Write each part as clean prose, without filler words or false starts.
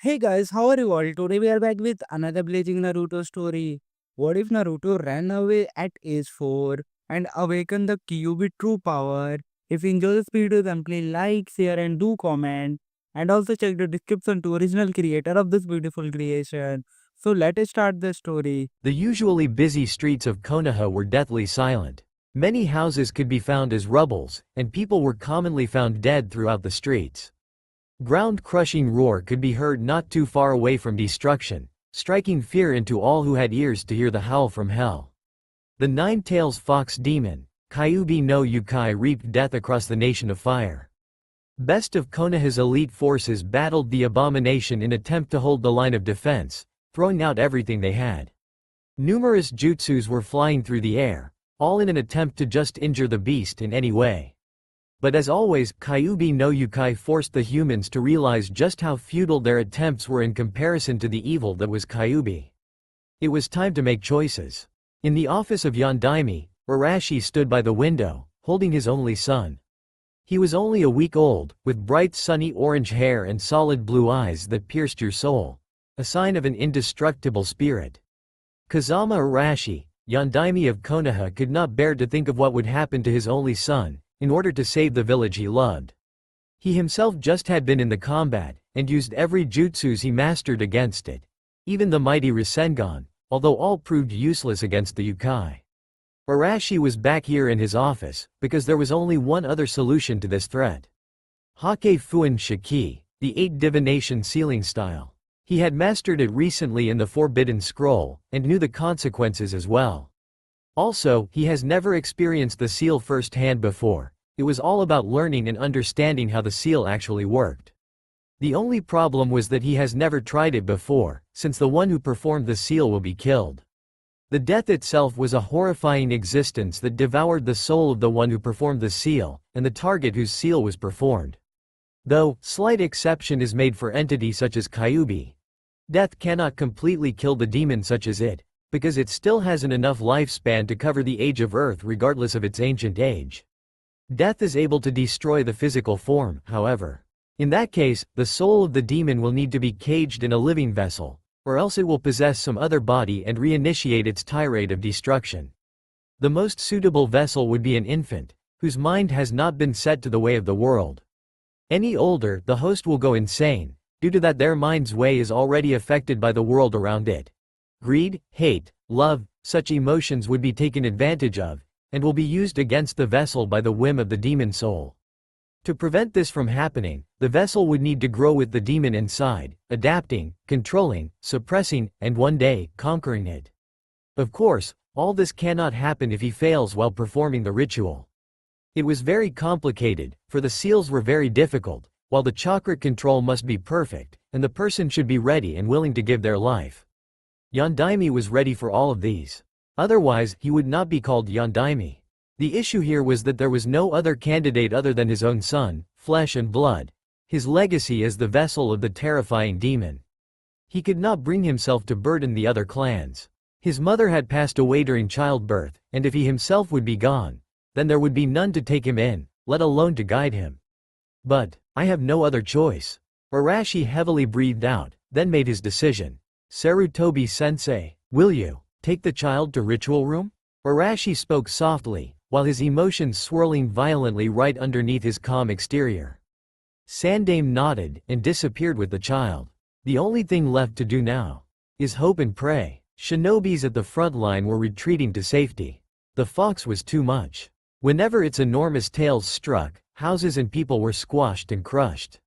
Hey guys, how are you all? Today we are back with another blazing Naruto story. What if Naruto ran away at age 4 and awakened the Kyuubi true power? If you enjoy this video, then please like, share and do comment. And also check the description to original creator of this beautiful creation. So let us start the story. The usually busy streets of Konoha were deathly silent. Many houses could be found as rubbles, and people were commonly found dead throughout the streets. Ground-crushing roar could be heard not too far away from destruction, striking fear into all who had ears to hear the howl from hell. The nine-tails fox demon, Kyuubi no Yukai, reaped death across the nation of fire. Best of Konoha's elite forces battled the abomination in attempt to hold the line of defense, throwing out everything they had. Numerous jutsus were flying through the air, all in an attempt to just injure the beast in any way. But as always, Kyuubi no Yukai forced the humans to realize just how futile their attempts were in comparison to the evil that was Kyuubi. It was time to make choices. In the office of Yondaime, Arashi stood by the window, holding his only son. He was only a week old, with bright sunny orange hair and solid blue eyes that pierced your soul, a sign of an indestructible spirit. Kazama Arashi, Yondaime of Konoha, could not bear to think of what would happen to his only son, in order to save the village he loved. He himself just had been in the combat, and used every jutsus he mastered against it. Even the mighty Rasengan, although all proved useless against the Yukai. Arashi was back here in his office, because there was only one other solution to this threat. Hake Fuin Shiki, the 8 divination sealing style. He had mastered it recently in the Forbidden Scroll, and knew the consequences as well. Also, he has never experienced the seal firsthand before. It was all about learning and understanding how the seal actually worked. The only problem was that he has never tried it before, since the one who performed the seal will be killed. The death itself was a horrifying existence that devoured the soul of the one who performed the seal, and the target whose seal was performed. Though, slight exception is made for entity such as Kyuubi. Death cannot completely kill the demon such as it, because it still hasn't enough lifespan to cover the age of Earth regardless of its ancient age. Death is able to destroy the physical form, however. In that case, the soul of the demon will need to be caged in a living vessel, or else it will possess some other body and reinitiate its tirade of destruction. The most suitable vessel would be an infant, whose mind has not been set to the way of the world. Any older, the host will go insane, due to that their mind's way is already affected by the world around it. Greed, hate, love, such emotions would be taken advantage of, and will be used against the vessel by the whim of the demon soul. To prevent this from happening, the vessel would need to grow with the demon inside, adapting, controlling, suppressing, and one day, conquering it. Of course, all this cannot happen if he fails while performing the ritual. It was very complicated, for the seals were very difficult, while the chakra control must be perfect, and the person should be ready and willing to give their life. Yondaime was ready for all of these. Otherwise, he would not be called Yondaime. The issue here was that there was no other candidate other than his own son, flesh and blood, his legacy as the vessel of the terrifying demon. He could not bring himself to burden the other clans. His mother had passed away during childbirth, and if he himself would be gone, then there would be none to take him in, let alone to guide him. But, I have no other choice. Arashi heavily breathed out, then made his decision. Sarutobi-sensei, will you take the child to ritual room? Arashi spoke softly, while his emotions swirling violently right underneath his calm exterior. Sandaime nodded and disappeared with the child. The only thing left to do now is hope and pray. Shinobis at the front line were retreating to safety. The fox was too much. Whenever its enormous tails struck, houses and people were squashed and crushed.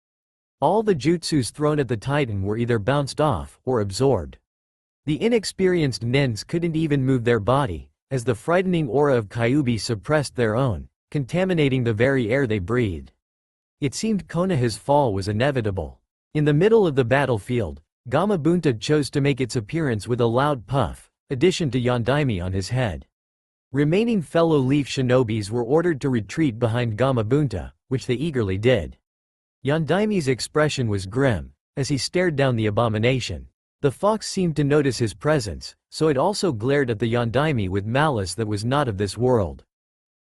All the jutsus thrown at the titan were either bounced off or absorbed. The inexperienced nins couldn't even move their body, as the frightening aura of Kyuubi suppressed their own, contaminating the very air they breathed. It seemed Konoha's fall was inevitable. In the middle of the battlefield, Gamabunta chose to make its appearance with a loud puff, addition to Yondaime on his head. Remaining fellow Leaf Shinobis were ordered to retreat behind Gamabunta, which they eagerly did. Yondaime's expression was grim, as he stared down the abomination. The fox seemed to notice his presence, so it also glared at the Yondaime with malice that was not of this world.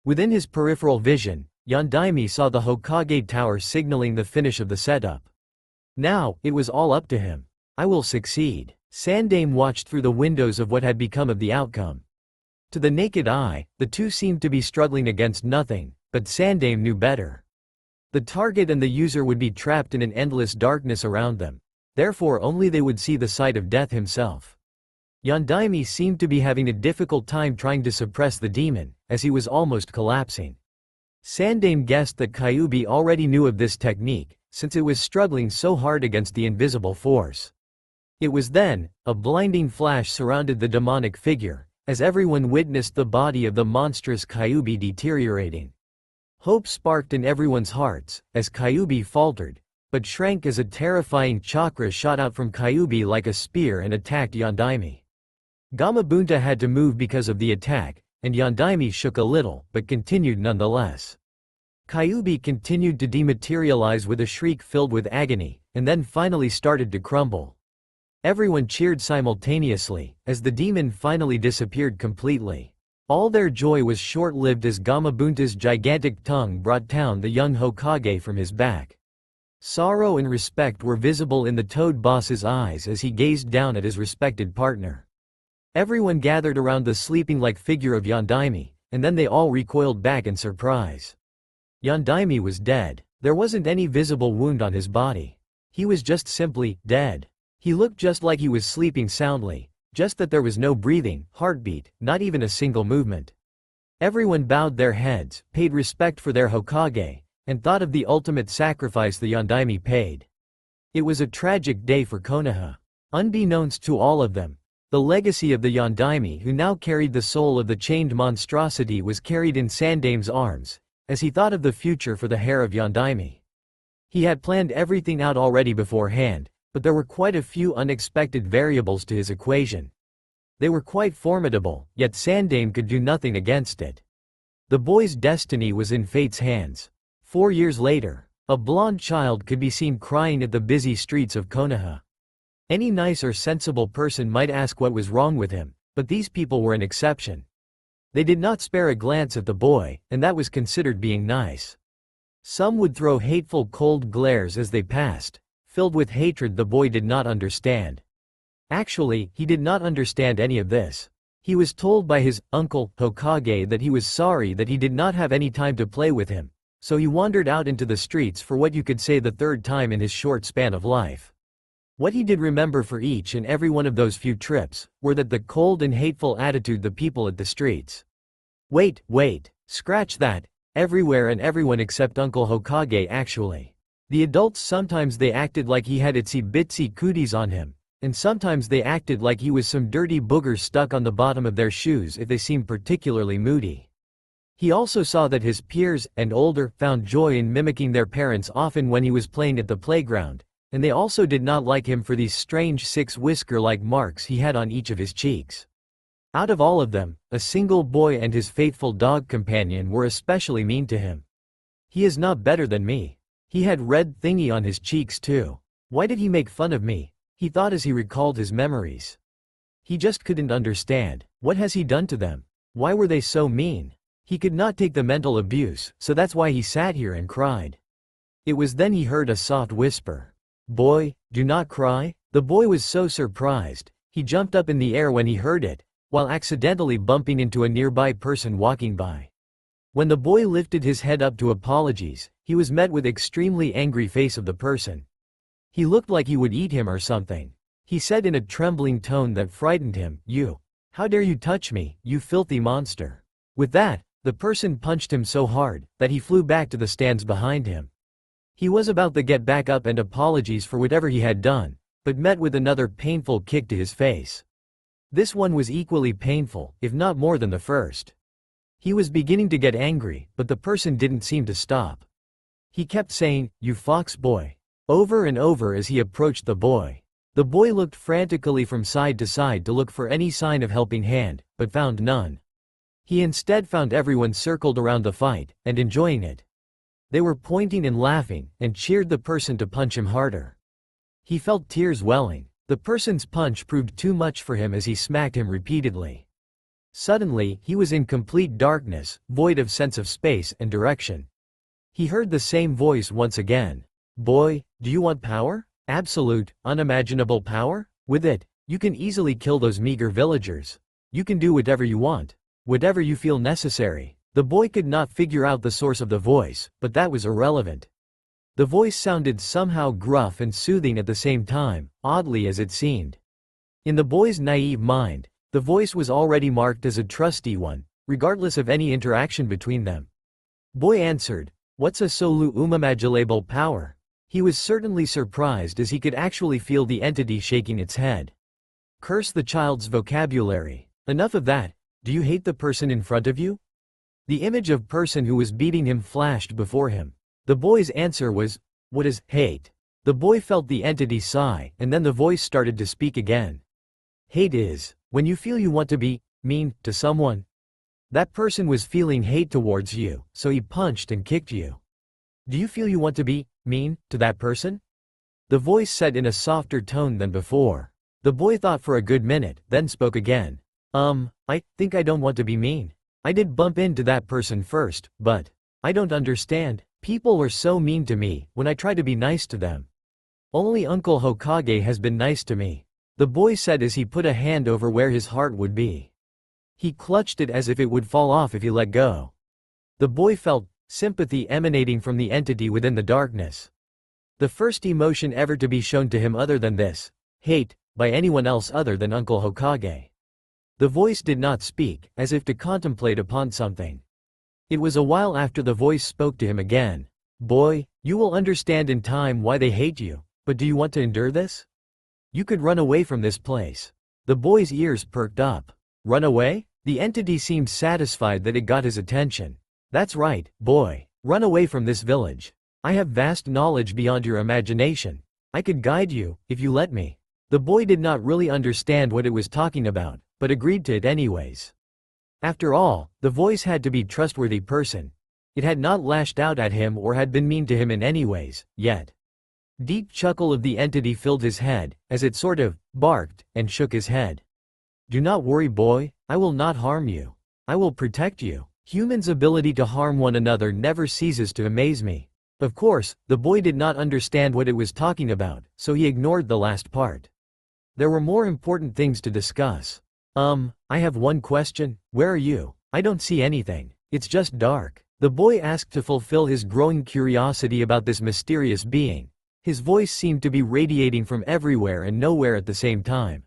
Within his peripheral vision, Yondaime saw the Hokage Tower signaling the finish of the setup. Now, it was all up to him. I will succeed. Sandame watched through the windows of what had become of the outcome. To the naked eye, the two seemed to be struggling against nothing, but Sandame knew better. The target and the user would be trapped in an endless darkness around them. Therefore only they would see the sight of death himself. Yondaime seemed to be having a difficult time trying to suppress the demon, as he was almost collapsing. Sandame guessed that Kyuubi already knew of this technique, since it was struggling so hard against the invisible force. It was then, a blinding flash surrounded the demonic figure, as everyone witnessed the body of the monstrous Kyuubi deteriorating. Hope sparked in everyone's hearts, as Kyuubi faltered, but shrank as a terrifying chakra shot out from Kyuubi like a spear and attacked Yondaime. Gamabunta had to move because of the attack, and Yondaime shook a little, but continued nonetheless. Kyuubi continued to dematerialize with a shriek filled with agony, and then finally started to crumble. Everyone cheered simultaneously, as the demon finally disappeared completely. All their joy was short-lived as Gamabunta's gigantic tongue brought down the young Hokage from his back. Sorrow and respect were visible in the Toad Boss's eyes as he gazed down at his respected partner. Everyone gathered around the sleeping-like figure of Yondaime, and then they all recoiled back in surprise. Yondaime was dead. There wasn't any visible wound on his body. He was just simply dead. He looked just like he was sleeping soundly, just that there was no breathing, heartbeat, not even a single movement. Everyone bowed their heads, paid respect for their Hokage, and thought of the ultimate sacrifice the Yondaime paid. It was a tragic day for Konoha. Unbeknownst to all of them, the legacy of the Yondaime who now carried the soul of the chained monstrosity was carried in Sandame's arms, as he thought of the future for the hair of Yondaime. He had planned everything out already beforehand, but there were quite a few unexpected variables to his equation. They were quite formidable, yet Sandame could do nothing against it. The boy's destiny was in fate's hands. 4 years later, a blonde child could be seen crying at the busy streets of Konoha. Any nice or sensible person might ask what was wrong with him, but these people were an exception. They did not spare a glance at the boy, and that was considered being nice. Some would throw hateful cold glares as they passed. Filled with hatred the boy did not understand. Actually, he did not understand any of this. He was told by his uncle, Hokage, that he was sorry that he did not have any time to play with him, so he wandered out into the streets for what you could say the third time in his short span of life. What he did remember for each and every one of those few trips, were that the cold and hateful attitude the people at the streets. Wait, scratch that, everywhere and everyone except Uncle Hokage actually. The adults sometimes they acted like he had itsy bitsy cooties on him, and sometimes they acted like he was some dirty booger stuck on the bottom of their shoes if they seemed particularly moody. He also saw that his peers, and older, found joy in mimicking their parents often when he was playing at the playground, and they also did not like him for these strange 6 whisker-like marks he had on each of his cheeks. Out of all of them, a single boy and his faithful dog companion were especially mean to him. He is not better than me. He had red thingy on his cheeks too. Why did he make fun of me? He thought as he recalled his memories. He just couldn't understand. What has he done to them? Why were they so mean? He could not take the mental abuse, so that's why he sat here and cried. It was then he heard a soft whisper. Boy, do not cry. The boy was so surprised, he jumped up in the air when he heard it, while accidentally bumping into a nearby person walking by. When the boy lifted his head up to apologize, he was met with extremely angry face of the person. He looked like he would eat him or something. He said in a trembling tone that frightened him, how dare you touch me, you filthy monster. With that, the person punched him so hard, that he flew back to the stands behind him. He was about to get back up and apologize for whatever he had done, but met with another painful kick to his face. This one was equally painful, if not more than the first. He was beginning to get angry, but the person didn't seem to stop. He kept saying, you fox boy, over and over as he approached the boy. The boy looked frantically from side to side to look for any sign of helping hand, but found none. He instead found everyone circled around the fight, and enjoying it. They were pointing and laughing, and cheered the person to punch him harder. He felt tears welling. The person's punch proved too much for him as he smacked him repeatedly. Suddenly, he was in complete darkness, void of sense of space and direction. He heard the same voice once again. Boy, do you want power? Absolute, unimaginable power? With it, you can easily kill those meager villagers. You can do whatever you want. Whatever you feel necessary. The boy could not figure out the source of the voice, but that was irrelevant. The voice sounded somehow gruff and soothing at the same time, oddly as it seemed. In the boy's naive mind, the voice was already marked as a trusty one, regardless of any interaction between them. Boy answered, "What's a solu unimaginable power?" He was certainly surprised as he could actually feel the entity shaking its head. Curse the child's vocabulary. Enough of that. Do you hate the person in front of you? The image of person who was beating him flashed before him. The boy's answer was, "What is hate?" The boy felt the entity sigh, and then the voice started to speak again. Hate is, when you feel you want to be mean to someone. That person was feeling hate towards you, so he punched and kicked you. Do you feel you want to be mean to that person? The voice said in a softer tone than before. The boy thought for a good minute, then spoke again. I think I don't want to be mean. I did bump into that person first, but I don't understand. People were so mean to me when I tried to be nice to them. Only Uncle Hokage has been nice to me, the boy said as he put a hand over where his heart would be. He clutched it as if it would fall off if he let go. The boy felt sympathy emanating from the entity within the darkness. The first emotion ever to be shown to him other than this, hate, by anyone else other than Uncle Hokage. The voice did not speak, as if to contemplate upon something. It was a while after the voice spoke to him again. Boy, you will understand in time why they hate you, but do you want to endure this? You could run away from this place. The boy's ears perked up. Run away? The entity seemed satisfied that it got his attention. That's right, boy. Run away from this village. I have vast knowledge beyond your imagination. I could guide you, if you let me. The boy did not really understand what it was talking about, but agreed to it anyways. After all, the voice had to be a trustworthy person. It had not lashed out at him or had been mean to him in any ways, yet. Deep chuckle of the entity filled his head, as it sort of barked and shook his head. Do not worry, boy, I will not harm you. I will protect you. Humans' ability to harm one another never ceases to amaze me. Of course, the boy did not understand what it was talking about, so he ignored the last part. There were more important things to discuss. I have one question. Where are you? I don't see anything. It's just dark. The boy asked to fulfill his growing curiosity about this mysterious being. His voice seemed to be radiating from everywhere and nowhere at the same time.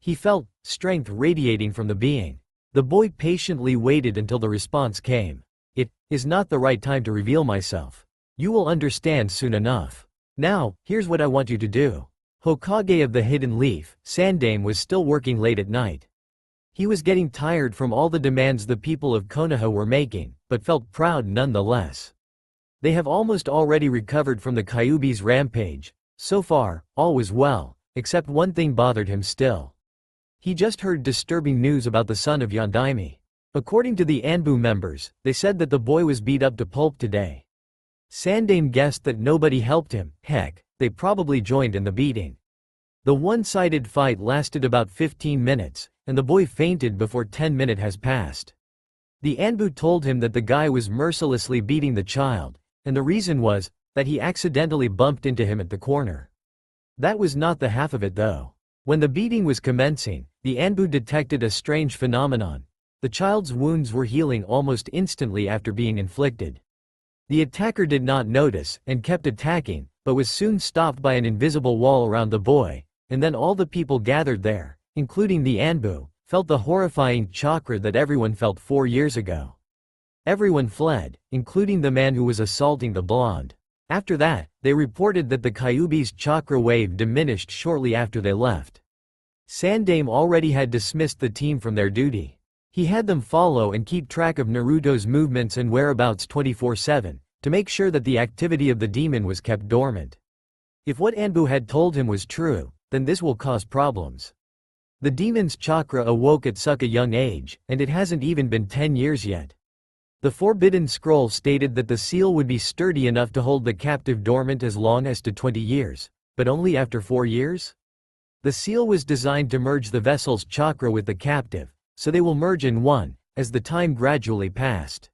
He felt strength radiating from the being. The boy patiently waited until the response came. It is not the right time to reveal myself. You will understand soon enough. Now, here's what I want you to do. Hokage of the Hidden Leaf, Sandaime was still working late at night. He was getting tired from all the demands the people of Konoha were making, but felt proud nonetheless. They have almost already recovered from the Kyuubi's rampage. So far, all was well, except one thing bothered him still. He just heard disturbing news about the son of Yondaime. According to the Anbu members, they said that the boy was beat up to pulp today. Sandaime guessed that nobody helped him. Heck, they probably joined in the beating. The one-sided fight lasted about 15 minutes, and the boy fainted before 10 minutes has passed. The Anbu told him that the guy was mercilessly beating the child, and the reason was that he accidentally bumped into him at the corner. That was not the half of it though. When the beating was commencing, the Anbu detected a strange phenomenon. The child's wounds were healing almost instantly after being inflicted. The attacker did not notice and kept attacking, but was soon stopped by an invisible wall around the boy, and then all the people gathered there, including the Anbu, felt the horrifying chakra that everyone felt 4 years ago. Everyone fled, including the man who was assaulting the blonde. After that, they reported that the Kyuubi's chakra wave diminished shortly after they left. Sandaime already had dismissed the team from their duty. He had them follow and keep track of Naruto's movements and whereabouts 24/7, to make sure that the activity of the demon was kept dormant. If what Anbu had told him was true, then this will cause problems. The demon's chakra awoke at such a young age, and it hasn't even been 10 years yet. The Forbidden Scroll stated that the seal would be sturdy enough to hold the captive dormant as long as to 20 years, but only after 4 years? The seal was designed to merge the vessel's chakra with the captive, so they will merge in one, as the time gradually passed.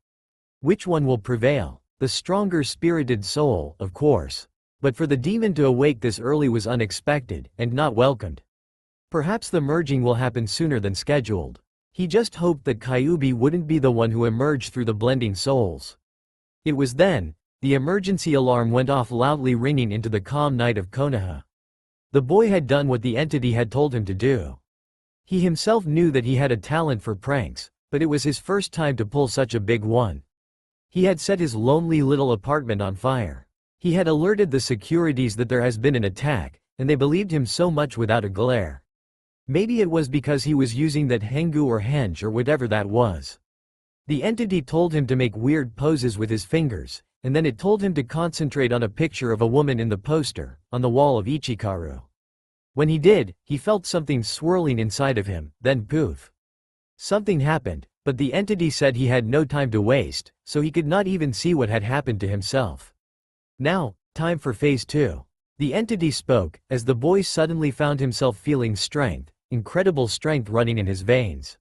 Which one will prevail? The stronger spirited soul, of course. But for the demon to awake this early was unexpected, and not welcomed. Perhaps the merging will happen sooner than scheduled. He just hoped that Kyuubi wouldn't be the one who emerged through the blending souls. It was then, the emergency alarm went off loudly ringing into the calm night of Konoha. The boy had done what the entity had told him to do. He himself knew that he had a talent for pranks, but it was his first time to pull such a big one. He had set his lonely little apartment on fire. He had alerted the securities that there has been an attack, and they believed him so much without a glare. Maybe it was because he was using that hengu or henge or whatever that was. The entity told him to make weird poses with his fingers, and then it told him to concentrate on a picture of a woman in the poster, on the wall of Ichikaru. When he did, he felt something swirling inside of him, then poof. Something happened, but the entity said he had no time to waste, so he could not even see what had happened to himself. Now, time for phase 2. The entity spoke, as the boy suddenly found himself feeling strength, incredible strength running in his veins.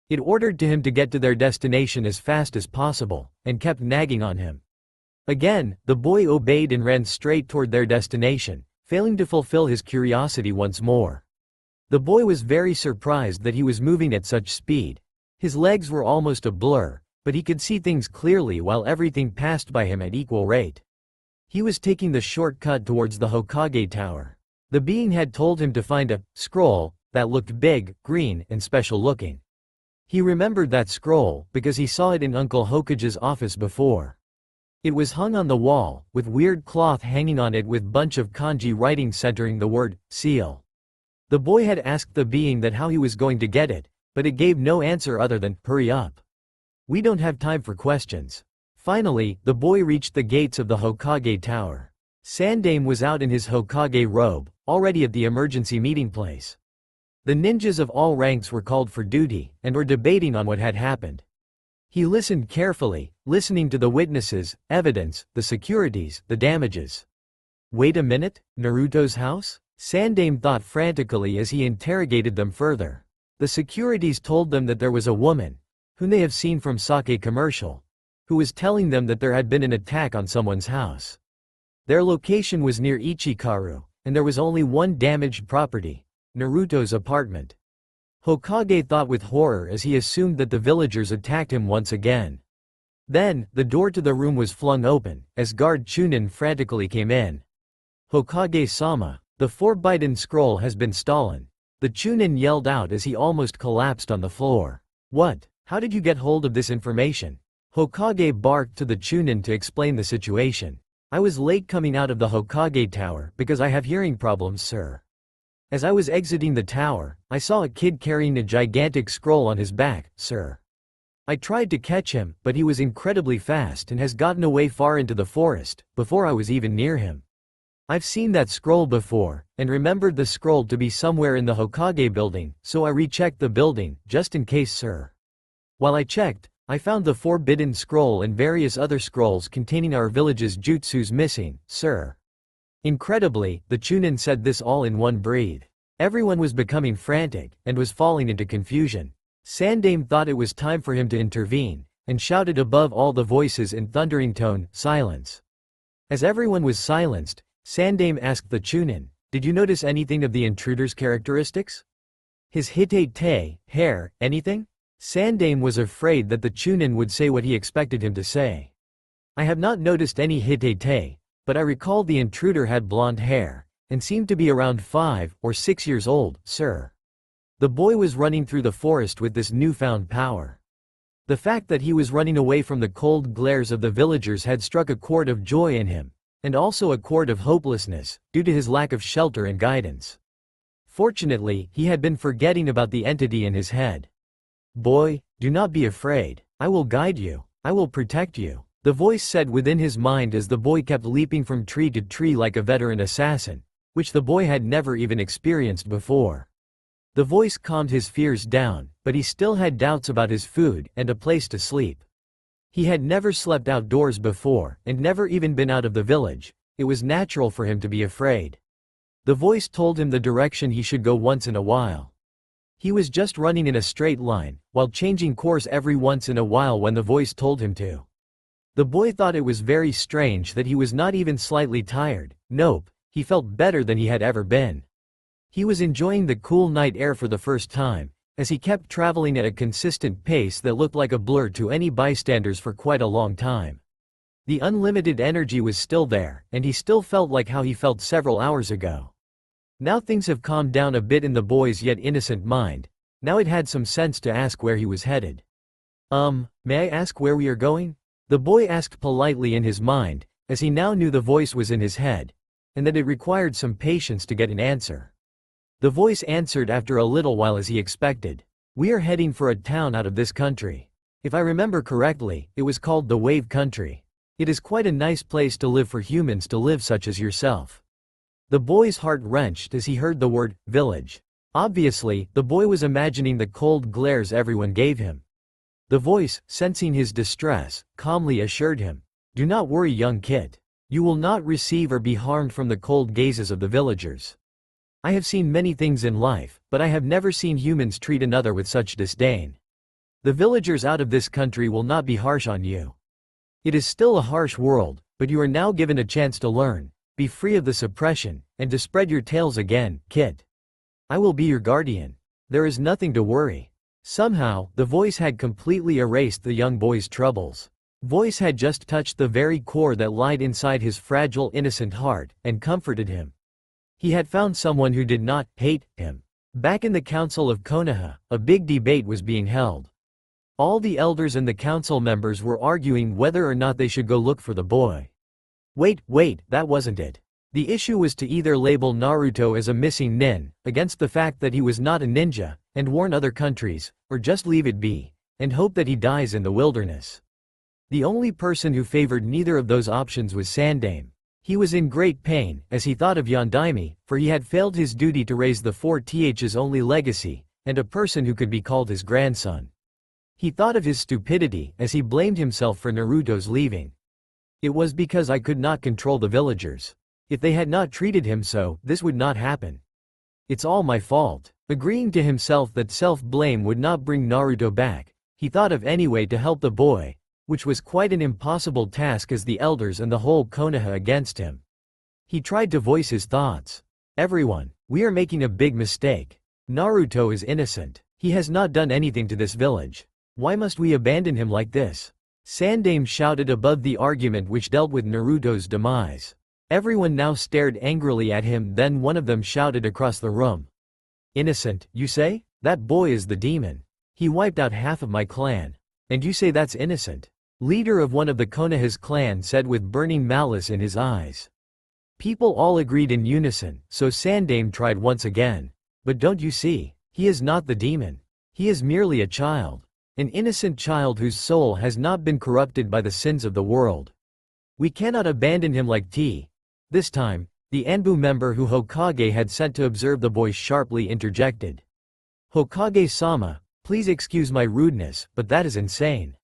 It ordered to him to get to their destination as fast as possible, and kept nagging on him. Again, the boy obeyed and ran straight toward their destination, failing to fulfill his curiosity once more. The boy was very surprised that he was moving at such speed. His legs were almost a blur, but he could see things clearly while everything passed by him at equal rate. He was taking the shortcut towards the Hokage Tower. The being had told him to find a scroll that looked big, green, and special looking. He remembered that scroll because he saw it in Uncle Hokage's office before. It was hung on the wall, with weird cloth hanging on it with bunch of kanji writing centering the word seal. The boy had asked the being that how he was going to get it, but it gave no answer other than, "Hurry up. We don't have time for questions." Finally, the boy reached the gates of the Hokage Tower. Sandaime was out in his Hokage robe, already at the emergency meeting place. The ninjas of all ranks were called for duty, and were debating on what had happened. He listened carefully, listening to the witnesses, evidence, the securities, the damages. Wait a minute, Naruto's house? Sandaime thought frantically as he interrogated them further. The securities told them that there was a woman, whom they have seen from Sake commercial, who was telling them that there had been an attack on someone's house. Their location was near Ichikaru, and there was only one damaged property, Naruto's apartment. Hokage thought with horror as he assumed that the villagers attacked him once again. Then, the door to the room was flung open, as guard Chunin frantically came in. "Hokage-sama, the forbidden scroll has been stolen." The Chunin yelled out as he almost collapsed on the floor. "What? How did you get hold of this information?" Hokage barked to the Chunin to explain the situation. "I was late coming out of the Hokage Tower because I have hearing problems, sir. As I was exiting the tower, I saw a kid carrying a gigantic scroll on his back, sir. I tried to catch him, but he was incredibly fast and has gotten away far into the forest, before I was even near him. I've seen that scroll before, and remembered the scroll to be somewhere in the Hokage building, so I rechecked the building, just in case, sir. While I checked, I found the forbidden scroll and various other scrolls containing our village's jutsus missing, sir." Incredibly, the Chunin said this all in one breath. Everyone was becoming frantic, and was falling into confusion. Sandaime thought it was time for him to intervene, and shouted above all the voices in thundering tone, "Silence." As everyone was silenced, Sandaime asked the Chunin, "Did you notice anything of the intruder's characteristics? His hitete, hair, anything?" Sandaime was afraid that the Chunin would say what he expected him to say. "I have not noticed any hitete, but I recall the intruder had blonde hair, and seemed to be around 5 or 6 years old, sir." The boy was running through the forest with this newfound power. The fact that he was running away from the cold glares of the villagers had struck a chord of joy in him, and also a chord of hopelessness, due to his lack of shelter and guidance. Fortunately, he had been forgetting about the entity in his head. "Boy, do not be afraid. I will guide you. I will protect you," the voice said within his mind as the boy kept leaping from tree to tree like a veteran assassin, which the boy had never even experienced before. The voice calmed his fears down, but he still had doubts about his food and a place to sleep. He had never slept outdoors before, and never even been out of the village. It was natural for him to be afraid. The voice told him the direction he should go once in a while. He was just running in a straight line, while changing course every once in a while when the voice told him to. The boy thought it was very strange that he was not even slightly tired. Nope, he felt better than he had ever been. He was enjoying the cool night air for the first time, as he kept traveling at a consistent pace that looked like a blur to any bystanders for quite a long time. The unlimited energy was still there, and he still felt like how he felt several hours ago. Now things have calmed down a bit in the boy's yet innocent mind. Now it had some sense to ask where he was headed. May I ask where we are going? The boy asked politely in his mind, as he now knew the voice was in his head, and that it required some patience to get an answer. The voice answered after a little while as he expected. We are heading for a town out of this country. If I remember correctly, it was called the Wave Country. It is quite a nice place to live for humans to live such as yourself. The boy's heart wrenched as he heard the word, village. Obviously, the boy was imagining the cold glares everyone gave him. The voice, sensing his distress, calmly assured him, do not worry, young kid. You will not receive or be harmed from the cold gazes of the villagers. I have seen many things in life, but I have never seen humans treat another with such disdain. The villagers out of this country will not be harsh on you. It is still a harsh world, but you are now given a chance to learn, be free of the suppression, and to spread your tales again, kid. I will be your guardian. There is nothing to worry. Somehow, the voice had completely erased the young boy's troubles. Voice had just touched the very core that lied inside his fragile, innocent heart, and comforted him. He had found someone who did not hate him. Back in the council of Konoha, a big debate was being held. All the elders and the council members were arguing whether or not they should go look for the boy. Wait, that wasn't it. The issue was to either label Naruto as a missing nin, against the fact that he was not a ninja, and warn other countries, or just leave it be, and hope that he dies in the wilderness. The only person who favored neither of those options was Sandame. He was in great pain, as he thought of Yondaime, for he had failed his duty to raise the 4th's only legacy, and a person who could be called his grandson. He thought of his stupidity, as he blamed himself for Naruto's leaving. It was because I could not control the villagers. If they had not treated him so, this would not happen. It's all my fault. Agreeing to himself that self-blame would not bring Naruto back, he thought of any way to help the boy, which was quite an impossible task as the elders and the whole Konoha against him. He tried to voice his thoughts. Everyone, we are making a big mistake. Naruto is innocent. He has not done anything to this village. Why must we abandon him like this? Sandame shouted above the argument which dealt with Naruto's demise. Everyone now stared angrily at him, then one of them shouted across the room. Innocent, you say? That boy is the demon. He wiped out half of my clan. And you say that's innocent? Leader of one of the Konoha's clan said with burning malice in his eyes. People all agreed in unison, so Sandame tried once again. But don't you see? He is not the demon. He is merely a child. An innocent child whose soul has not been corrupted by the sins of the world. We cannot abandon him like T. This time, the Anbu member who Hokage had sent to observe the boy sharply interjected. Hokage-sama, please excuse my rudeness, but that is insane.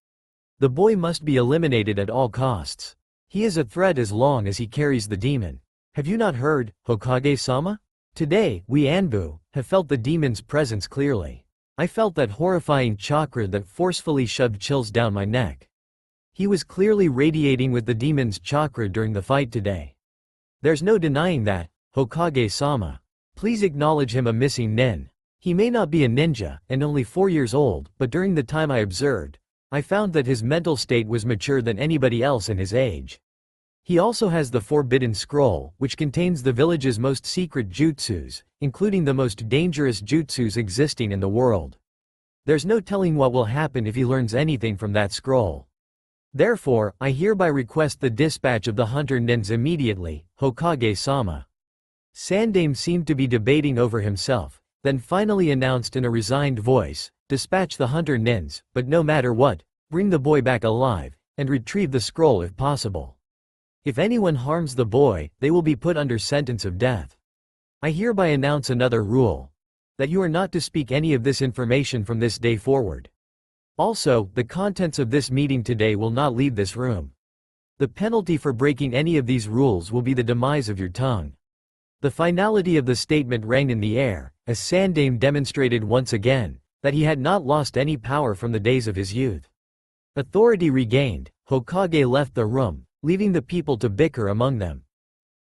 The boy must be eliminated at all costs. He is a threat as long as he carries the demon. Have you not heard, Hokage-sama? Today, we Anbu have felt the demon's presence clearly. I felt that horrifying chakra that forcefully shoved chills down my neck. He was clearly radiating with the demon's chakra during the fight today. There's no denying that, Hokage-sama. Please acknowledge him a missing nin. He may not be a ninja, and only 4 years old, but during the time I observed, I found that his mental state was mature than anybody else in his age. He also has the Forbidden Scroll, which contains the village's most secret jutsus, including the most dangerous jutsus existing in the world. There's no telling what will happen if he learns anything from that scroll. Therefore, I hereby request the dispatch of the hunter nins immediately, Hokage-sama. Sandame seemed to be debating over himself, then finally announced in a resigned voice, dispatch the hunter nins, but no matter what, bring the boy back alive, and retrieve the scroll if possible. If anyone harms the boy, they will be put under sentence of death. I hereby announce another rule. That you are not to speak any of this information from this day forward. Also, the contents of this meeting today will not leave this room. The penalty for breaking any of these rules will be the demise of your tongue. The finality of the statement rang in the air, as Sandame demonstrated once again, that he had not lost any power from the days of his youth. Authority regained, Hokage left the room, leaving the people to bicker among them.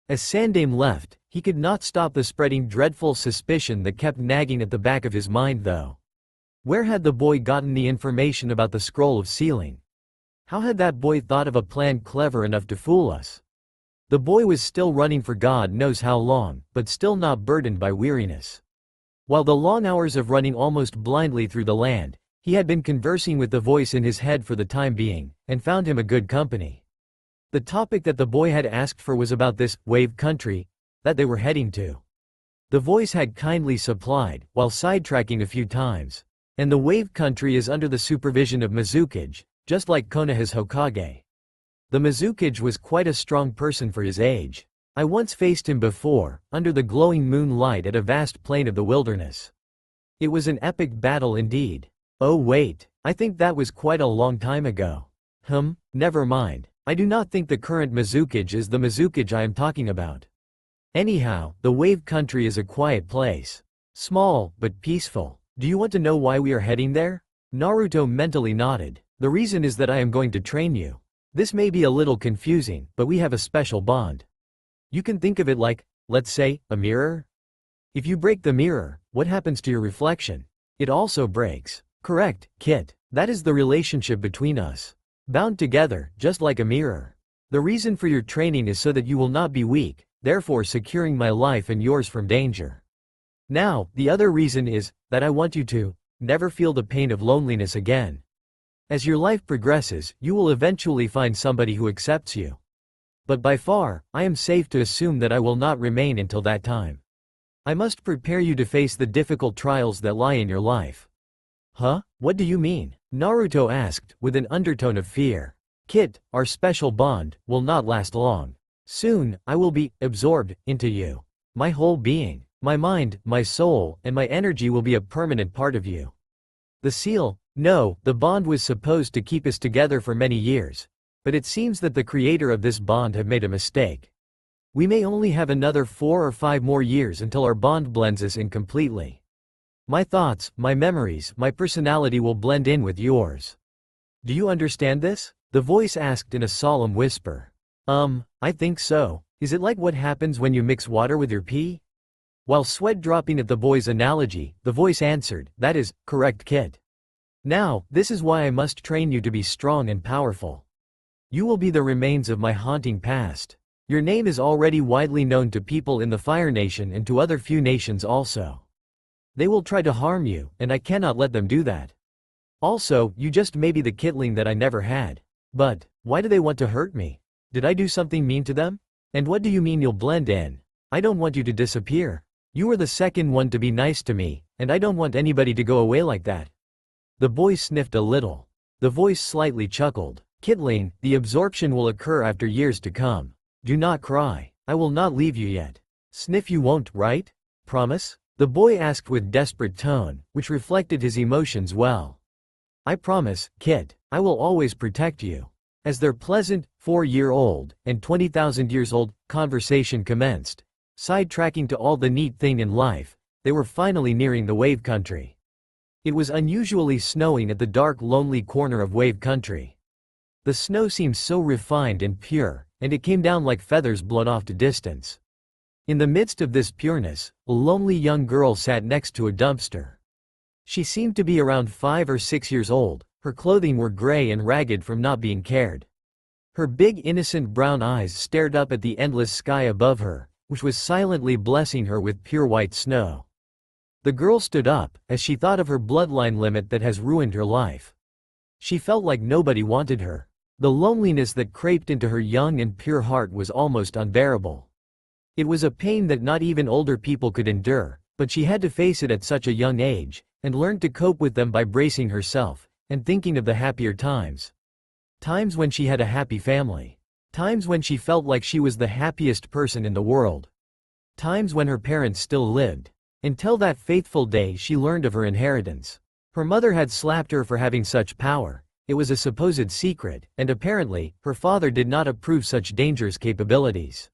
As Sandaime left, he could not stop the spreading dreadful suspicion that kept nagging at the back of his mind though. Where had the boy gotten the information about the scroll of sealing? How had that boy thought of a plan clever enough to fool us? The boy was still running for God knows how long, but still not burdened by weariness. While the long hours of running almost blindly through the land, he had been conversing with the voice in his head for the time being, and found him a good company. The topic that the boy had asked for was about this wave country that they were heading to. The voice had kindly supplied, while sidetracking a few times. And the wave country is under the supervision of Mizukage, just like Konoha's Hokage. The Mizukage was quite a strong person for his age. I once faced him before, under the glowing moonlight at a vast plain of the wilderness. It was an epic battle indeed. Oh wait, I think that was quite a long time ago. Never mind. I do not think the current Mizukage is the Mizukage I am talking about. Anyhow, the wave country is a quiet place. Small, but peaceful. Do you want to know why we are heading there? Naruto mentally nodded. The reason is that I am going to train you. This may be a little confusing, but we have a special bond. You can think of it like, let's say, a mirror. If you break the mirror, what happens to your reflection? It also breaks. Correct, Kit. That is the relationship between us. Bound together, just like a mirror. The reason for your training is so that you will not be weak, therefore securing my life and yours from danger. Now, the other reason is that I want you to never feel the pain of loneliness again. As your life progresses, you will eventually find somebody who accepts you. But by far, I am safe to assume that I will not remain until that time. I must prepare you to face the difficult trials that lie in your life. Huh? What do you mean? Naruto asked, with an undertone of fear. Kit, our special bond will not last long. Soon, I will be absorbed into you. My whole being, my mind, my soul, and my energy will be a permanent part of you. The seal? No, the bond was supposed to keep us together for many years. But it seems that the creator of this bond have made a mistake. We may only have another 4 or 5 more years until our bond blends us in completely. My thoughts, my memories, my personality will blend in with yours. Do you understand this? The voice asked in a solemn whisper. I think so. Is it like what happens when you mix water with your pee? While sweat dropping at the boy's analogy, the voice answered, that is, correct Kit. Now, this is why I must train you to be strong and powerful. You will be the remains of my haunting past. Your name is already widely known to people in the Fire Nation and to other few nations also. They will try to harm you, and I cannot let them do that. Also, you just may be the Kitling that I never had. But, why do they want to hurt me? Did I do something mean to them? And what do you mean you'll blend in? I don't want you to disappear. You were the second one to be nice to me, and I don't want anybody to go away like that. The boy sniffed a little. The voice slightly chuckled. Kitling, the absorption will occur after years to come. Do not cry. I will not leave you yet. Sniff you won't, right? Promise? The boy asked with desperate tone, which reflected his emotions well. I promise, Kit, I will always protect you. As their pleasant, 4-year-old, and 20,000 years old, conversation commenced, sidetracking to all the neat thing in life, they were finally nearing the wave country. It was unusually snowing at the dark lonely corner of wave country. The snow seemed so refined and pure, and it came down like feathers blown off to distance. In the midst of this pureness, a lonely young girl sat next to a dumpster. She seemed to be around 5 or 6 years old, her clothing were gray and ragged from not being cared. Her big innocent brown eyes stared up at the endless sky above her, which was silently blessing her with pure white snow. The girl stood up, as she thought of her bloodline limit that has ruined her life. She felt like nobody wanted her. The loneliness that crept into her young and pure heart was almost unbearable. It was a pain that not even older people could endure, but she had to face it at such a young age, and learned to cope with them by bracing herself, and thinking of the happier times. Times when she had a happy family. Times when she felt like she was the happiest person in the world. Times when her parents still lived. Until that fateful day she learned of her inheritance. Her mother had slapped her for having such power. It was a supposed secret, and apparently, her father did not approve such dangerous capabilities.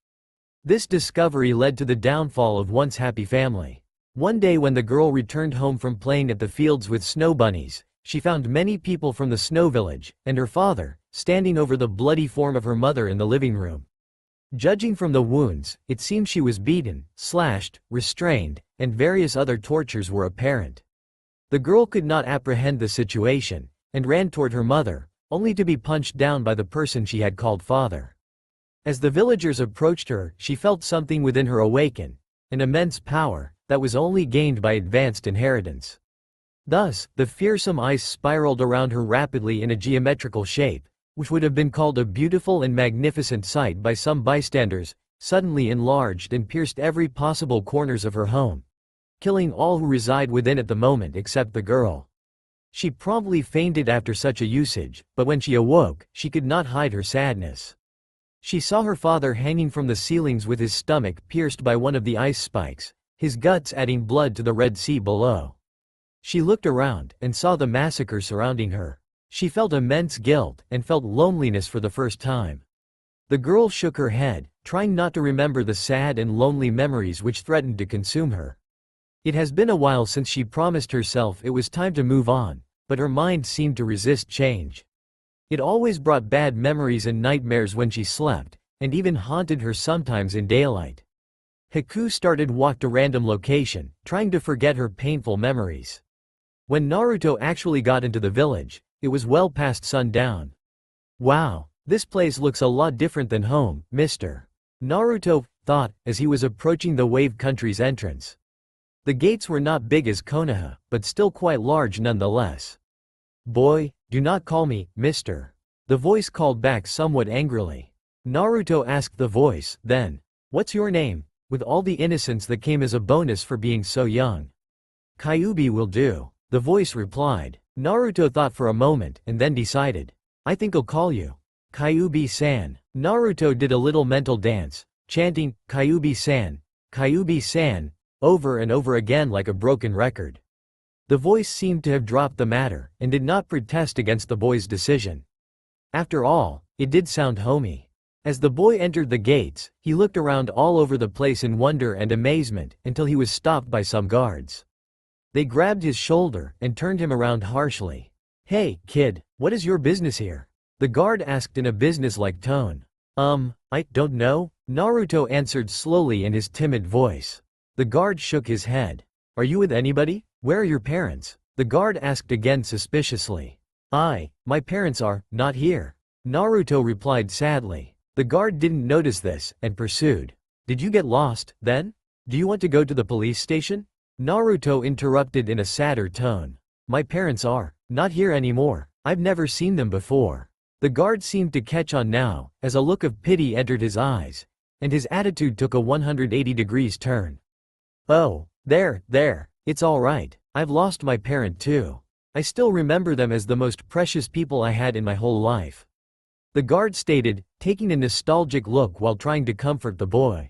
This discovery led to the downfall of once happy family. One day when the girl returned home from playing at the fields with snow bunnies, She found many people from the snow village, and her father, standing over the bloody form of her mother in the living room. Judging from the wounds, it seemed she was beaten, slashed, restrained, and various other tortures were apparent. The girl could not apprehend the situation, and ran toward her mother, only to be punched down by the person she had called father. As the villagers approached her, she felt something within her awaken, an immense power, that was only gained by advanced inheritance. Thus, the fearsome ice spiraled around her rapidly in a geometrical shape, which would have been called a beautiful and magnificent sight by some bystanders, suddenly enlarged and pierced every possible corners of her home, killing all who reside within at the moment except the girl. She promptly fainted after such a usage, but when she awoke, she could not hide her sadness. She saw her father hanging from the ceilings with his stomach pierced by one of the ice spikes, his guts adding blood to the Red Sea below. She looked around, and saw the massacre surrounding her. She felt immense guilt, and felt loneliness for the first time. The girl shook her head, trying not to remember the sad and lonely memories which threatened to consume her. It has been a while since she promised herself it was time to move on, but her mind seemed to resist change. It always brought bad memories and nightmares when she slept, and even haunted her sometimes in daylight. Haku started walk to random location, trying to forget her painful memories. When Naruto actually got into the village, it was well past sundown. Wow, this place looks a lot different than home, Mr. Naruto thought as he was approaching the Wave Country's entrance. The gates were not big as Konoha, but still quite large nonetheless. Boy, do not call me, Mr. The voice called back somewhat angrily. Naruto asked the voice, then, what's your name, with all the innocence that came as a bonus for being so young. Kyuubi will do. The voice replied. Naruto thought for a moment and then decided. I think I'll call you Kyuubi-san. Naruto did a little mental dance, chanting, Kyuubi-san, Kyuubi-san, over and over again like a broken record. The voice seemed to have dropped the matter, and did not protest against the boy's decision. After all, it did sound homey. As the boy entered the gates, he looked around all over the place in wonder and amazement, until he was stopped by some guards. They grabbed his shoulder, and turned him around harshly. Hey, kid, what is your business here? The guard asked in a business-like tone. I don't know, Naruto answered slowly in his timid voice. The guard shook his head. Are you with anybody? Where are your parents? The guard asked again suspiciously. My parents are not here. Naruto replied sadly. The guard didn't notice this, and pursued. Did you get lost, then? Do you want to go to the police station? Naruto interrupted in a sadder tone. My parents are not here anymore. I've never seen them before. The guard seemed to catch on now, as a look of pity entered his eyes, and his attitude took a 180 degrees turn. Oh, there, it's all right. I've lost my parent too. I still remember them as the most precious people I had in my whole life. The guard stated, taking a nostalgic look while trying to comfort the boy.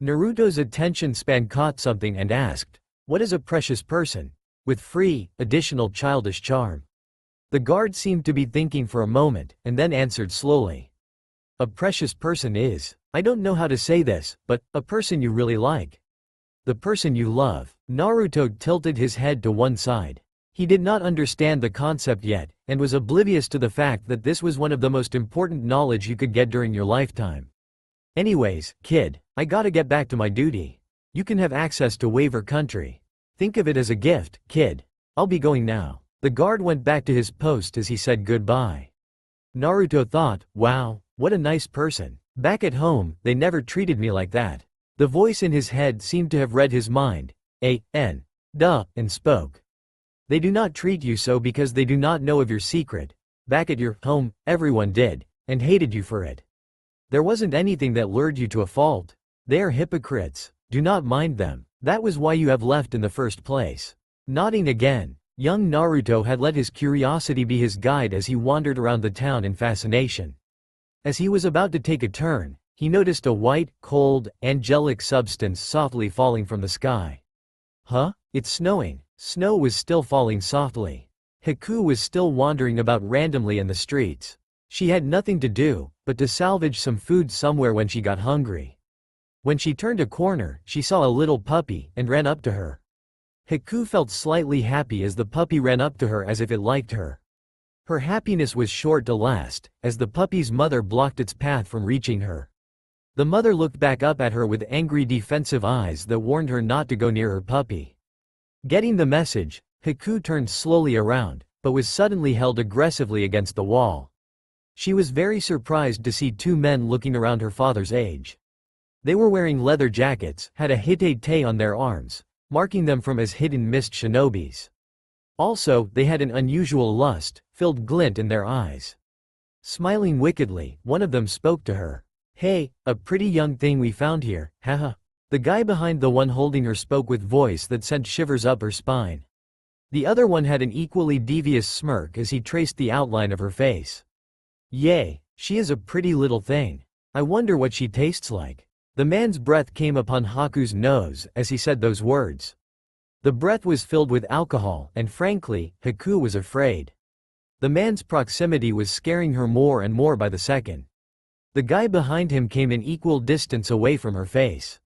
Naruto's attention span caught something and asked, what is a precious person? With free, additional childish charm. The guard seemed to be thinking for a moment, and then answered slowly. A precious person is, I don't know how to say this, but, a person you really like. The person you love. Naruto tilted his head to one side. He did not understand the concept yet, and was oblivious to the fact that this was one of the most important knowledge you could get during your lifetime. Anyways, kid, I gotta get back to my duty. You can have access to Waver Country. Think of it as a gift, kid. I'll be going now. The guard went back to his post as he said goodbye. Naruto thought, wow, what a nice person. Back at home, they never treated me like that. The voice in his head seemed to have read his mind. And spoke. They do not treat you so because they do not know of your secret. Back at your home, everyone did, and hated you for it. There wasn't anything that lured you to a fault. They are hypocrites. Do not mind them. That was why you have left in the first place. Nodding again, young Naruto had let his curiosity be his guide as he wandered around the town in fascination. As he was about to take a turn, he noticed a white, cold, angelic substance softly falling from the sky. Huh? It's snowing. Snow was still falling softly. Haku was still wandering about randomly in the streets. She had nothing to do, but to salvage some food somewhere when she got hungry. When she turned a corner, she saw a little puppy, and ran up to her. Haku felt slightly happy as the puppy ran up to her as if it liked her. Her happiness was short to last, as the puppy's mother blocked its path from reaching her. The mother looked back up at her with angry defensive eyes that warned her not to go near her puppy. Getting the message, Haku turned slowly around, but was suddenly held aggressively against the wall. She was very surprised to see two men looking around her father's age. They were wearing leather jackets, had a hitei on their arms, marking them from as hidden mist shinobis. Also, they had an unusual lust-filled glint in their eyes. Smiling wickedly, one of them spoke to her. "Hey, a pretty young thing we found here, haha." The guy behind the one holding her spoke with voice that sent shivers up her spine. The other one had an equally devious smirk as he traced the outline of her face. "Yay, she is a pretty little thing. I wonder what she tastes like." The man's breath came upon Haku's nose as he said those words. The breath was filled with alcohol, and frankly, Haku was afraid. The man's proximity was scaring her more and more by the second. The guy behind him came an equal distance away from her face.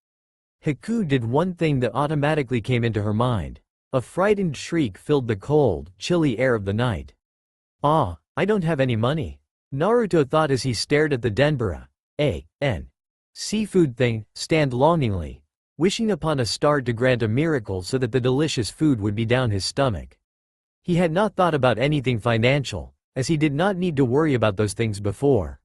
Haku did one thing that automatically came into her mind. A frightened shriek filled the cold, chilly air of the night. "Ah, I don't have any money," Naruto thought as he stared at the denbura, a.n. seafood thing, stand longingly, wishing upon a star to grant a miracle so that the delicious food would be down his stomach. He had not thought about anything financial, as he did not need to worry about those things before.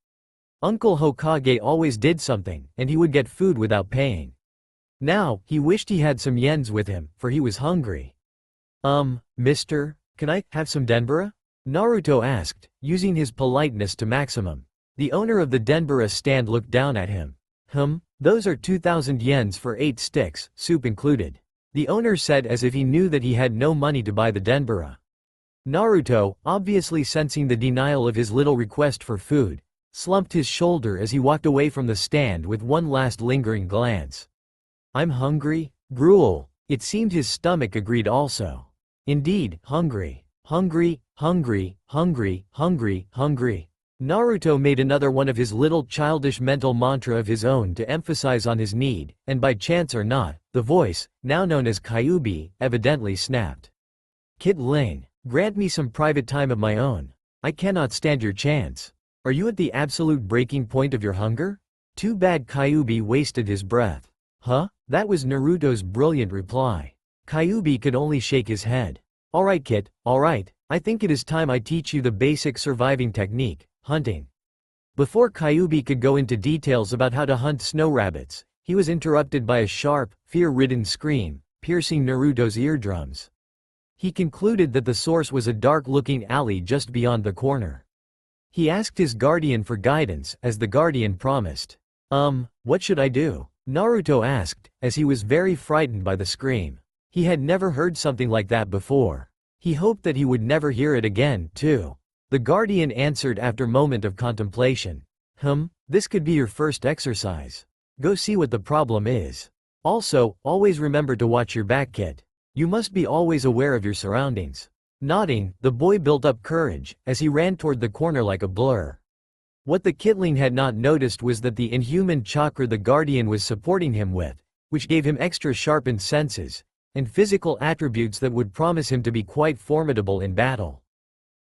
Uncle Hokage always did something, and he would get food without paying. Now, he wished he had some yens with him, for he was hungry. Mister, can I have some denbura?" Naruto asked, using his politeness to maximum. The owner of the denbura stand looked down at him. Those are 2,000 yens for 8 sticks, soup included," the owner said as if he knew that he had no money to buy the denbura. Naruto, obviously sensing the denial of his little request for food, slumped his shoulder as he walked away from the stand with one last lingering glance. "I'm hungry, gruel." It seemed his stomach agreed also. Indeed, hungry. Hungry, hungry, hungry, hungry, hungry. Naruto made another one of his little childish mental mantra of his own to emphasize on his need, and by chance or not, the voice, now known as Kyuubi, evidently snapped. "Kit Ling, grant me some private time of my own. I cannot stand your chance. Are you at the absolute breaking point of your hunger?" Too bad Kyuubi wasted his breath. "Huh?" That was Naruto's brilliant reply. Kyuubi could only shake his head. "Alright Kit, alright, I think it is time I teach you the basic surviving technique, hunting." Before Kyuubi could go into details about how to hunt snow rabbits, he was interrupted by a sharp, fear-ridden scream, piercing Naruto's eardrums. He concluded that the source was a dark-looking alley just beyond the corner. He asked his guardian for guidance, as the guardian promised. What should I do?" Naruto asked, as he was very frightened by the scream. He had never heard something like that before. He hoped that he would never hear it again, too. The guardian answered after a moment of contemplation. This could be your first exercise. Go see what the problem is. Also, always remember to watch your back, Kit. You must be always aware of your surroundings." Nodding, the boy built up courage, as he ran toward the corner like a blur. What the Kitling had not noticed was that the inhuman chakra the guardian was supporting him with, which gave him extra sharpened senses, and physical attributes that would promise him to be quite formidable in battle.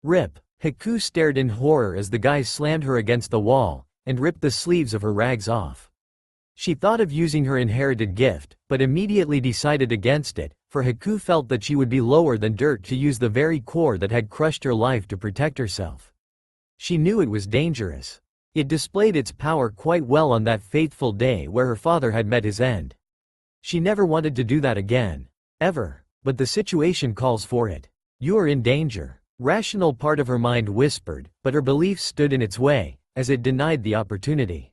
Rip. Haku stared in horror as the guy slammed her against the wall, and ripped the sleeves of her rags off. She thought of using her inherited gift, but immediately decided against it, for Haku felt that she would be lower than dirt to use the very core that had crushed her life to protect herself. She knew it was dangerous. It displayed its power quite well on that fateful day where her father had met his end. She never wanted to do that again. Ever. But the situation calls for it. You are in danger. Rational part of her mind whispered, but her beliefs stood in its way, as it denied the opportunity.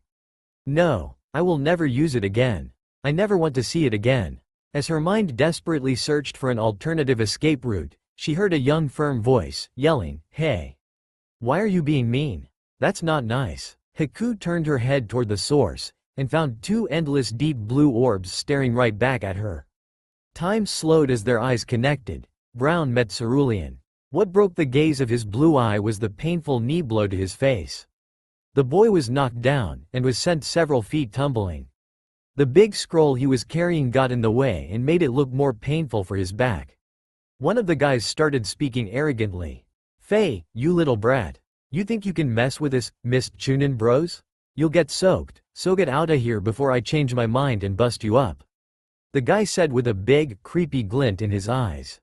No, I will never use it again. I never want to see it again. As her mind desperately searched for an alternative escape route, she heard a young firm voice, yelling, "Hey! Why are you being mean? That's not nice." Haku turned her head toward the source, and found two endless deep blue orbs staring right back at her. Time slowed as their eyes connected. Brown met cerulean. What broke the gaze of his blue eye was the painful knee blow to his face. The boy was knocked down, and was sent several feet tumbling. The big scroll he was carrying got in the way and made it look more painful for his back. One of the guys started speaking arrogantly. "Faye, you little brat. You think you can mess with us, Mist Chunin bros? You'll get soaked, so get outta here before I change my mind and bust you up." The guy said with a big, creepy glint in his eyes.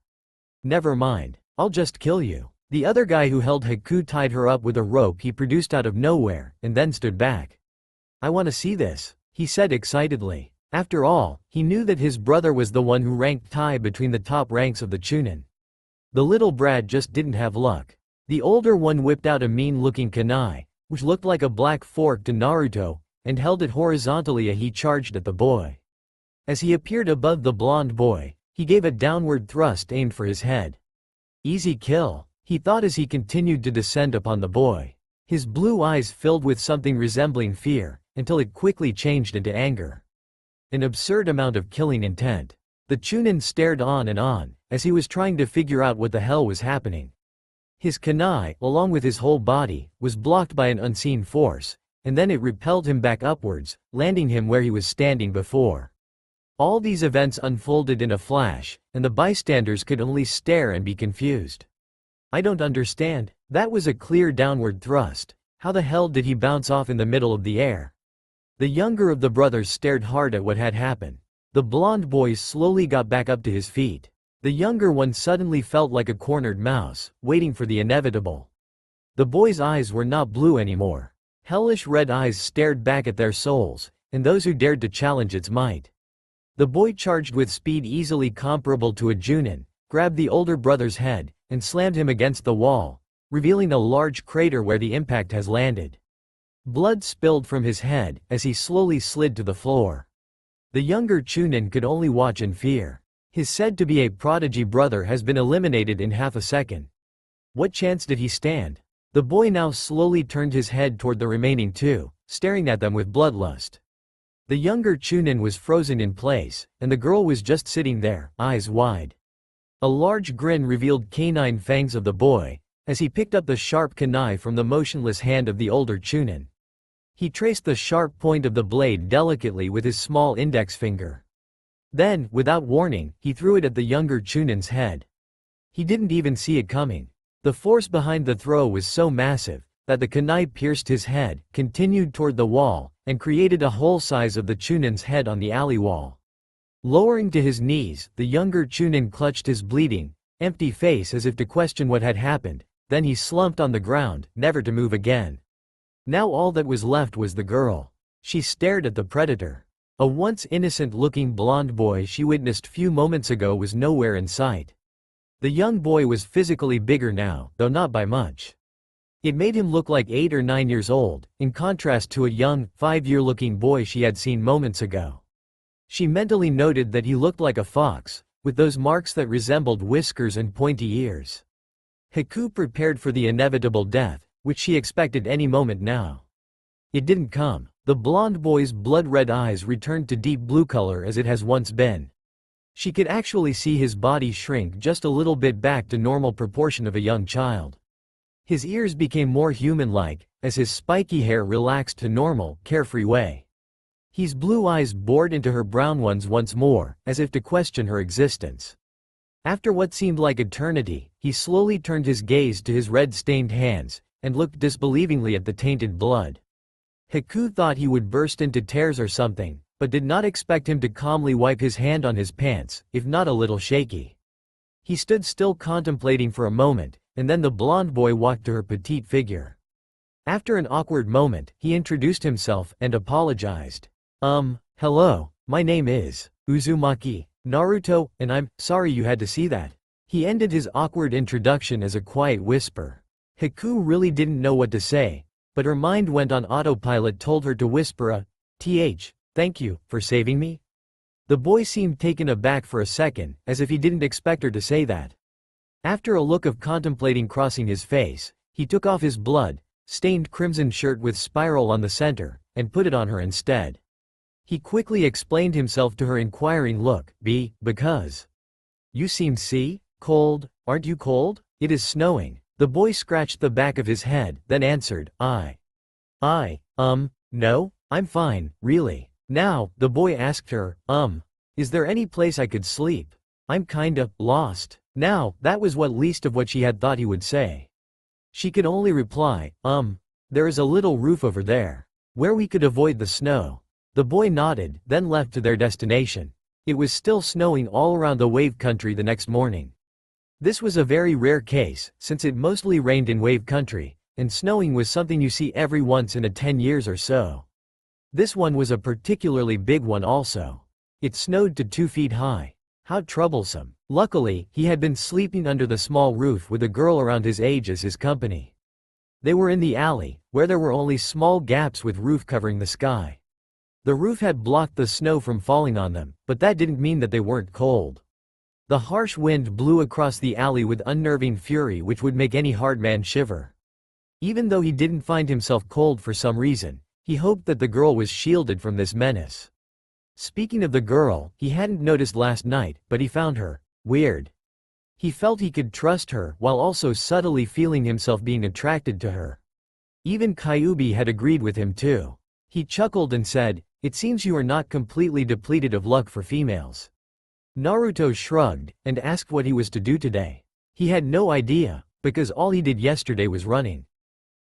"Never mind, I'll just kill you." The other guy who held Haku tied her up with a rope he produced out of nowhere, and then stood back. "I want to see this," he said excitedly. After all, he knew that his brother was the one who ranked high between the top ranks of the Chunin. The little brat just didn't have luck. The older one whipped out a mean-looking kunai, which looked like a black fork to Naruto, and held it horizontally as he charged at the boy. As he appeared above the blonde boy, he gave a downward thrust aimed for his head. Easy kill, he thought as he continued to descend upon the boy. His blue eyes filled with something resembling fear, until it quickly changed into anger. An absurd amount of killing intent. The Chunin stared on, as he was trying to figure out what the hell was happening. His kunai, along with his whole body, was blocked by an unseen force, and then it repelled him back upwards, landing him where he was standing before. All these events unfolded in a flash, and the bystanders could only stare and be confused. "I don't understand." That was a clear downward thrust. How the hell did he bounce off in the middle of the air? The younger of the brothers stared hard at what had happened. The blonde boy slowly got back up to his feet. The younger one suddenly felt like a cornered mouse, waiting for the inevitable. The boy's eyes were not blue anymore. Hellish red eyes stared back at their souls, and those who dared to challenge its might. The boy charged with speed easily comparable to a Junin, grabbed the older brother's head, and slammed him against the wall, revealing a large crater where the impact has landed. Blood spilled from his head as he slowly slid to the floor. The younger Chunin could only watch in fear. His said-to-be a prodigy brother has been eliminated in half a second. What chance did he stand? The boy now slowly turned his head toward the remaining two, staring at them with bloodlust. The younger Chunin was frozen in place, and the girl was just sitting there, eyes wide. A large grin revealed canine fangs of the boy, as he picked up the sharp kunai from the motionless hand of the older Chunin. He traced the sharp point of the blade delicately with his small index finger. Then, without warning, he threw it at the younger Chunin's head. He didn't even see it coming. The force behind the throw was so massive, that the kunai pierced his head, continued toward the wall, and created a hole size of the Chunin's head on the alley wall. Lowering to his knees, the younger Chunin clutched his bleeding, empty face as if to question what had happened, then he slumped on the ground, never to move again. Now all that was left was the girl. She stared at the predator. A once innocent-looking blonde boy she witnessed few moments ago was nowhere in sight. The young boy was physically bigger now, though not by much. It made him look like 8 or 9 years old, in contrast to a young, 5-year-looking boy she had seen moments ago. She mentally noted that he looked like a fox, with those marks that resembled whiskers and pointy ears. Haku prepared for the inevitable death, which she expected any moment now. It didn't come. The blonde boy's blood-red eyes returned to deep blue color as it has once been. She could actually see his body shrink just a little bit back to normal proportion of a young child. His ears became more human-like, as his spiky hair relaxed to normal, carefree way. His blue eyes bored into her brown ones once more, as if to question her existence. After what seemed like eternity, he slowly turned his gaze to his red-stained hands, and looked disbelievingly at the tainted blood. Haku thought he would burst into tears or something, but did not expect him to calmly wipe his hand on his pants, if not a little shaky. He stood still contemplating for a moment, and then the blonde boy walked to her petite figure. After an awkward moment, he introduced himself and apologized. Hello, my name is Uzumaki, Naruto, and I'm sorry you had to see that." He ended his awkward introduction as a quiet whisper. Haku really didn't know what to say, but her mind went on autopilot told her to whisper a, "Thank you, for saving me?" The boy seemed taken aback for a second, as if he didn't expect her to say that. After a look of contemplating crossing his face, he took off his blood-stained crimson shirt with spiral on the center, and put it on her instead. He quickly explained himself to her inquiring look, because. "You seem cold, aren't you cold? It is snowing." The boy scratched the back of his head, then answered, no, I'm fine, really. Now, the boy asked her, is there any place I could sleep? I'm kinda lost. Now, that was what least of what she had thought he would say. She could only reply, there is a little roof over there, where we could avoid the snow. The boy nodded, then left to their destination. It was still snowing all around the wave country the next morning. This was a very rare case, since it mostly rained in wave country, and snowing was something you see every once in 10 years or so. This one was a particularly big one also. It snowed to 2 feet high. How troublesome. Luckily, he had been sleeping under the small roof with a girl around his age as his company. They were in the alley, where there were only small gaps with roof covering the sky. The roof had blocked the snow from falling on them, but that didn't mean that they weren't cold. The harsh wind blew across the alley with unnerving fury which would make any hard man shiver. Even though he didn't find himself cold for some reason, he hoped that the girl was shielded from this menace. Speaking of the girl, he hadn't noticed last night, but he found her weird. He felt he could trust her while also subtly feeling himself being attracted to her. Even Kyuubi had agreed with him too. He chuckled and said, "It seems you are not completely depleted of luck for females." Naruto shrugged and asked what he was to do today. He had no idea, because all he did yesterday was running.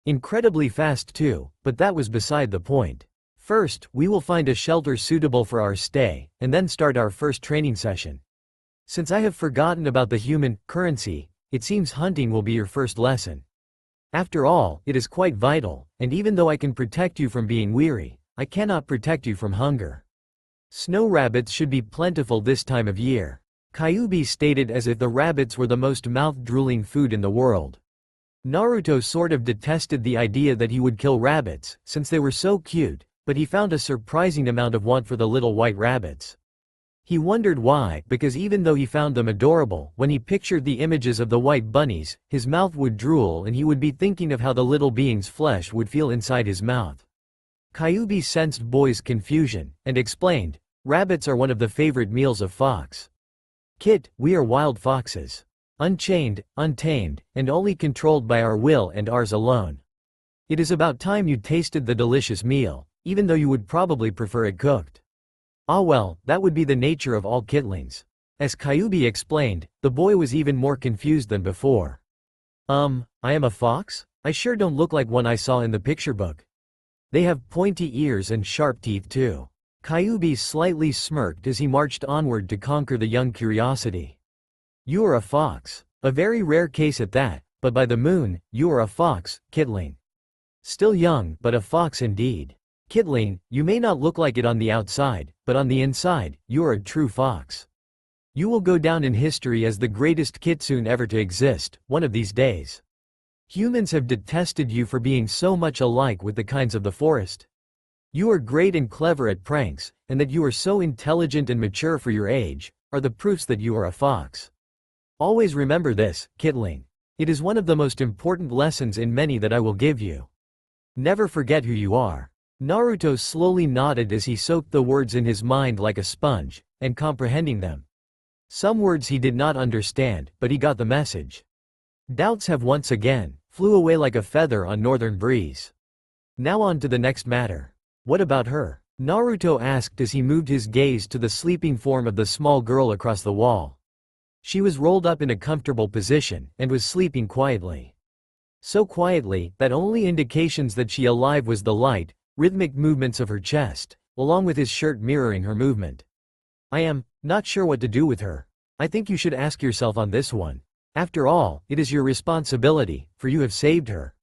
Incredibly fast too, but that was beside the point. First, we will find a shelter suitable for our stay, and then start our first training session. Since I have forgotten about the human currency, it seems hunting will be your first lesson. After all, it is quite vital, and even though I can protect you from being weary, I cannot protect you from hunger. Snow rabbits should be plentiful this time of year. Kyuubi stated as if the rabbits were the most mouth-drooling food in the world. Naruto sort of detested the idea that he would kill rabbits, since they were so cute, but he found a surprising amount of want for the little white rabbits. He wondered why, because even though he found them adorable, when he pictured the images of the white bunnies, his mouth would drool and he would be thinking of how the little being's flesh would feel inside his mouth. Kyuubi sensed boy's confusion, and explained, "Rabbits are one of the favorite meals of fox. Kit, we are wild foxes. Unchained, untamed, and only controlled by our will and ours alone. It is about time you tasted the delicious meal, even though you would probably prefer it cooked." Ah well, that would be the nature of all kitlings. As Kyuubi explained, the boy was even more confused than before. I am a fox? I sure don't look like one I saw in the picture book. They have pointy ears and sharp teeth too. Kyuubi slightly smirked as he marched onward to conquer the young curiosity. You are a fox. A very rare case at that, but by the moon, you are a fox, kitling. Still young, but a fox indeed. Kitling, you may not look like it on the outside, but on the inside, you are a true fox. You will go down in history as the greatest kitsune ever to exist, one of these days. Humans have detested you for being so much alike with the kinds of the forest. You are great and clever at pranks, and that you are so intelligent and mature for your age, are the proofs that you are a fox. Always remember this, kitling. It is one of the most important lessons in many that I will give you. Never forget who you are. Naruto slowly nodded as he soaked the words in his mind like a sponge, and comprehending them. Some words he did not understand, but he got the message. Doubts have once again flew away like a feather on northern breeze. Now on to the next matter. What about her? Naruto asked as he moved his gaze to the sleeping form of the small girl across the wall. She was rolled up in a comfortable position, and was sleeping quietly. So quietly, that only indications that she alive was the light, rhythmic movements of her chest, along with his shirt mirroring her movement. I am not sure what to do with her. I think you should ask yourself on this one. After all, it is your responsibility, for you have saved her.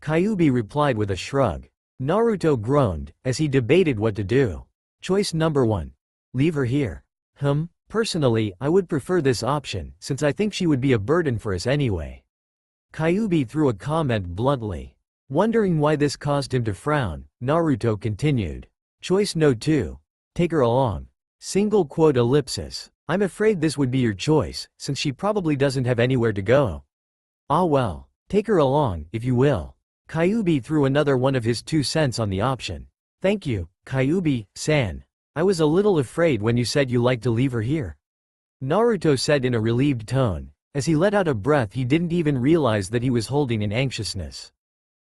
Kyuubi replied with a shrug. Naruto groaned, as he debated what to do. Choice number 1. Leave her here. Personally, I would prefer this option, since I think she would be a burden for us anyway. Kyuubi threw a comment bluntly. Wondering why this caused him to frown, Naruto continued. Choice no 2. Take her along. Single quote ellipsis. I'm afraid this would be your choice, since she probably doesn't have anywhere to go. Ah well. Take her along, if you will. Kyuubi threw another one of his 2 cents on the option. Thank you, Kyuubi-san. I was a little afraid when you said you liked to leave her here. Naruto said in a relieved tone. As he let out a breath he didn't even realize that he was holding in anxiousness.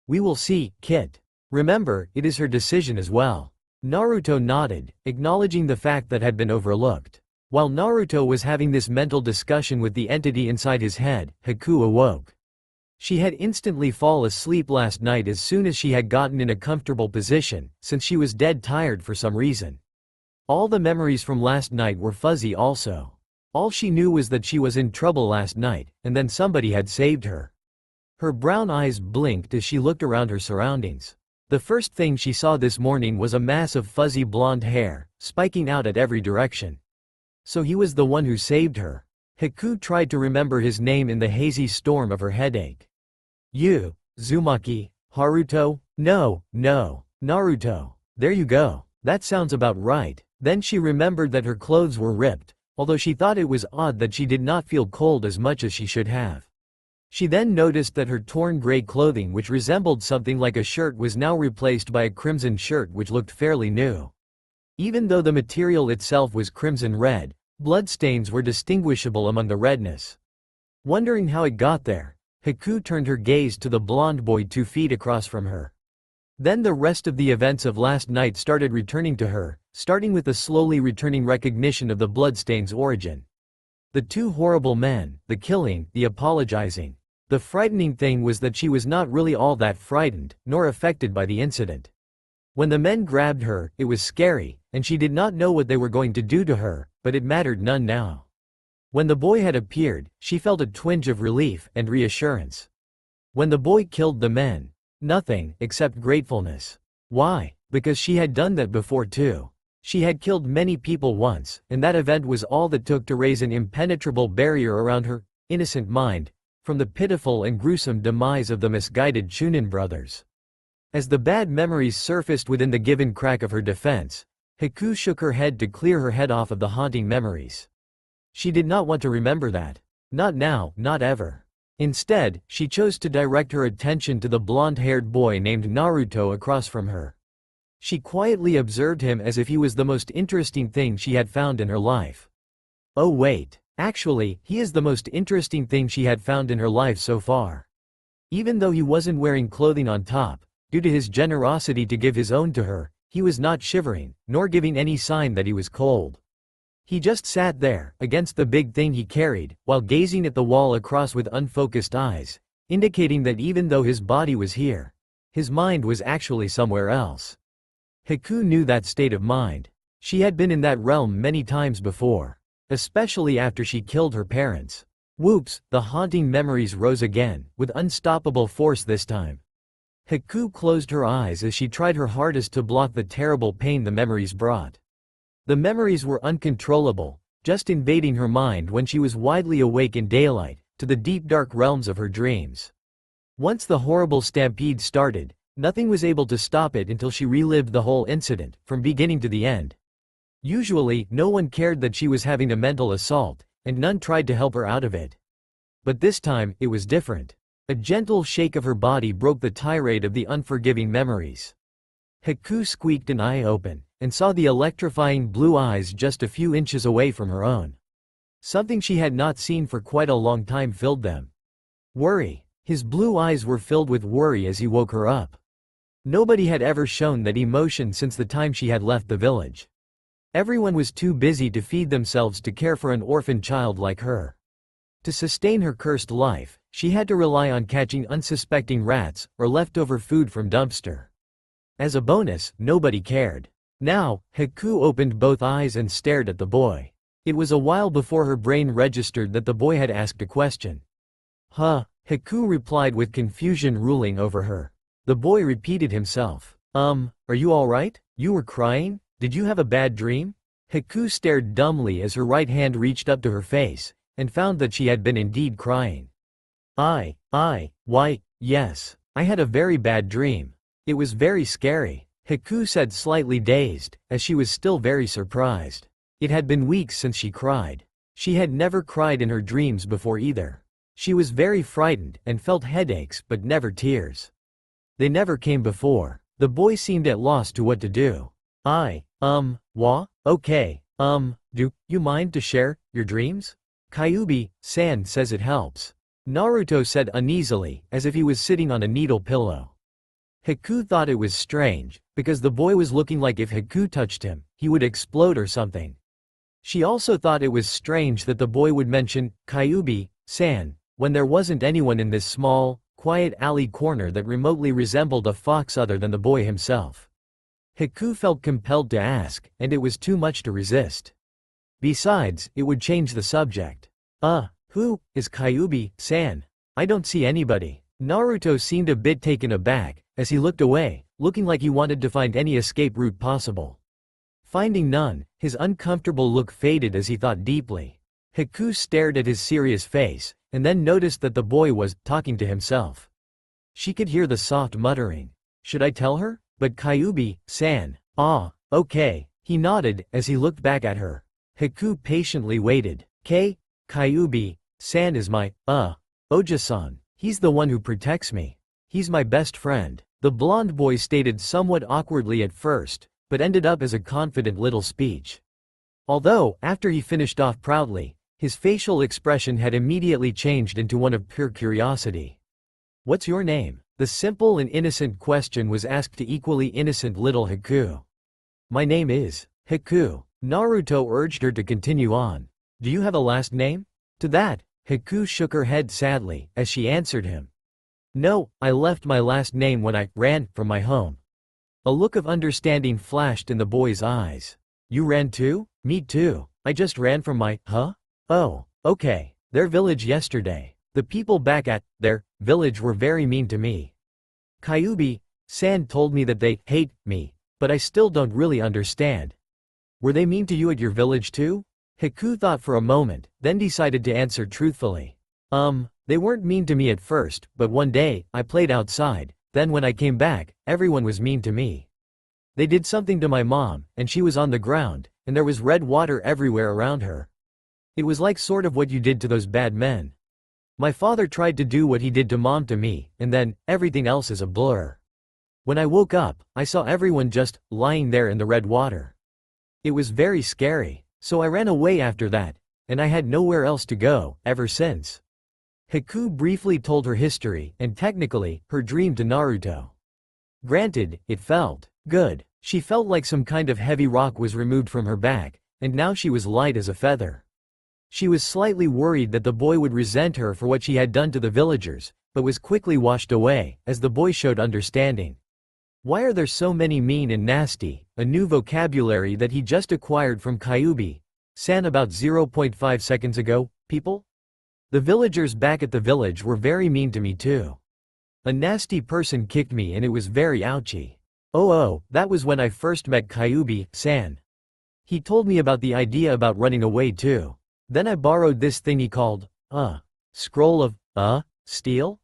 We will see, Kit. Remember, it is her decision as well. Naruto nodded, acknowledging the fact that had been overlooked. While Naruto was having this mental discussion with the entity inside his head, Haku awoke. She had instantly fallen asleep last night as soon as she had gotten in a comfortable position, since she was dead tired for some reason. All the memories from last night were fuzzy also. All she knew was that she was in trouble last night, and then somebody had saved her. Her brown eyes blinked as she looked around her surroundings. The first thing she saw this morning was a mass of fuzzy blonde hair, spiking out at every direction. So he was the one who saved her. Haku tried to remember his name in the hazy storm of her headache. Uzumaki, Haruto? No, Naruto. There you go. That sounds about right. Then she remembered that her clothes were ripped, although she thought it was odd that she did not feel cold as much as she should have. She then noticed that her torn gray clothing, which resembled something like a shirt, was now replaced by a crimson shirt which looked fairly new. Even though the material itself was crimson red, bloodstains were distinguishable among the redness. Wondering how it got there, Haku turned her gaze to the blonde boy 2 feet across from her. Then the rest of the events of last night started returning to her, starting with the slowly returning recognition of the bloodstains' origin. The 2 horrible men, the killing, the apologizing. The frightening thing was that she was not really all that frightened, nor affected by the incident. When the men grabbed her, it was scary, and she did not know what they were going to do to her, but it mattered none now. When the boy had appeared, she felt a twinge of relief and reassurance. When the boy killed the men, nothing except gratefulness. Why? Because she had done that before too. She had killed many people once, and that event was all that took to raise an impenetrable barrier around her innocent mind, from the pitiful and gruesome demise of the misguided Chunin brothers. As the bad memories surfaced within the given crack of her defense, Haku shook her head to clear her head off of the haunting memories. She did not want to remember that. Not now, not ever. Instead, she chose to direct her attention to the blonde-haired boy named Naruto across from her. She quietly observed him as if he was the most interesting thing she had found in her life. Oh wait, actually, he is the most interesting thing she had found in her life so far. Even though he wasn't wearing clothing on top, due to his generosity to give his own to her, he was not shivering, nor giving any sign that he was cold. He just sat there, against the big thing he carried, while gazing at the wall across with unfocused eyes, indicating that even though his body was here, his mind was actually somewhere else. Haku knew that state of mind. She had been in that realm many times before, especially after she killed her parents. Whoops, the haunting memories rose again, with unstoppable force this time. Haku closed her eyes as she tried her hardest to block the terrible pain the memories brought. The memories were uncontrollable, just invading her mind when she was widely awake in daylight, to the deep dark realms of her dreams. Once the horrible stampede started, nothing was able to stop it until she relived the whole incident, from beginning to the end. Usually, no one cared that she was having a mental assault, and none tried to help her out of it. But this time, it was different. A gentle shake of her body broke the tirade of the unforgiving memories. Haku squeaked an eye open, and saw the electrifying blue eyes just a few inches away from her own. Something she had not seen for quite a long time filled them. Worry. His blue eyes were filled with worry as he woke her up. Nobody had ever shown that emotion since the time she had left the village. Everyone was too busy to feed themselves to care for an orphan child like her. To sustain her cursed life, she had to rely on catching unsuspecting rats or leftover food from dumpster. As a bonus, nobody cared. Now, Haku opened both eyes and stared at the boy. It was a while before her brain registered that the boy had asked a question. Huh? Haku replied with confusion ruling over her. The boy repeated himself. Are you alright? You were crying? Did you have a bad dream? Haku stared dumbly as her right hand reached up to her face, and found that she had been indeed crying. Why, yes. I had a very bad dream. It was very scary. Haku said, slightly dazed, as she was still very surprised. It had been weeks since she cried. She had never cried in her dreams before either. She was very frightened and felt headaches but never tears. They never came before. The boy seemed at loss to what to do. Okay, do you mind to share your dreams? Kyuubi-san says it helps. Naruto said uneasily, as if he was sitting on a needle pillow. Haku thought it was strange, because the boy was looking like if Haku touched him, he would explode or something. She also thought it was strange that the boy would mention Kyuubi-san, when there wasn't anyone in this small, quiet alley corner that remotely resembled a fox other than the boy himself. Haku felt compelled to ask, and it was too much to resist. Besides, it would change the subject. Who is Kyuubi-san? I don't see anybody. Naruto seemed a bit taken aback, as he looked away, looking like he wanted to find any escape route possible. Finding none, his uncomfortable look faded as he thought deeply. Haku stared at his serious face, and then noticed that the boy was talking to himself. She could hear the soft muttering. Should I tell her? But Kyuubi-san. Okay. He nodded as he looked back at her. Haku patiently waited. Kyuubi-san is my, Oja-san. He's the one who protects me. He's my best friend. The blonde boy stated somewhat awkwardly at first, but ended up as a confident little speech. Although, after he finished off proudly, his facial expression had immediately changed into one of pure curiosity. What's your name? The simple and innocent question was asked to equally innocent little Haku. My name is Haku. Naruto urged her to continue on. Do you have a last name? To that, Haku shook her head sadly, as she answered him. No, I left my last name when I ran from my home. A look of understanding flashed in the boy's eyes. You ran too? Me too. I just ran from my, Oh, okay. Their village yesterday. The people back at their village were very mean to me. Kyuubi-san told me that they hate me, but I still don't really understand. Were they mean to you at your village too? Haku thought for a moment, then decided to answer truthfully. They weren't mean to me at first, but one day, I played outside, then when I came back, everyone was mean to me. They did something to my mom, and she was on the ground, and there was red water everywhere around her. It was like sort of what you did to those bad men. My father tried to do what he did to mom to me, and then, everything else is a blur. When I woke up, I saw everyone just lying there in the red water. It was very scary, so I ran away after that, and I had nowhere else to go, ever since. Haku briefly told her history, and technically, her dream to Naruto. Granted, it felt good. She felt like some kind of heavy rock was removed from her back, and now she was light as a feather. She was slightly worried that the boy would resent her for what she had done to the villagers, but was quickly washed away, as the boy showed understanding. Why are there so many mean and nasty, a new vocabulary that he just acquired from Kyuubi-san about 0.5 seconds ago, people? The villagers back at the village were very mean to me too. A nasty person kicked me and it was very ouchy. That was when I first met Kyuubi-san. He told me about the idea about running away too. Then I borrowed this thing he called, scroll of, steel?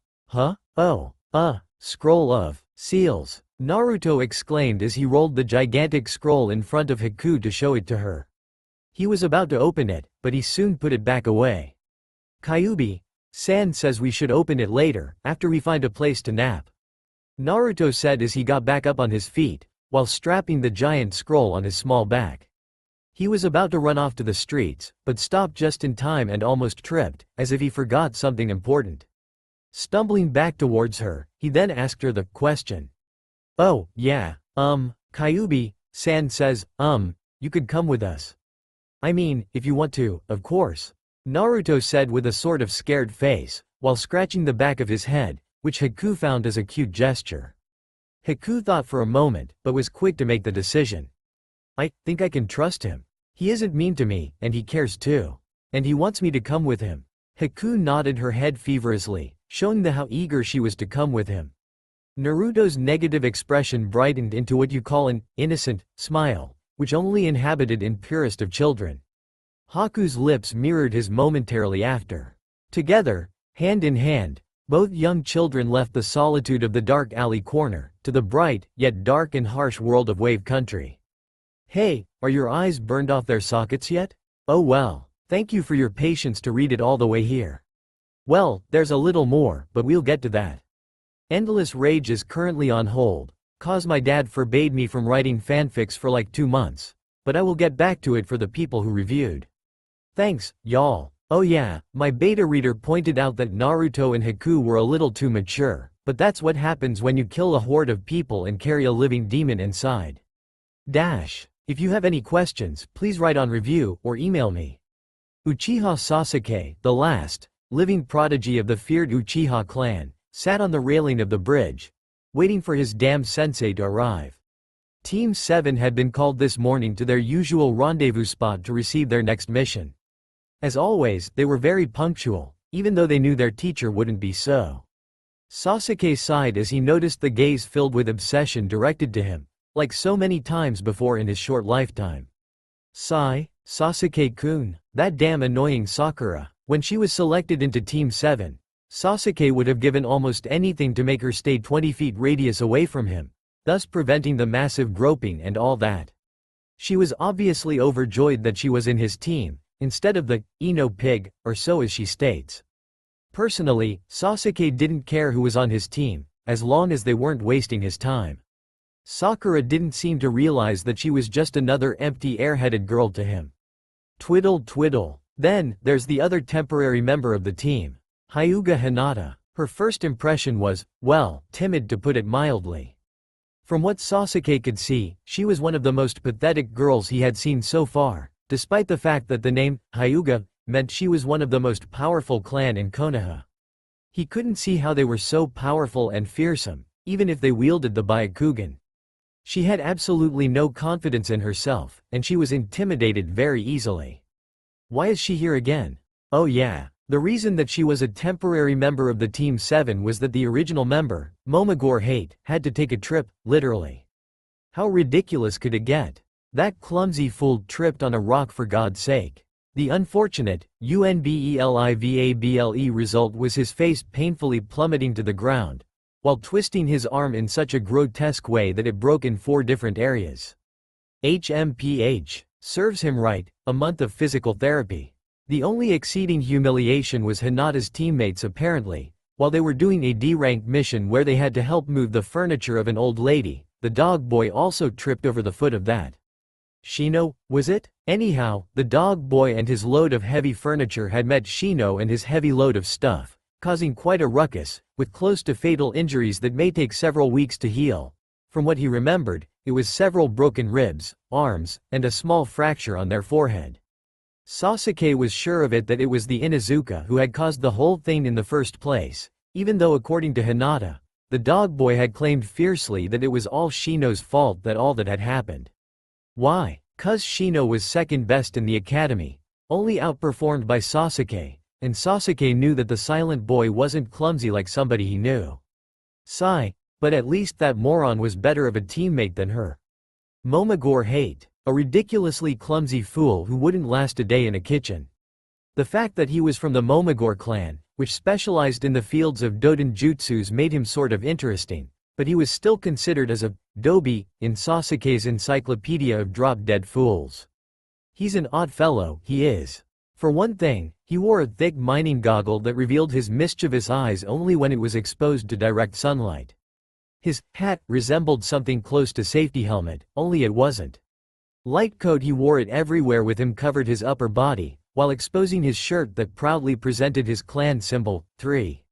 Scroll of, seals. Naruto exclaimed as he rolled the gigantic scroll in front of Haku to show it to her. He was about to open it, but he soon put it back away. Kyuubi-san says we should open it later, after we find a place to nap. Naruto said as he got back up on his feet, while strapping the giant scroll on his small back. He was about to run off to the streets, but stopped just in time and almost tripped, as if he forgot something important. Stumbling back towards her, he then asked her the question. Oh, yeah, Kyuubi-san says, you could come with us. I mean, if you want to, of course. Naruto said with a sort of scared face, while scratching the back of his head, which Haku found as a cute gesture. Haku thought for a moment, but was quick to make the decision. I think I can trust him. He isn't mean to me, and he cares too. And he wants me to come with him. Haku nodded her head feverishly, showing how eager she was to come with him. Naruto's negative expression brightened into what you call an innocent smile, which only inhabited in purest of children. Haku's lips mirrored his momentarily after. Together, hand in hand, both young children left the solitude of the dark alley corner, to the bright, yet dark and harsh world of Wave Country. Hey, are your eyes burned off their sockets yet? Oh well, thank you for your patience to read it all the way here. Well, there's a little more, but we'll get to that. Endless Rage is currently on hold, cause my dad forbade me from writing fanfics for like 2 months, but I will get back to it for the people who reviewed. Thanks, y'all. Oh yeah, my beta reader pointed out that Naruto and Haku were a little too mature, But that's what happens when you kill a horde of people and carry a living demon inside. If you have any questions, please write on review or email me. Uchiha Sasuke, the last, living prodigy of the feared Uchiha clan, sat on the railing of the bridge, waiting for his damned sensei to arrive. Team 7 had been called this morning to their usual rendezvous spot to receive their next mission. As always, they were very punctual, even though they knew their teacher wouldn't be so. Sasuke sighed as he noticed the gaze filled with obsession directed to him, like so many times before in his short lifetime. Sigh, Sasuke-kun, that damn annoying Sakura. When she was selected into Team 7, Sasuke would have given almost anything to make her stay 20 feet radius away from him, thus preventing the massive groping and all that. She was obviously overjoyed that she was in his team, instead of the Ino pig, or so as she states. Personally, Sasuke didn't care who was on his team, as long as they weren't wasting his time. Sakura didn't seem to realize that she was just another empty airheaded girl to him. Twiddle twiddle. Then, there's the other temporary member of the team, Hyuga Hinata. Her first impression was, well, timid to put it mildly. From what Sasuke could see, she was one of the most pathetic girls he had seen so far, despite the fact that the name, Hyuga, meant she was one of the most powerful clan in Konoha. He couldn't see how they were so powerful and fearsome, even if they wielded the Byakugan. She had absolutely no confidence in herself, and she was intimidated very easily. Why is she here again? Oh yeah, the reason that she was a temporary member of the Team 7 was that the original member, Momogore Hate, had to take a trip, literally. How ridiculous could it get? That clumsy fool tripped on a rock for God's sake. The unfortunate, unbelivable result was his face painfully plummeting to the ground, while twisting his arm in such a grotesque way that it broke in 4 different areas. HMPH. Serves him right, a month of physical therapy. The only exceeding humiliation was Hinata's teammates apparently, while they were doing a D-rank mission where they had to help move the furniture of an old lady, the dog boy also tripped over the foot of that. Shino, was it? Anyhow, the dog boy and his load of heavy furniture had met Shino and his heavy load of stuff, causing quite a ruckus, with close to fatal injuries that may take several weeks to heal. From what he remembered, it was several broken ribs, arms, and a small fracture on their forehead. Sasuke was sure of it that it was the Inuzuka who had caused the whole thing in the first place, even though according to Hinata, the dog boy had claimed fiercely that it was all Shino's fault that all that had happened. Why? 'Cause Shino was second best in the academy, only outperformed by Sasuke, and Sasuke knew that the silent boy wasn't clumsy like somebody he knew. Sigh, but at least that moron was better of a teammate than her. Momogore Hate, a ridiculously clumsy fool who wouldn't last a day in a kitchen. The fact that he was from the Momogore clan, which specialized in the fields of Doden jutsus, made him sort of interesting, but he was still considered as a dobi in Sasuke's encyclopedia of drop-dead fools. He's an odd fellow, he is. For one thing, he wore a thick mining goggle that revealed his mischievous eyes only when it was exposed to direct sunlight. His hat resembled something close to safety helmet, only it wasn't. Light coat he wore it everywhere with him covered his upper body, while exposing his shirt that proudly presented his clan symbol, 3.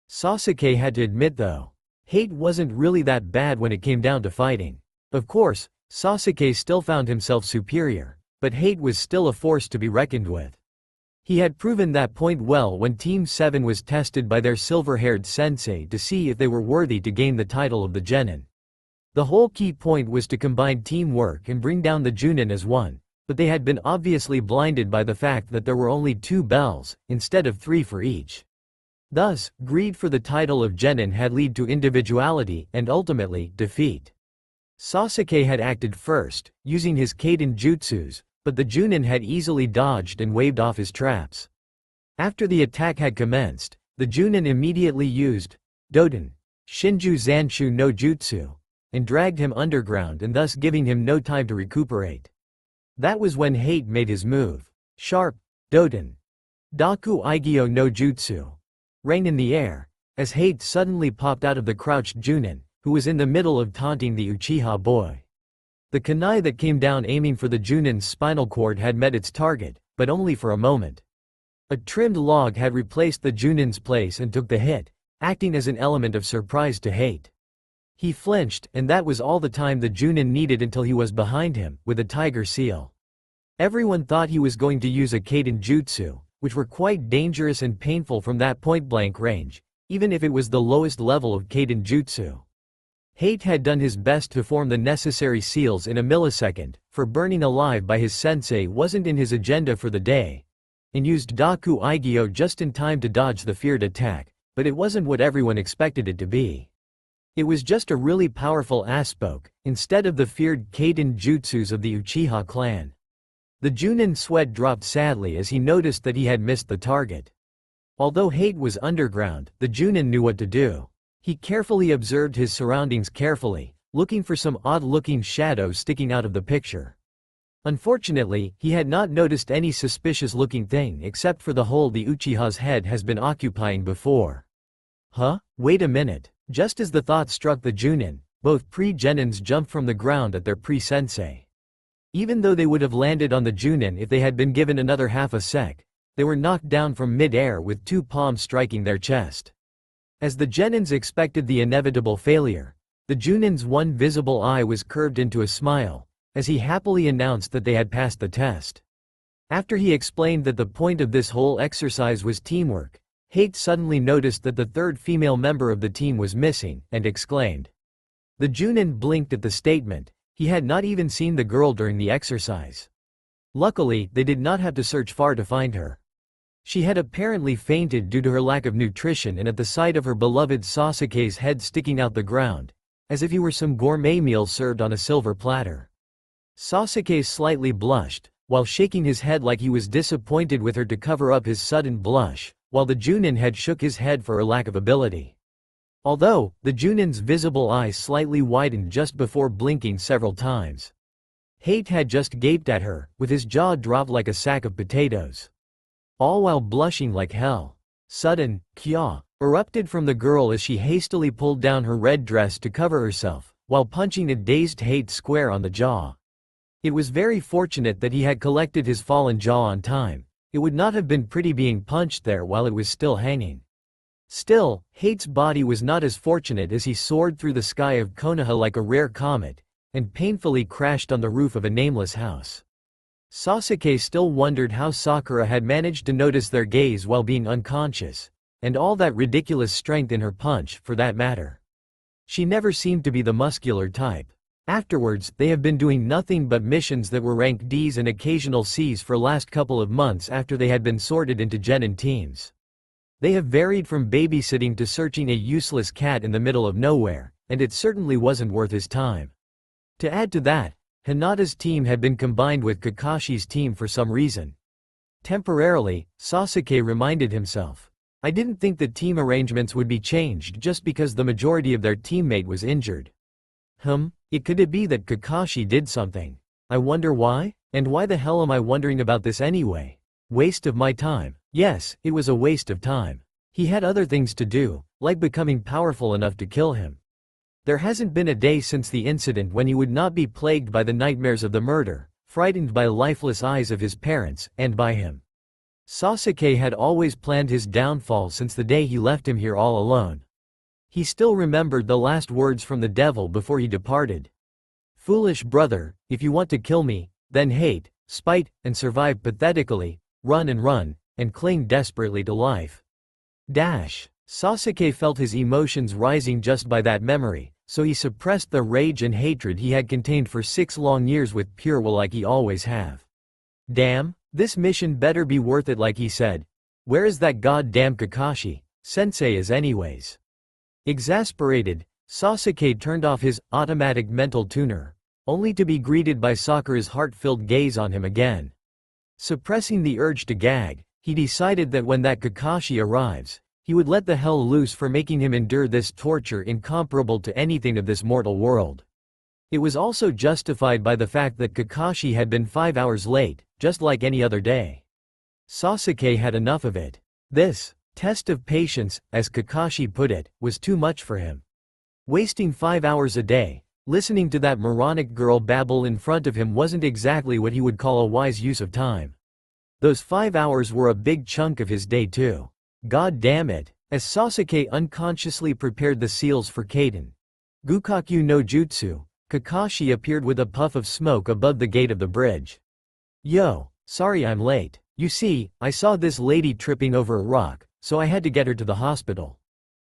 Sasuke had to admit though, Hate wasn't really that bad when it came down to fighting. Of course, Sasuke still found himself superior, but Hate was still a force to be reckoned with. He had proven that point well when Team 7 was tested by their silver-haired sensei to see if they were worthy to gain the title of the Genin. The whole key point was to combine teamwork and bring down the Junin as one, but they had been obviously blinded by the fact that there were only 2 bells, instead of 3 for each. Thus, greed for the title of Genin had led to individuality and ultimately, defeat. Sasuke had acted first, using his Kaiden jutsus, but the Junin had easily dodged and waved off his traps. After the attack had commenced, the Junin immediately used Doden Shinju Zanshu no Jutsu and dragged him underground and thus giving him no time to recuperate. That was when Hate made his move. Sharp Doden Daku Eigyo no Jutsu rang in the air, as Hate suddenly popped out of the crouched Junin, who was in the middle of taunting the Uchiha boy. The kunai that came down aiming for the Junin's spinal cord had met its target, but only for a moment. A trimmed log had replaced the Junin's place and took the hit, acting as an element of surprise to hate. He flinched, and that was all the time the Junin needed until he was behind him, with a tiger seal. Everyone thought he was going to use a Kaiden jutsu, which were quite dangerous and painful from that point-blank range, even if it was the lowest level of Kaiden jutsu. Hate had done his best to form the necessary seals in a millisecond, for burning alive by his sensei wasn't in his agenda for the day, and used Daku Aigyo just in time to dodge the feared attack, but it wasn't what everyone expected it to be. It was just a really powerful Aspoke, instead of the feared Kaiden jutsus of the Uchiha clan. The Junin's sweat dropped sadly as he noticed that he had missed the target. Although hate was underground, the Junin knew what to do. He carefully observed his surroundings carefully, looking for some odd-looking shadows sticking out of the picture. Unfortunately, he had not noticed any suspicious-looking thing except for the hole the Uchiha's head has been occupying before. Huh? Wait a minute. Just as the thought struck the Junin, both pre-genins jumped from the ground at their pre-sensei. Even though they would have landed on the Junin if they had been given another half a sec, they were knocked down from mid-air with two palms striking their chest. As the genins expected the inevitable failure, the Junin's one visible eye was curved into a smile, as he happily announced that they had passed the test. After he explained that the point of this whole exercise was teamwork, Hate suddenly noticed that the third female member of the team was missing, and exclaimed. The Junin blinked at the statement. He had not even seen the girl during the exercise. Luckily, they did not have to search far to find her. She had apparently fainted due to her lack of nutrition and at the sight of her beloved Sasuke's head sticking out the ground, as if he were some gourmet meal served on a silver platter. Sasuke slightly blushed, while shaking his head like he was disappointed with her to cover up his sudden blush, while the Junin had shook his head for her lack of ability. Although, the Junin's visible eyes slightly widened just before blinking several times. Hate had just gaped at her, with his jaw dropped like a sack of potatoes. All while blushing like hell. Sudden, kya erupted from the girl as she hastily pulled down her red dress to cover herself, while punching a dazed Hate square on the jaw. It was very fortunate that he had collected his fallen jaw on time. It would not have been pretty being punched there while it was still hanging. Still, Hate's body was not as fortunate as he soared through the sky of Konoha like a rare comet, and painfully crashed on the roof of a nameless house. Sasuke still wondered how Sakura had managed to notice their gaze while being unconscious, and all that ridiculous strength in her punch, for that matter. She never seemed to be the muscular type. Afterwards, they have been doing nothing but missions that were rank Ds and occasional Cs for last couple of months after they had been sorted into genin teams. They have varied from babysitting to searching a useless cat in the middle of nowhere, and it certainly wasn't worth his time. To add to that, Hinata's team had been combined with Kakashi's team for some reason. Temporarily, Sasuke reminded himself. I didn't think the team arrangements would be changed just because the majority of their teammate was injured. Could it be that Kakashi did something? I wonder why? And why the hell am I wondering about this anyway? Waste of my time. Yes, it was a waste of time. He had other things to do, like becoming powerful enough to kill him. There hasn't been a day since the incident when he would not be plagued by the nightmares of the murder, frightened by lifeless eyes of his parents, and by him. Sasuke had always planned his downfall since the day he left him here all alone. He still remembered the last words from the devil before he departed. Foolish brother, if you want to kill me, then hate, spite, and survive pathetically, run, and cling desperately to life. Sasuke felt his emotions rising just by that memory, so he suppressed the rage and hatred he had contained for 6 long years with pure will like he always have. Damn, this mission better be worth it like he said. Where is that goddamn Kakashi? Sensei is anyways. Exasperated, Sasuke turned off his automatic mental tuner, only to be greeted by Sakura's heart-filled gaze on him again. Suppressing the urge to gag, he decided that when that Kakashi arrives, he would let the hell loose for making him endure this torture incomparable to anything of this mortal world. It was also justified by the fact that Kakashi had been 5 hours late, just like any other day. Sasuke had enough of it. This test of patience, as Kakashi put it, was too much for him. Wasting 5 hours a day, listening to that moronic girl babble in front of him wasn't exactly what he would call a wise use of time. Those 5 hours were a big chunk of his day too. God damn it, As Sasuke unconsciously prepared the seals for Kaden Gukakyu no Jutsu, Kakashi appeared with a puff of smoke above the gate of the bridge. Yo, sorry I'm late. You see, I saw this lady tripping over a rock, so I had to get her to the hospital.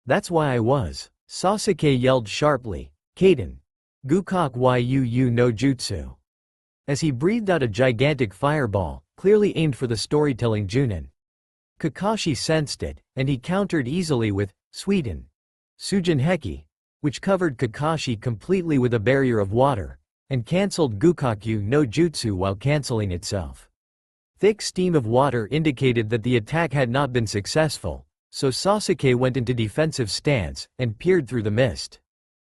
That's why I was. Sasuke yelled sharply, Kaden Gukakyu no Jutsu. As he breathed out a gigantic fireball, clearly aimed for the storytelling Junin. Kakashi sensed it, and he countered easily with, Suiden Sujin Heki, which covered Kakashi completely with a barrier of water, and cancelled Gukakyu no Jutsu while cancelling itself. Thick steam of water indicated that the attack had not been successful, so Sasuke went into defensive stance, and peered through the mist.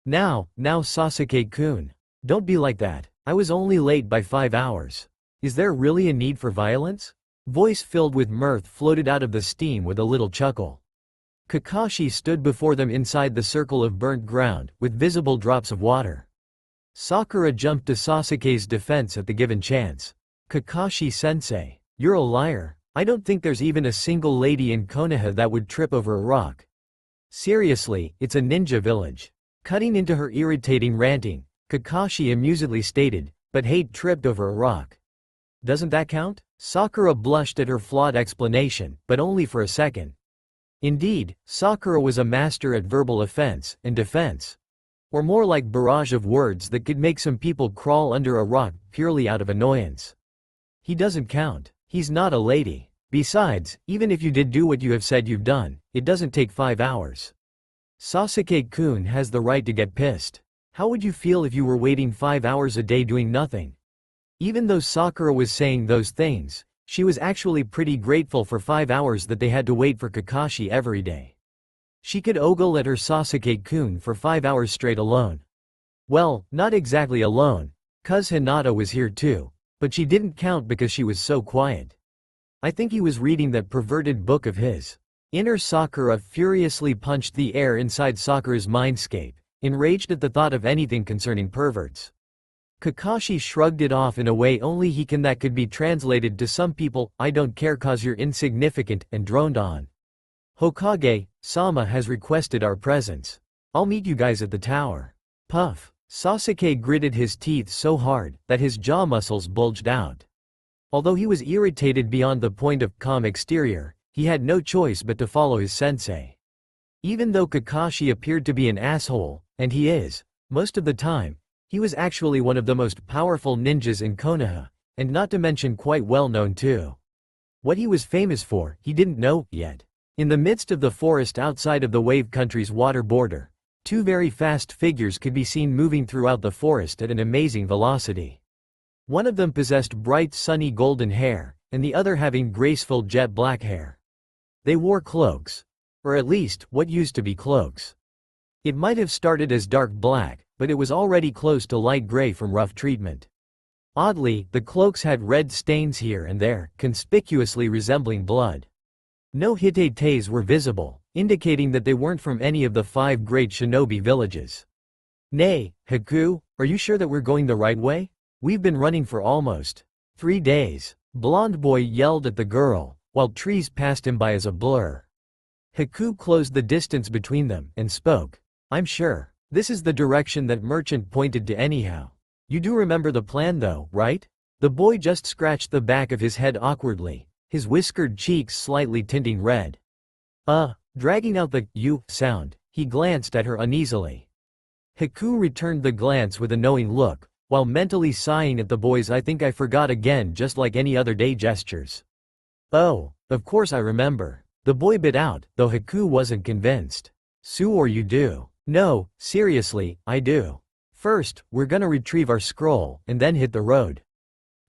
Now Sasuke-kun. Don't be like that, I was only late by 5 hours. Is there really a need for violence? Voice filled with mirth floated out of the steam with a little chuckle. Kakashi stood before them inside the circle of burnt ground, with visible drops of water. Sakura jumped to Sasuke's defense at the given chance. Kakashi-sensei, you're a liar. I don't think there's even a single lady in Konoha that would trip over a rock. Seriously, it's a ninja village. Cutting into her irritating ranting, Kakashi amusedly stated, but hate tripped over a rock. Doesn't that count? Sakura blushed at her flawed explanation, but only for a second. Indeed, Sakura was a master at verbal offense and defense. Or more like barrage of words that could make some people crawl under a rock purely out of annoyance. He doesn't count. He's not a lady. Besides, even if you did do what you have said you've done, it doesn't take 5 hours. Sasuke-kun has the right to get pissed. How would you feel if you were waiting 5 hours a day doing nothing? Even though Sakura was saying those things, she was actually pretty grateful for 5 hours that they had to wait for Kakashi every day. She could ogle at her Sasuke-kun for 5 hours straight alone. Well, not exactly alone, cuz Hinata was here too, but she didn't count because she was so quiet. I think he was reading that perverted book of his. Inner Sakura furiously punched the air inside Sakura's mindscape, enraged at the thought of anything concerning perverts. Kakashi shrugged it off in a way only he can that could be translated to some people, I don't care cause you're insignificant, and droned on. Hokage-sama has requested our presence. I'll meet you guys at the tower. Puff. Sasuke gritted his teeth so hard that his jaw muscles bulged out. Although he was irritated beyond the point of calm exterior, he had no choice but to follow his sensei. Even though Kakashi appeared to be an asshole, and he is, most of the time, he was actually one of the most powerful ninjas in Konoha, and not to mention quite well known too. What he was famous for, he didn't know yet. In the midst of the forest outside of the Wave Country's water border, 2 very fast figures could be seen moving throughout the forest at an amazing velocity. One of them possessed bright sunny golden hair, and the other having graceful jet black hair. They wore cloaks. Or at least, what used to be cloaks. It might have started as dark black, but it was already close to light gray from rough treatment. Oddly, the cloaks had red stains here and there, conspicuously resembling blood. No hitates were visible, indicating that they weren't from any of the 5 great shinobi villages. Nay, Haku, are you sure that we're going the right way? We've been running for almost 3 days. Blonde boy yelled at the girl, while trees passed him by as a blur. Haku closed the distance between them, and spoke. I'm sure. This is the direction that merchant pointed to anyhow. You do remember the plan though, right? The boy just scratched the back of his head awkwardly, his whiskered cheeks slightly tinting red. Dragging out the "you" sound, he glanced at her uneasily. Haku returned the glance with a knowing look, while mentally sighing at the boy's "I think I forgot again" just like any other day gestures. Oh, of course I remember. The boy bit out, though Haku wasn't convinced. So or you do. No, seriously, I do. First, we're gonna retrieve our scroll, and then hit the road.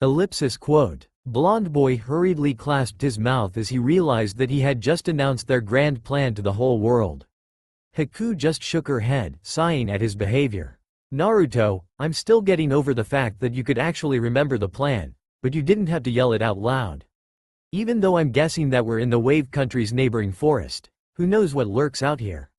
Ellipsis quote. Blonde boy hurriedly clasped his mouth as he realized that he had just announced their grand plan to the whole world. Haku just shook her head, sighing at his behavior. Naruto, I'm still getting over the fact that you could actually remember the plan, but you didn't have to yell it out loud. Even though I'm guessing that we're in the Wave Country's neighboring forest, who knows what lurks out here?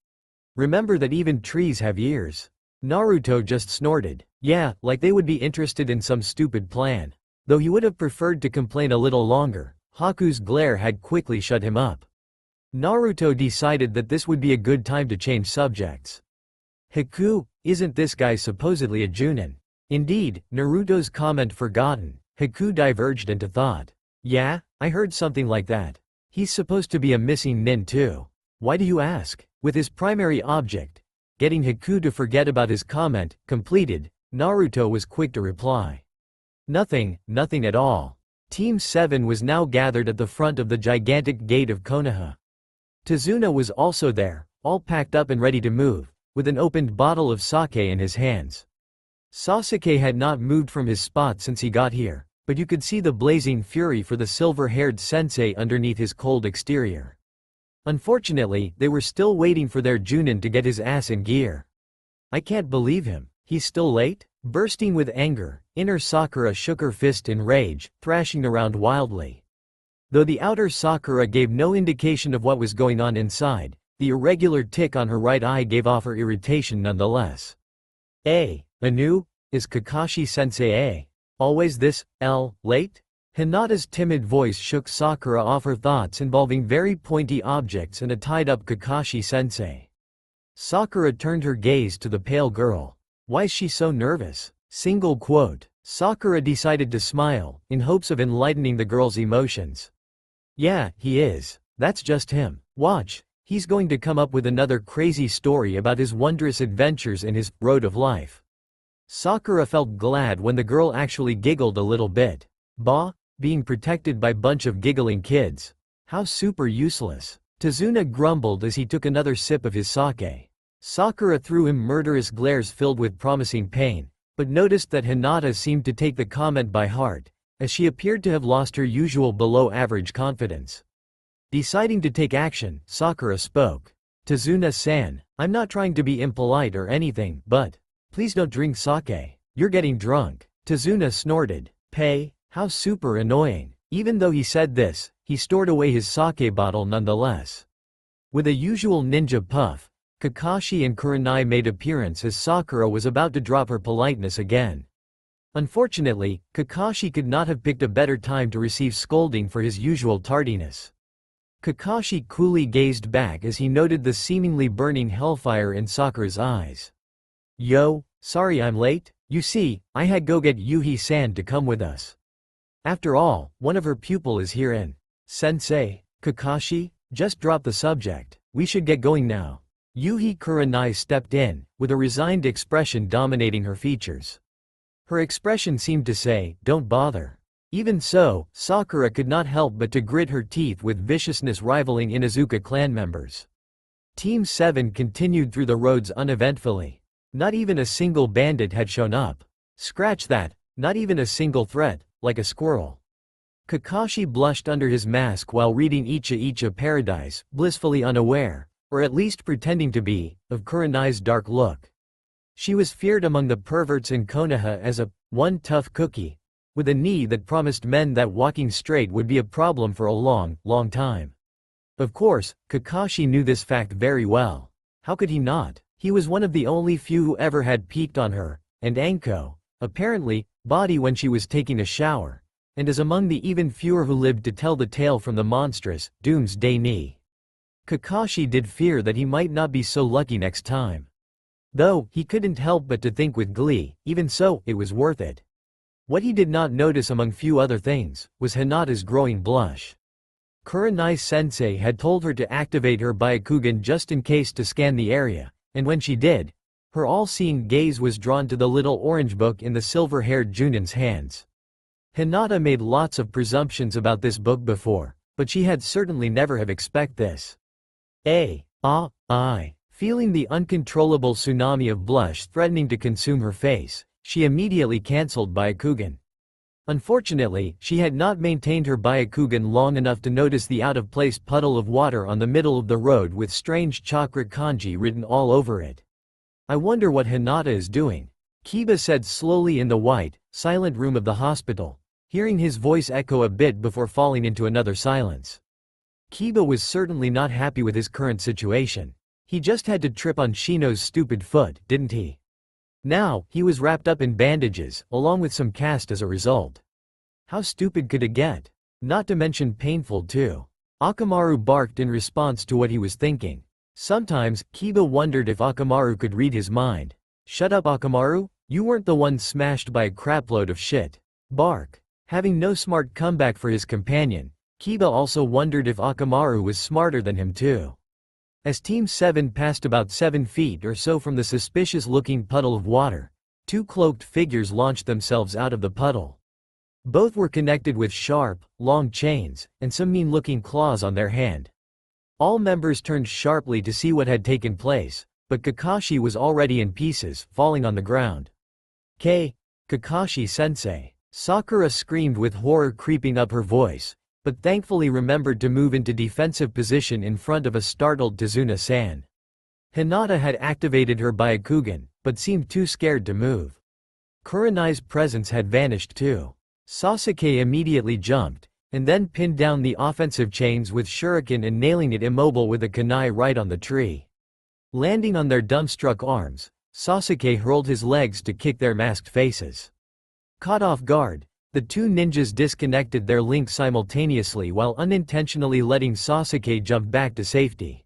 Remember that even trees have ears. Naruto just snorted. Yeah, like they would be interested in some stupid plan. Though he would have preferred to complain a little longer, Haku's glare had quickly shut him up. Naruto decided that this would be a good time to change subjects. Haku, isn't this guy supposedly a Junin? Indeed, Naruto's comment forgotten, Haku diverged into thought. Yeah, I heard something like that. He's supposed to be a missing nin too. Why do you ask? With his primary object, getting Haku to forget about his comment, completed, Naruto was quick to reply. Nothing at all. Team 7 was now gathered at the front of the gigantic gate of Konoha. Tazuna was also there, all packed up and ready to move, with an opened bottle of sake in his hands. Sasuke had not moved from his spot since he got here, but you could see the blazing fury for the silver-haired sensei underneath his cold exterior. Unfortunately, they were still waiting for their Junin to get his ass in gear. I can't believe him. He's still late? Bursting with anger, inner Sakura shook her fist in rage, thrashing around wildly. Though the outer Sakura gave no indication of what was going on inside, the irregular tick on her right eye gave off her irritation nonetheless. Anu? Is Kakashi-sensei always this, late? Hinata's timid voice shook Sakura off her thoughts involving very pointy objects and a tied-up Kakashi-sensei. Sakura turned her gaze to the pale girl. Why's she so nervous? Single quote. Sakura decided to smile, in hopes of enlightening the girl's emotions. Yeah, he is. That's just him. Watch, he's going to come up with another crazy story about his wondrous adventures in his road of life. Sakura felt glad when the girl actually giggled a little bit. Bah, being protected by bunch of giggling kids. How super useless. Tazuna grumbled as he took another sip of his sake. Sakura threw him murderous glares filled with promising pain, but noticed that Hinata seemed to take the comment by heart, as she appeared to have lost her usual below-average confidence. Deciding to take action, Sakura spoke. Tazuna-san, I'm not trying to be impolite or anything, but please don't drink sake. You're getting drunk. Tazuna snorted. How super annoying. Even though he said this, he stored away his sake bottle nonetheless. With a usual ninja puff, Kakashi and Kurenai made appearance as Sakura was about to drop her politeness again. Unfortunately, Kakashi could not have picked a better time to receive scolding for his usual tardiness. Kakashi coolly gazed back as he noted the seemingly burning hellfire in Sakura's eyes. Yo, sorry I'm late. You see, I had go get Yuhi-san to come with us. After all, one of her pupil is here in. Sensei, Kakashi, just drop the subject. We should get going now. Yuhi Kurenai stepped in, with a resigned expression dominating her features. Her expression seemed to say, don't bother. Even so, Sakura could not help but to grit her teeth with viciousness rivaling Inuzuka clan members. Team 7 continued through the roads uneventfully. Not even a single bandit had shown up. Scratch that, not even a single threat, like a squirrel. Kakashi blushed under his mask while reading Icha Paradise, blissfully unaware, or at least pretending to be, of Kurenai's dark look. She was feared among the perverts in Konoha as a one tough cookie, with a knee that promised men that walking straight would be a problem for a long time. Of course, Kakashi knew this fact very well. How could he not? He was one of the only few who ever had peeked on her, and Anko, apparently, body when she was taking a shower, and is among the even fewer who lived to tell the tale from the monstrous, Doomsday Knee. Kakashi did fear that he might not be so lucky next time. Though, he couldn't help but to think with glee, even so, it was worth it. What he did not notice among few other things, was Hinata's growing blush. Kurenai-sensei had told her to activate her Byakugan just in case to scan the area, and when she did, her all-seeing gaze was drawn to the little orange book in the silver-haired Junin's hands. Hinata made lots of presumptions about this book before, but she had certainly never have expected this. Feeling the uncontrollable tsunami of blush threatening to consume her face, she immediately cancelled Byakugan. Unfortunately, she had not maintained her Byakugan long enough to notice the out-of-place puddle of water on the middle of the road with strange chakra kanji written all over it. I wonder what Hinata is doing, Kiba said slowly in the white, silent room of the hospital, hearing his voice echo a bit before falling into another silence. Kiba was certainly not happy with his current situation. He just had to trip on Shino's stupid foot, didn't he? Now, he was wrapped up in bandages, along with some cast as a result. How stupid could it get? Not to mention painful too. Akamaru barked in response to what he was thinking. Sometimes, Kiba wondered if Akamaru could read his mind. Shut up, Akamaru, you weren't the one smashed by a crapload of shit. Bark. Having no smart comeback for his companion, Kiba also wondered if Akamaru was smarter than him too. As Team 7 passed about 7 feet or so from the suspicious-looking puddle of water, two cloaked figures launched themselves out of the puddle. Both were connected with sharp, long chains, and some mean-looking claws on their hand. All members turned sharply to see what had taken place, but Kakashi was already in pieces, falling on the ground. Kakashi-sensei. Sakura screamed with horror creeping up her voice, but thankfully remembered to move into defensive position in front of a startled Tazuna-san. Hinata had activated her Byakugan, but seemed too scared to move. Kurenai's presence had vanished too. Sasuke immediately jumped, and then pinned down the offensive chains with shuriken and nailing it immobile with a kunai right on the tree. Landing on their dumbstruck arms, Sasuke hurled his legs to kick their masked faces. Caught off guard, the two ninjas disconnected their links simultaneously while unintentionally letting Sasuke jump back to safety.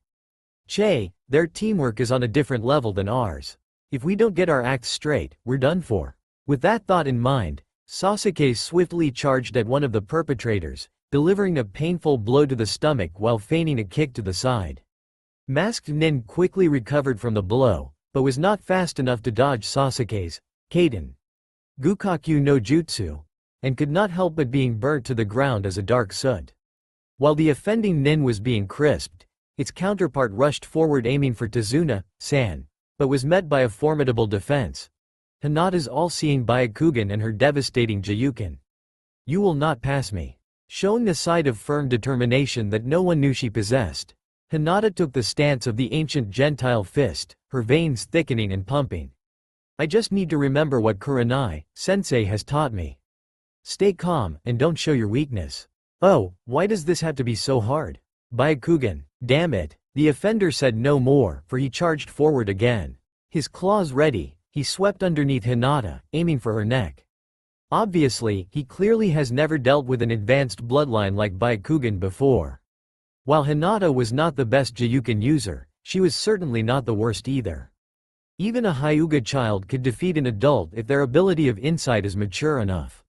Their teamwork is on a different level than ours. If we don't get our acts straight, we're done for. With that thought in mind, Sasuke swiftly charged at one of the perpetrators, delivering a painful blow to the stomach while feigning a kick to the side. Masked Nin quickly recovered from the blow, but was not fast enough to dodge Sasuke's Kaiden Gukaku no Jutsu, and could not help but being burnt to the ground as a dark soot. While the offending Nin was being crisped, its counterpart rushed forward aiming for Tazuna-san, but was met by a formidable defense. Hinata's all-seeing Byakugan and her devastating Jiyuken. You will not pass me. Showing a side of firm determination that no one knew she possessed, Hinata took the stance of the ancient Gentile fist, her veins thickening and pumping. I just need to remember what Kurenai-sensei has taught me. Stay calm, and don't show your weakness. Oh, why does this have to be so hard? Byakugan, damn it. The offender said no more, for he charged forward again. His claws ready, he swept underneath Hinata, aiming for her neck. Obviously, he clearly has never dealt with an advanced bloodline like Byakugan before. While Hinata was not the best Jiyuken user, she was certainly not the worst either. Even a Hyuga child could defeat an adult if their ability of insight is mature enough.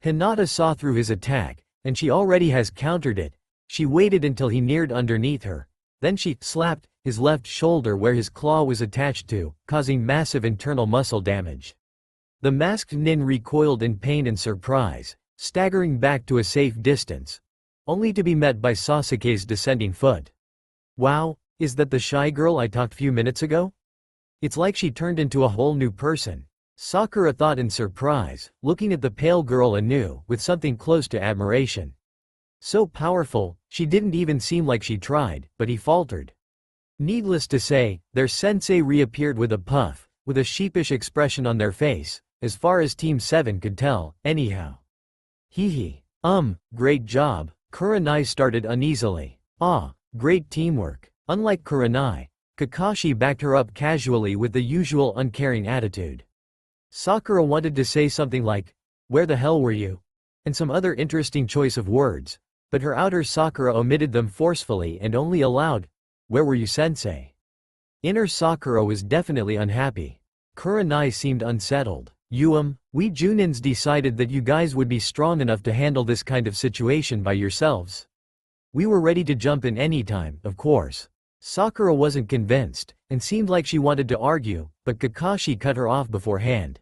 Hinata saw through his attack, and she already has countered it. She waited until he neared underneath her. Then she slapped his left shoulder where his claw was attached to, causing massive internal muscle damage. The masked Nin recoiled in pain and surprise, staggering back to a safe distance, only to be met by Sasuke's descending foot. Wow, is that the shy girl I talked few minutes ago? It's like she turned into a whole new person. Sakura thought in surprise, looking at the pale girl anew, with something close to admiration. So powerful, she didn't even seem like she tried, but he faltered. Needless to say, their sensei reappeared with a puff, with a sheepish expression on their face, as far as Team 7 could tell, anyhow. Hee. Great job, Kurenai started uneasily. Great teamwork. Unlike Kurenai, Kakashi backed her up casually with the usual uncaring attitude. Sakura wanted to say something like, "Where the hell were you?" and some other interesting choice of words, but her outer Sakura omitted them forcefully and only allowed, "Where were you, sensei?" Inner Sakura was definitely unhappy. Kurenai seemed unsettled. We Junins decided that you guys would be strong enough to handle this kind of situation by yourselves. We were ready to jump in any time, of course. Sakura wasn't convinced, and seemed like she wanted to argue, but Kakashi cut her off beforehand.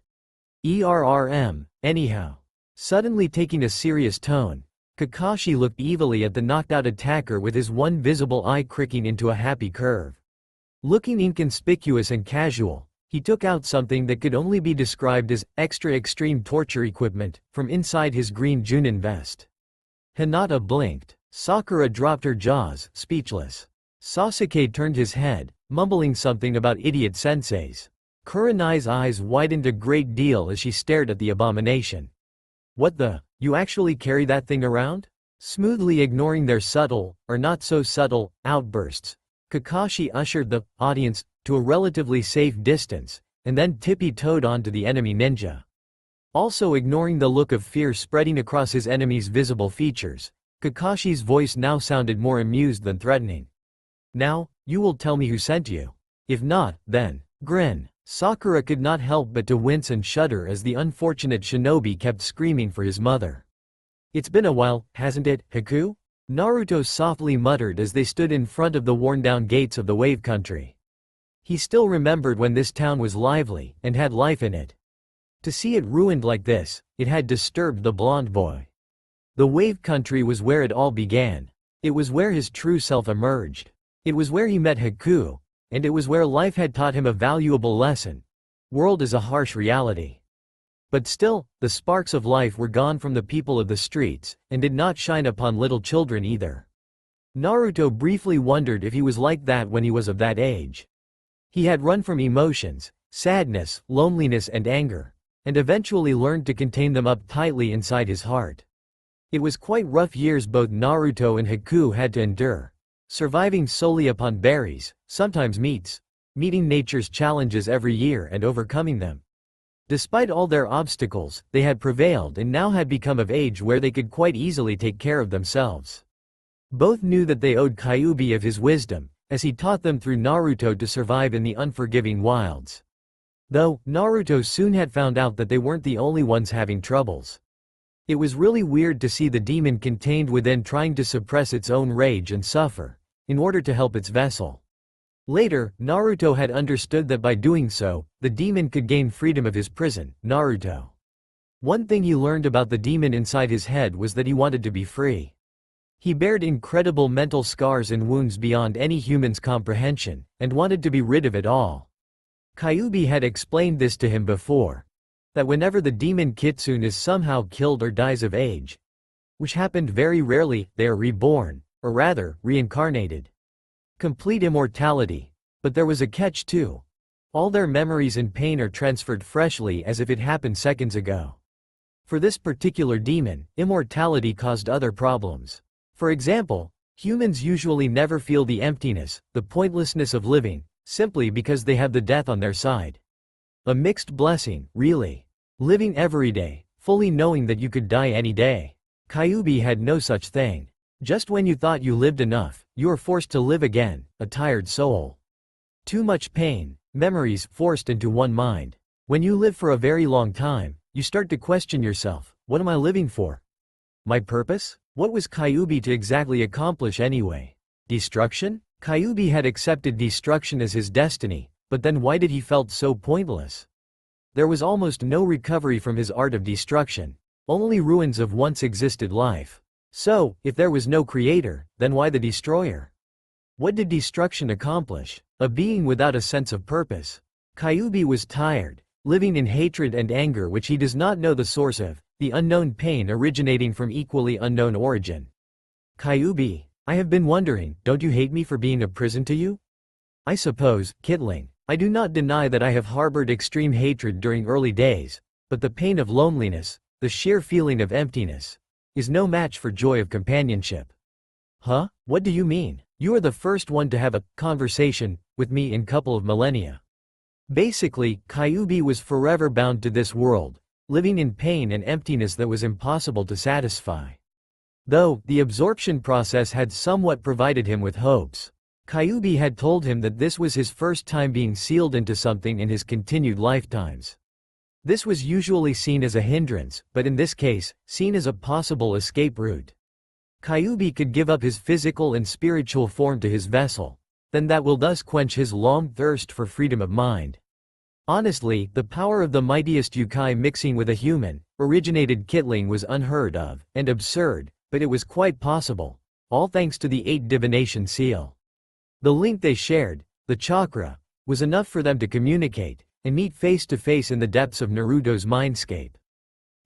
Anyhow. Suddenly taking a serious tone, Kakashi looked evilly at the knocked-out attacker with his one visible eye cricking into a happy curve. Looking inconspicuous and casual, he took out something that could only be described as extra extreme torture equipment from inside his green Junin vest. Hinata blinked. Sakura dropped her jaws, speechless. Sasuke turned his head, mumbling something about idiot senseis. Kurenai's eyes widened a great deal as she stared at the abomination. What the? You actually carry that thing around? Smoothly ignoring their subtle, or not so subtle, outbursts, Kakashi ushered the audience to a relatively safe distance, and then tippy-toed onto the enemy ninja. Also ignoring the look of fear spreading across his enemy's visible features, Kakashi's voice now sounded more amused than threatening. Now, you will tell me who sent you. If not, then, grin. Sakura could not help but to wince and shudder as the unfortunate shinobi kept screaming for his mother. It's been a while, hasn't it, Haku? Naruto softly muttered as they stood in front of the worn-down gates of the Wave Country. He still remembered when this town was lively and had life in it. To see it ruined like this, it had disturbed the blonde boy. The Wave Country was where it all began. It was where his true self emerged. It was where he met Haku, and it was where life had taught him a valuable lesson. World is a harsh reality. But still, the sparks of life were gone from the people of the streets, and did not shine upon little children either. Naruto briefly wondered if he was like that when he was of that age. He had run from emotions, sadness, loneliness and anger, and eventually learned to contain them up tightly inside his heart. It was quite rough years both Naruto and Haku had to endure. Surviving solely upon berries, sometimes meats, meeting nature's challenges every year and overcoming them. Despite all their obstacles, they had prevailed and now had become of age where they could quite easily take care of themselves. Both knew that they owed Kyuubi of his wisdom, as he taught them through Naruto to survive in the unforgiving wilds. Though, Naruto soon had found out that they weren't the only ones having troubles. It was really weird to see the demon contained within trying to suppress its own rage and suffer, in order to help its vessel. Later, Naruto had understood that by doing so, the demon could gain freedom of his prison, Naruto. One thing he learned about the demon inside his head was that he wanted to be free. He bared incredible mental scars and wounds beyond any human's comprehension, and wanted to be rid of it all. Kyuubi had explained this to him before. That whenever the demon Kitsune is somehow killed or dies of age, which happened very rarely, they are reborn, or rather, reincarnated. Complete immortality. But there was a catch too. All their memories and pain are transferred freshly as if it happened seconds ago. For this particular demon, immortality caused other problems. For example, humans usually never feel the emptiness, the pointlessness of living, simply because they have the death on their side. A mixed blessing, really. Living every day, fully knowing that you could die any day. Kyuubi had no such thing. Just when you thought you lived enough, you are forced to live again, a tired soul. Too much pain, memories forced into one mind. When you live for a very long time, you start to question yourself, what am I living for? My purpose? What was Kyuubi to exactly accomplish anyway? Destruction? Kyuubi had accepted destruction as his destiny, but then why did he felt so pointless? There was almost no recovery from his art of destruction, only ruins of once existed life. So, if there was no creator, then why the destroyer? What did destruction accomplish? A being without a sense of purpose. Kyuubi was tired, living in hatred and anger which he does not know the source of, the unknown pain originating from equally unknown origin. Kyuubi, I have been wondering, don't you hate me for being a prison to you? I suppose, Kitling. I do not deny that I have harbored extreme hatred during early days, but the pain of loneliness, the sheer feeling of emptiness, is no match for joy of companionship. Huh? What do you mean? You are the first one to have a conversation with me in couple of millennia. Basically, Kyuubi was forever bound to this world, living in pain and emptiness that was impossible to satisfy. Though, the absorption process had somewhat provided him with hopes. Kyuubi had told him that this was his first time being sealed into something in his continued lifetimes. This was usually seen as a hindrance, but in this case, seen as a possible escape route. Kyuubi could give up his physical and spiritual form to his vessel, then that will thus quench his long thirst for freedom of mind. Honestly, the power of the mightiest Yukai mixing with a human, originated Kitling was unheard of, and absurd, but it was quite possible, all thanks to the 8 divination seal. The link they shared, the chakra, was enough for them to communicate, and meet face to face in the depths of Naruto's mindscape.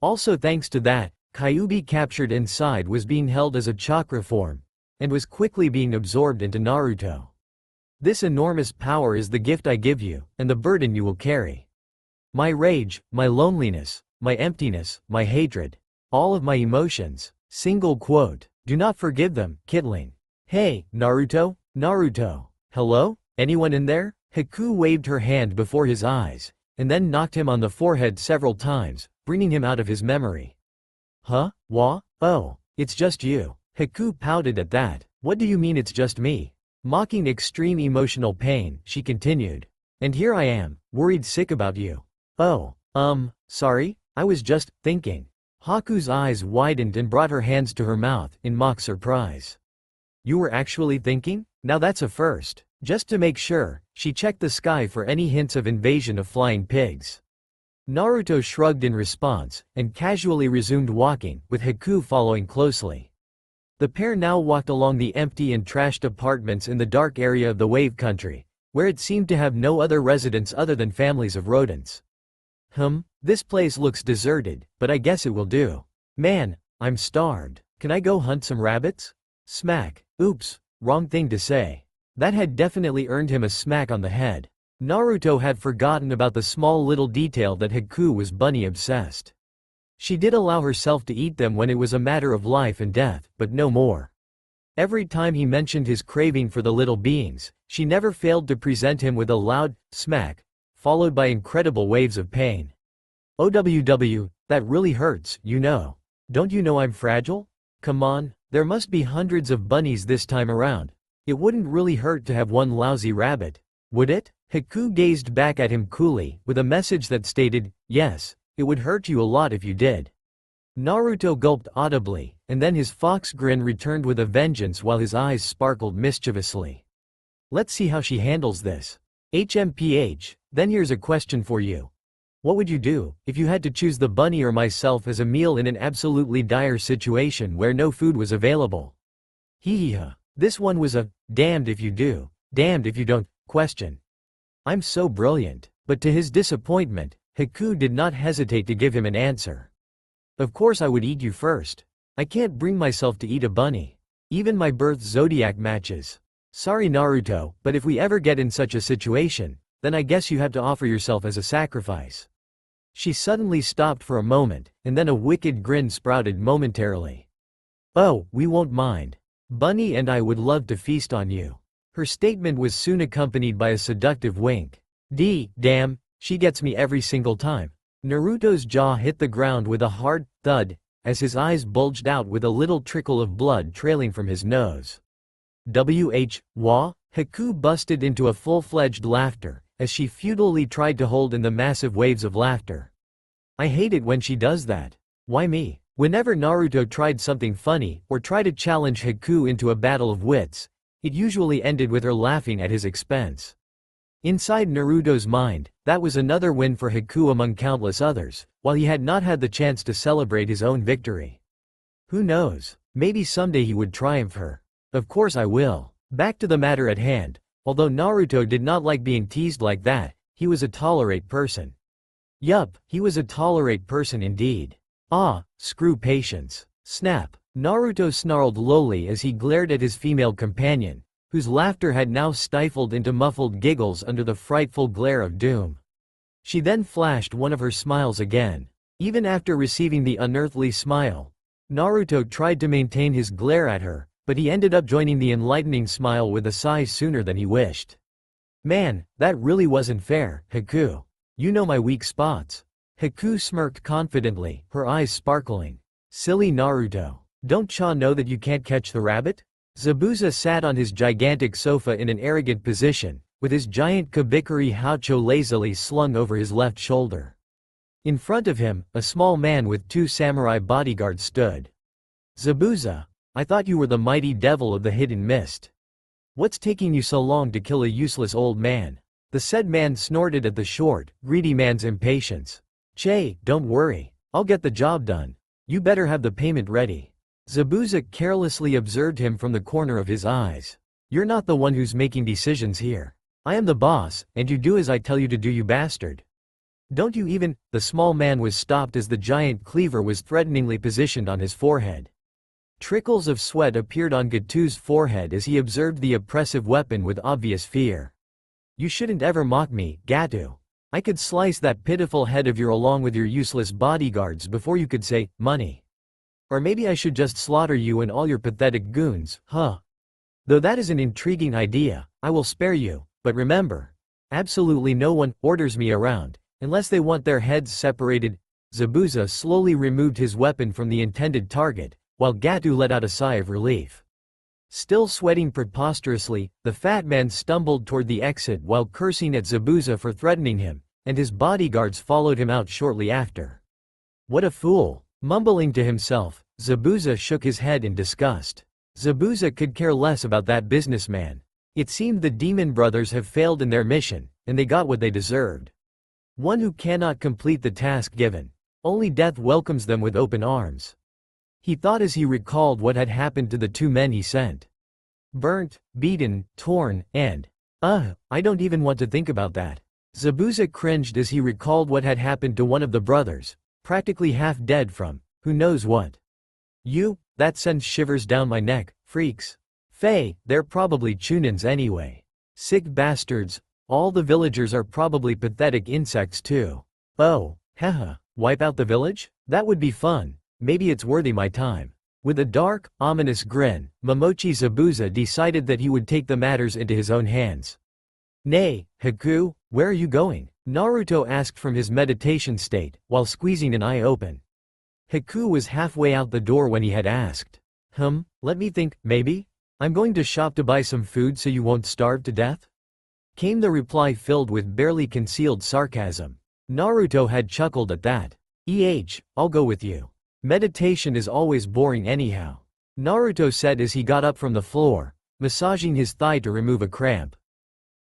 Also thanks to that, Kyuubi captured inside was being held as a chakra form, and was quickly being absorbed into Naruto. This enormous power is the gift I give you, and the burden you will carry. My rage, my loneliness, my emptiness, my hatred, all of my emotions, single quote, do not forgive them, Kitling. Hey, Naruto, Naruto. Hello? Anyone in there? Haku waved her hand before his eyes, and then knocked him on the forehead several times, bringing him out of his memory. Huh? Wah? Oh, it's just you. Haku pouted at that. What do you mean it's just me? Mocking extreme emotional pain, she continued. And here I am, worried sick about you. Oh, sorry, I was just thinking. Haku's eyes widened and brought her hands to her mouth, in mock surprise. You were actually thinking? Now that's a first. Just to make sure, she checked the sky for any hints of invasion of flying pigs. Naruto shrugged in response, and casually resumed walking, with Haku following closely. The pair now walked along the empty and trashed apartments in the dark area of the Wave Country, where it seemed to have no other residents other than families of rodents. This place looks deserted, but I guess it will do. Man, I'm starved. Can I go hunt some rabbits? Smack. Oops, wrong thing to say. That had definitely earned him a smack on the head. Naruto had forgotten about the small little detail that Haku was bunny obsessed. She did allow herself to eat them when it was a matter of life and death, but no more. Every time he mentioned his craving for the little beings, she never failed to present him with a loud smack, followed by incredible waves of pain. OWW, that really hurts, you know. Don't you know I'm fragile? Come on, there must be hundreds of bunnies this time around. It wouldn't really hurt to have one lousy rabbit, would it? Haku gazed back at him coolly, with a message that stated, yes, it would hurt you a lot if you did. Naruto gulped audibly, and then his fox grin returned with a vengeance while his eyes sparkled mischievously. Let's see how she handles this. HMPH, then here's a question for you. What would you do, if you had to choose the bunny or myself as a meal in an absolutely dire situation where no food was available? Hee. This one was a, damned if you do, damned if you don't, question. I'm so brilliant. But to his disappointment, Haku did not hesitate to give him an answer. Of course I would eat you first. I can't bring myself to eat a bunny. Even my birth zodiac matches. Sorry Naruto, but if we ever get in such a situation, then I guess you have to offer yourself as a sacrifice. She suddenly stopped for a moment, and then a wicked grin sprouted momentarily. Oh, we won't mind. Bunny and I would love to feast on you. Her statement was soon accompanied by a seductive wink. Damn, she gets me every single time. Naruto's jaw hit the ground with a hard thud, as his eyes bulged out with a little trickle of blood trailing from his nose. Wah? Haku busted into a full-fledged laughter, as she futilely tried to hold in the massive waves of laughter. I hate it when she does that. Why me? Whenever Naruto tried something funny, or tried to challenge Haku into a battle of wits, it usually ended with her laughing at his expense. Inside Naruto's mind, that was another win for Haku among countless others, while he had not had the chance to celebrate his own victory. Who knows, maybe someday he would triumph her. Of course I will. Back to the matter at hand, although Naruto did not like being teased like that, he was a tolerate person. Yup, he was a tolerate person indeed. Ah, screw patience. Snap. Naruto snarled lowly as he glared at his female companion, whose laughter had now stifled into muffled giggles under the frightful glare of doom. She then flashed one of her smiles again. Even after receiving the unearthly smile, Naruto tried to maintain his glare at her, but he ended up joining the enlightening smile with a sigh sooner than he wished. Man, that really wasn't fair, Haku. You know my weak spots. Haku smirked confidently, her eyes sparkling. Silly Naruto. Don't Cha know that you can't catch the rabbit? Zabuza sat on his gigantic sofa in an arrogant position, with his giant Kabikari Haucho lazily slung over his left shoulder. In front of him, a small man with 2 samurai bodyguards stood. Zabuza, I thought you were the mighty devil of the hidden mist. What's taking you so long to kill a useless old man? The said man snorted at the short, greedy man's impatience. Che, don't worry. I'll get the job done. You better have the payment ready. Zabuza carelessly observed him from the corner of his eyes. You're not the one who's making decisions here. I am the boss, and you do as I tell you to do, you bastard. Don't you even— The small man was stopped as the giant cleaver was threateningly positioned on his forehead. Trickles of sweat appeared on Gatu's forehead as he observed the oppressive weapon with obvious fear. You shouldn't ever mock me, Gatu. I could slice that pitiful head of yours along with your useless bodyguards before you could say, money. Or maybe I should just slaughter you and all your pathetic goons, huh? Though that is an intriguing idea, I will spare you, but remember, absolutely no one orders me around, unless they want their heads separated. Zabuza slowly removed his weapon from the intended target, while Gatu let out a sigh of relief. Still sweating preposterously, the fat man stumbled toward the exit while cursing at Zabuza for threatening him, and his bodyguards followed him out shortly after. What a fool! Mumbling to himself, Zabuza shook his head in disgust. Zabuza could care less about that businessman. It seemed the Demon Brothers have failed in their mission, and they got what they deserved. One who cannot complete the task given. Only death welcomes them with open arms. He thought as he recalled what had happened to the two men he sent. Burnt, beaten, torn, and… I don't even want to think about that. Zabuza cringed as he recalled what had happened to one of the brothers, practically half dead from, who knows what. That sends shivers down my neck, freaks. Faye, they're probably Chunins anyway. Sick bastards, all the villagers are probably pathetic insects too. Oh, haha, wipe out the village? That would be fun, maybe it's worthy my time. With a dark, ominous grin, Momochi Zabuza decided that he would take the matters into his own hands. Nay, Haku, where are you going? Naruto asked from his meditation state, while squeezing an eye open. Haku was halfway out the door when he had asked. Let me think, maybe? I'm going to shop to buy some food so you won't starve to death? Came the reply filled with barely concealed sarcasm. Naruto had chuckled at that. I'll go with you. Meditation is always boring anyhow. Naruto said as he got up from the floor, massaging his thigh to remove a cramp.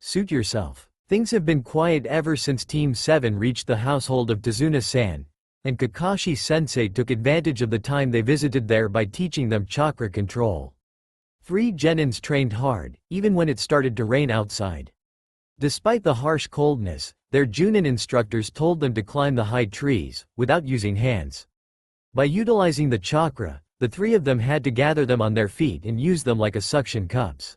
Suit yourself. Things have been quiet ever since Team 7 reached the household of Tazuna-san, and Kakashi-sensei took advantage of the time they visited there by teaching them chakra control. 3 genins trained hard, even when it started to rain outside. Despite the harsh coldness, their Junin instructors told them to climb the high trees, without using hands. By utilizing the chakra, the 3 of them had to gather them on their feet and use them like a suction cups.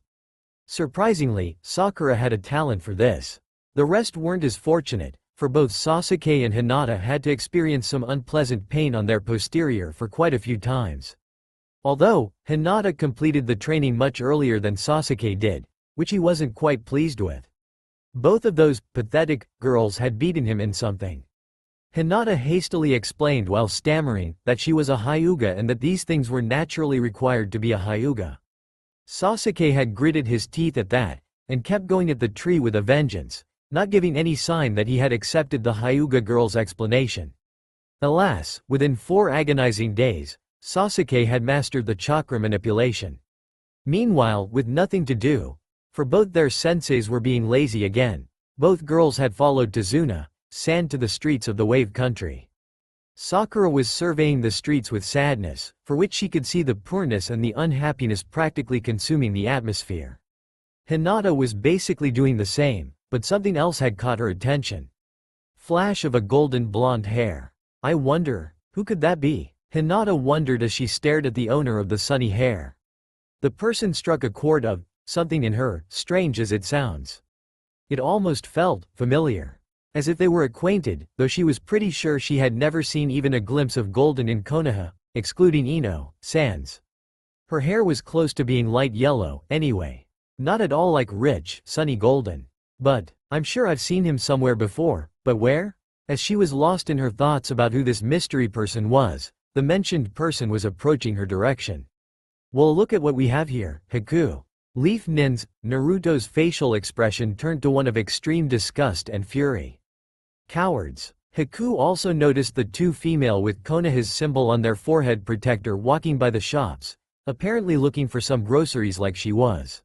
Surprisingly, Sakura had a talent for this. The rest weren't as fortunate, for both Sasuke and Hinata had to experience some unpleasant pain on their posterior for quite a few times. Although, Hinata completed the training much earlier than Sasuke did, which he wasn't quite pleased with. Both of those pathetic girls had beaten him in something. Hinata hastily explained while stammering that she was a Hyuga and that these things were naturally required to be a Hyuga. Sasuke had gritted his teeth at that, and kept going at the tree with a vengeance, not giving any sign that he had accepted the Hyuga girl's explanation. Alas, within 4 agonizing days, Sasuke had mastered the chakra manipulation. Meanwhile, with nothing to do, for both their senseis were being lazy again, both girls had followed Tazuna-san to the streets of the Wave Country. Sakura was surveying the streets with sadness, for which she could see the poorness and the unhappiness practically consuming the atmosphere. Hinata was basically doing the same, but something else had caught her attention. Flash of a golden blonde hair. I wonder, who could that be? Hinata wondered as she stared at the owner of the sunny hair. The person struck a chord of something in her, strange as it sounds. It almost felt familiar. As if they were acquainted, though she was pretty sure she had never seen even a glimpse of golden in Konoha, excluding Ino-san's. Her hair was close to being light yellow, anyway. Not at all like rich, sunny golden. But, I'm sure I've seen him somewhere before, but where? As she was lost in her thoughts about who this mystery person was, the mentioned person was approaching her direction. Well, look at what we have here, Haku. Leaf Nin's, Naruto's facial expression turned to one of extreme disgust and fury. Cowards. Haku also noticed the 2 female with Konoha's symbol on their forehead protector walking by the shops, apparently looking for some groceries like she was.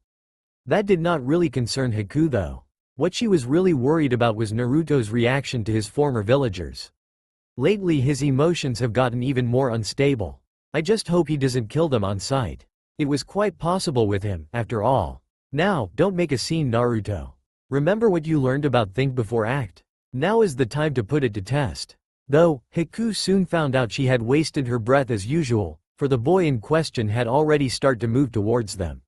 That did not really concern Haku though. What she was really worried about was Naruto's reaction to his former villagers. Lately his emotions have gotten even more unstable. I just hope he doesn't kill them on sight. It was quite possible with him, after all. Now, don't make a scene, Naruto. Remember what you learned about think before act. Now is the time to put it to test. Though, Haku soon found out she had wasted her breath as usual, for the boy in question had already started to move towards them.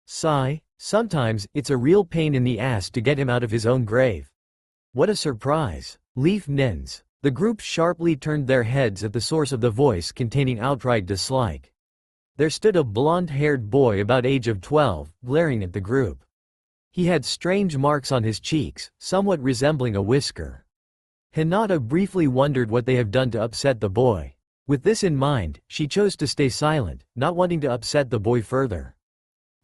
Sigh. Sometimes, it's a real pain in the ass to get him out of his own grave. What a surprise. Leaf Nins. The group sharply turned their heads at the source of the voice containing outright dislike. There stood a blonde-haired boy about age of 12, glaring at the group. He had strange marks on his cheeks, somewhat resembling a whisker. Hinata briefly wondered what they have done to upset the boy. With this in mind, she chose to stay silent, not wanting to upset the boy further.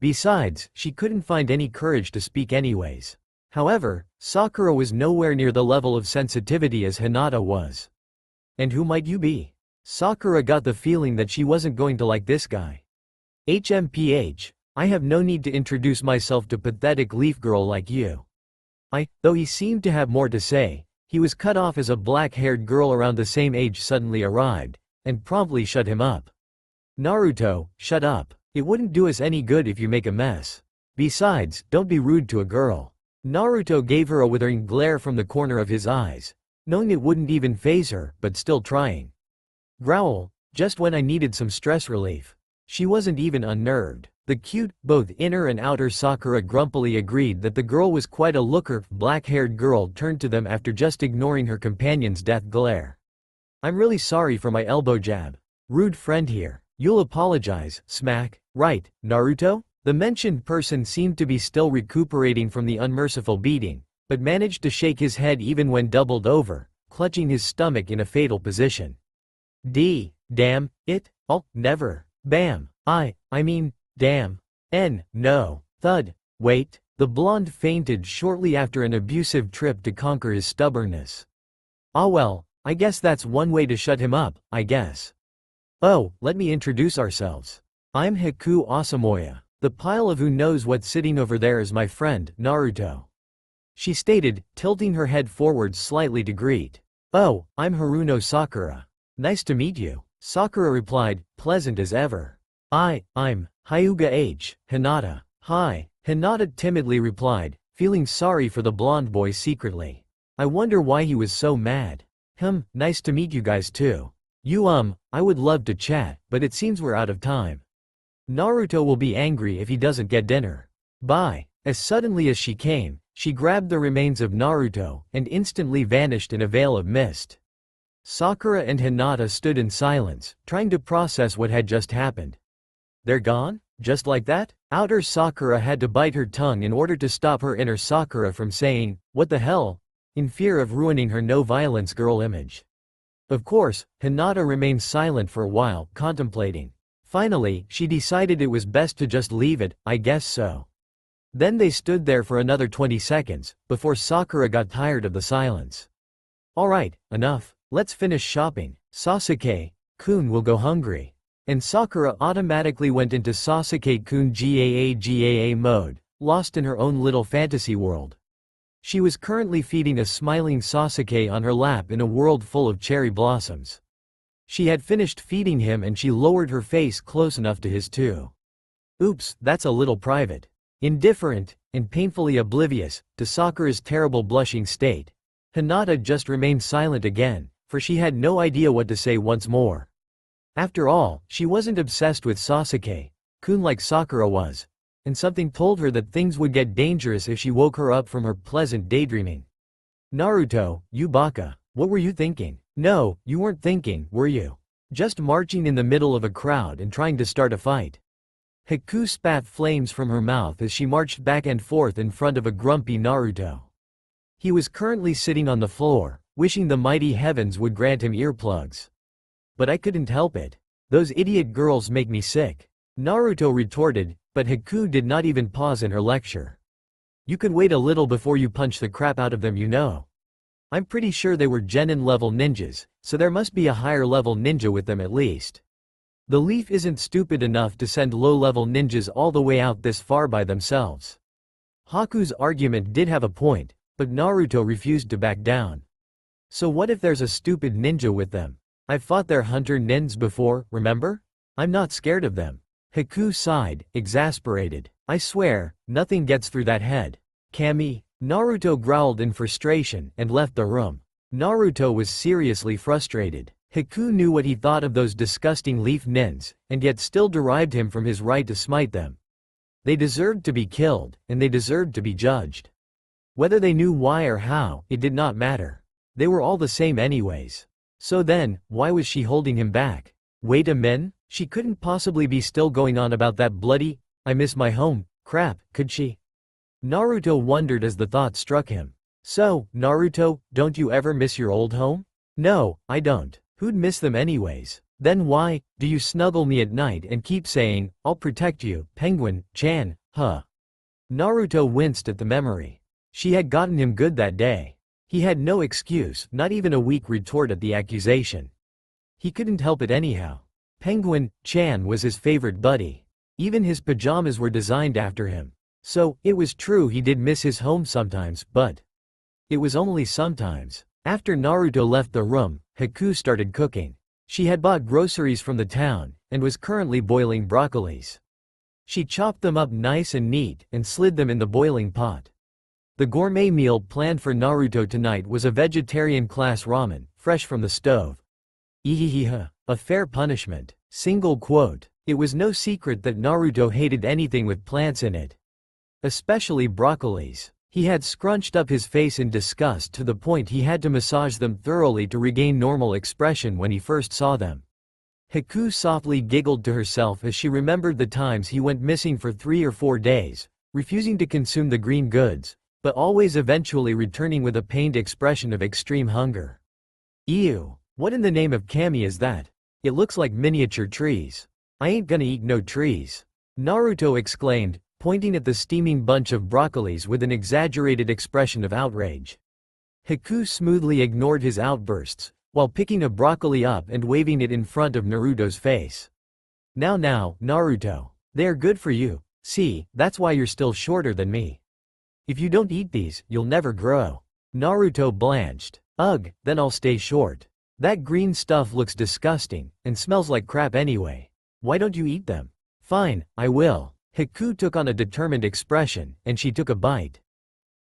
Besides, she couldn't find any courage to speak anyways. However, Sakura was nowhere near the level of sensitivity as Hinata was. And who might you be? Sakura got the feeling that she wasn't going to like this guy. HMPH, I have no need to introduce myself to pathetic leaf girl like you. Though he seemed to have more to say, he was cut off as a black-haired girl around the same age suddenly arrived, and promptly shut him up. Naruto, shut up. It wouldn't do us any good if you make a mess. Besides, don't be rude to a girl. Naruto gave her a withering glare from the corner of his eyes, knowing it wouldn't even faze her, but still trying. Growl, just when I needed some stress relief. She wasn't even unnerved. The cute, both inner and outer Sakura grumpily agreed that the girl was quite a looker. Black-haired girl turned to them after just ignoring her companion's death glare. I'm really sorry for my elbow jab. Rude friend here. You'll apologize, smack. Right, Naruto? The mentioned person seemed to be still recuperating from the unmerciful beating, but managed to shake his head even when doubled over, clutching his stomach in a fatal position. Damn it, never. Bam. I mean, damn. No. Thud. Wait. The blonde fainted shortly after an abusive trip to conquer his stubbornness. Ah well, I guess that's one way to shut him up, I guess. Oh, let me introduce ourselves. I'm Hiku Asamoya. The pile of who knows what sitting over there is my friend, Naruto. She stated, tilting her head forward slightly to greet. Oh, I'm Haruno Sakura. Nice to meet you. Sakura replied, pleasant as ever. I'm Hyuga H. Hinata. Hi. Hinata timidly replied, feeling sorry for the blonde boy secretly. I wonder why he was so mad. Nice to meet you guys too. I would love to chat, but it seems we're out of time. Naruto will be angry if he doesn't get dinner. Bye. As suddenly as she came, she grabbed the remains of Naruto and instantly vanished in a veil of mist. Sakura and Hinata stood in silence, trying to process what had just happened. They're gone? Just like that? Outer Sakura had to bite her tongue in order to stop her inner Sakura from saying, what the hell? In fear of ruining her no-violence girl image. Of course, Hinata remained silent for a while, contemplating. Finally, she decided it was best to just leave it, I guess so. Then they stood there for another 20 seconds, before Sakura got tired of the silence. Alright, enough, let's finish shopping. Sasuke-kun will go hungry. And Sakura automatically went into Sasuke-kun GAA mode, lost in her own little fantasy world. She was currently feeding a smiling Sasuke on her lap in a world full of cherry blossoms. She had finished feeding him and she lowered her face close enough to his too. Oops, that's a little private. Indifferent, and painfully oblivious to Sakura's terrible blushing state, Hinata just remained silent again, for she had no idea what to say once more. After all, she wasn't obsessed with Sasuke-kun like Sakura was, and something told her that things would get dangerous if she woke her up from her pleasant daydreaming. Naruto, you baka, what were you thinking? No, you weren't thinking, were you? Just marching in the middle of a crowd and trying to start a fight. Hiku spat flames from her mouth as she marched back and forth in front of a grumpy Naruto. He was currently sitting on the floor, wishing the mighty heavens would grant him earplugs. But I couldn't help it. Those idiot girls make me sick. Naruto retorted, but Hiku did not even pause in her lecture. You can wait a little before you punch the crap out of them, you know. I'm pretty sure they were Genin-level ninjas, so there must be a higher-level ninja with them at least. The Leaf isn't stupid enough to send low-level ninjas all the way out this far by themselves. Haku's argument did have a point, but Naruto refused to back down. So what if there's a stupid ninja with them? I've fought their hunter nins before, remember? I'm not scared of them. Hiku sighed, exasperated. I swear, nothing gets through that head. Kami? Naruto growled in frustration and left the room. Naruto was seriously frustrated. Hiku knew what he thought of those disgusting leaf nins, and yet still derived him from his right to smite them. They deserved to be killed, and they deserved to be judged. Whether they knew why or how, it did not matter. They were all the same anyways. So then, why was she holding him back? Wait a minute? She couldn't possibly be still going on about that bloody, I miss my home, crap, could she? Naruto wondered as the thought struck him. So, Naruto, don't you ever miss your old home? No, I don't. Who'd miss them anyways? Then why do you snuggle me at night and keep saying, "I'll protect you, Penguin-chan, huh?" Naruto winced at the memory. She had gotten him good that day. He had no excuse, not even a weak retort at the accusation. He couldn't help it anyhow. Penguin-chan was his favorite buddy. Even his pajamas were designed after him. So, it was true he did miss his home sometimes, but it was only sometimes. After Naruto left the room, Haku started cooking. She had bought groceries from the town, and was currently boiling broccolis. She chopped them up nice and neat, and slid them in the boiling pot. The gourmet meal planned for Naruto tonight was a vegetarian class ramen, fresh from the stove. Ehehehe, a fair punishment. Single quote. It was no secret that Naruto hated anything with plants in it. Especially broccolis. He had scrunched up his face in disgust to the point he had to massage them thoroughly to regain normal expression when he first saw them. Haku softly giggled to herself as she remembered the times he went missing for 3 or 4 days, refusing to consume the green goods, but always eventually returning with a pained expression of extreme hunger. Ew, what in the name of Kami is that? It looks like miniature trees. I ain't gonna eat no trees. Naruto exclaimed, pointing at the steaming bunch of broccolis with an exaggerated expression of outrage. Haku smoothly ignored his outbursts, while picking a broccoli up and waving it in front of Naruto's face. Now, Naruto. They are good for you. See, that's why you're still shorter than me. If you don't eat these, you'll never grow. Naruto blanched. Ugh, then I'll stay short. That green stuff looks disgusting, and smells like crap anyway. Why don't you eat them? Fine, I will. Haku took on a determined expression, and she took a bite.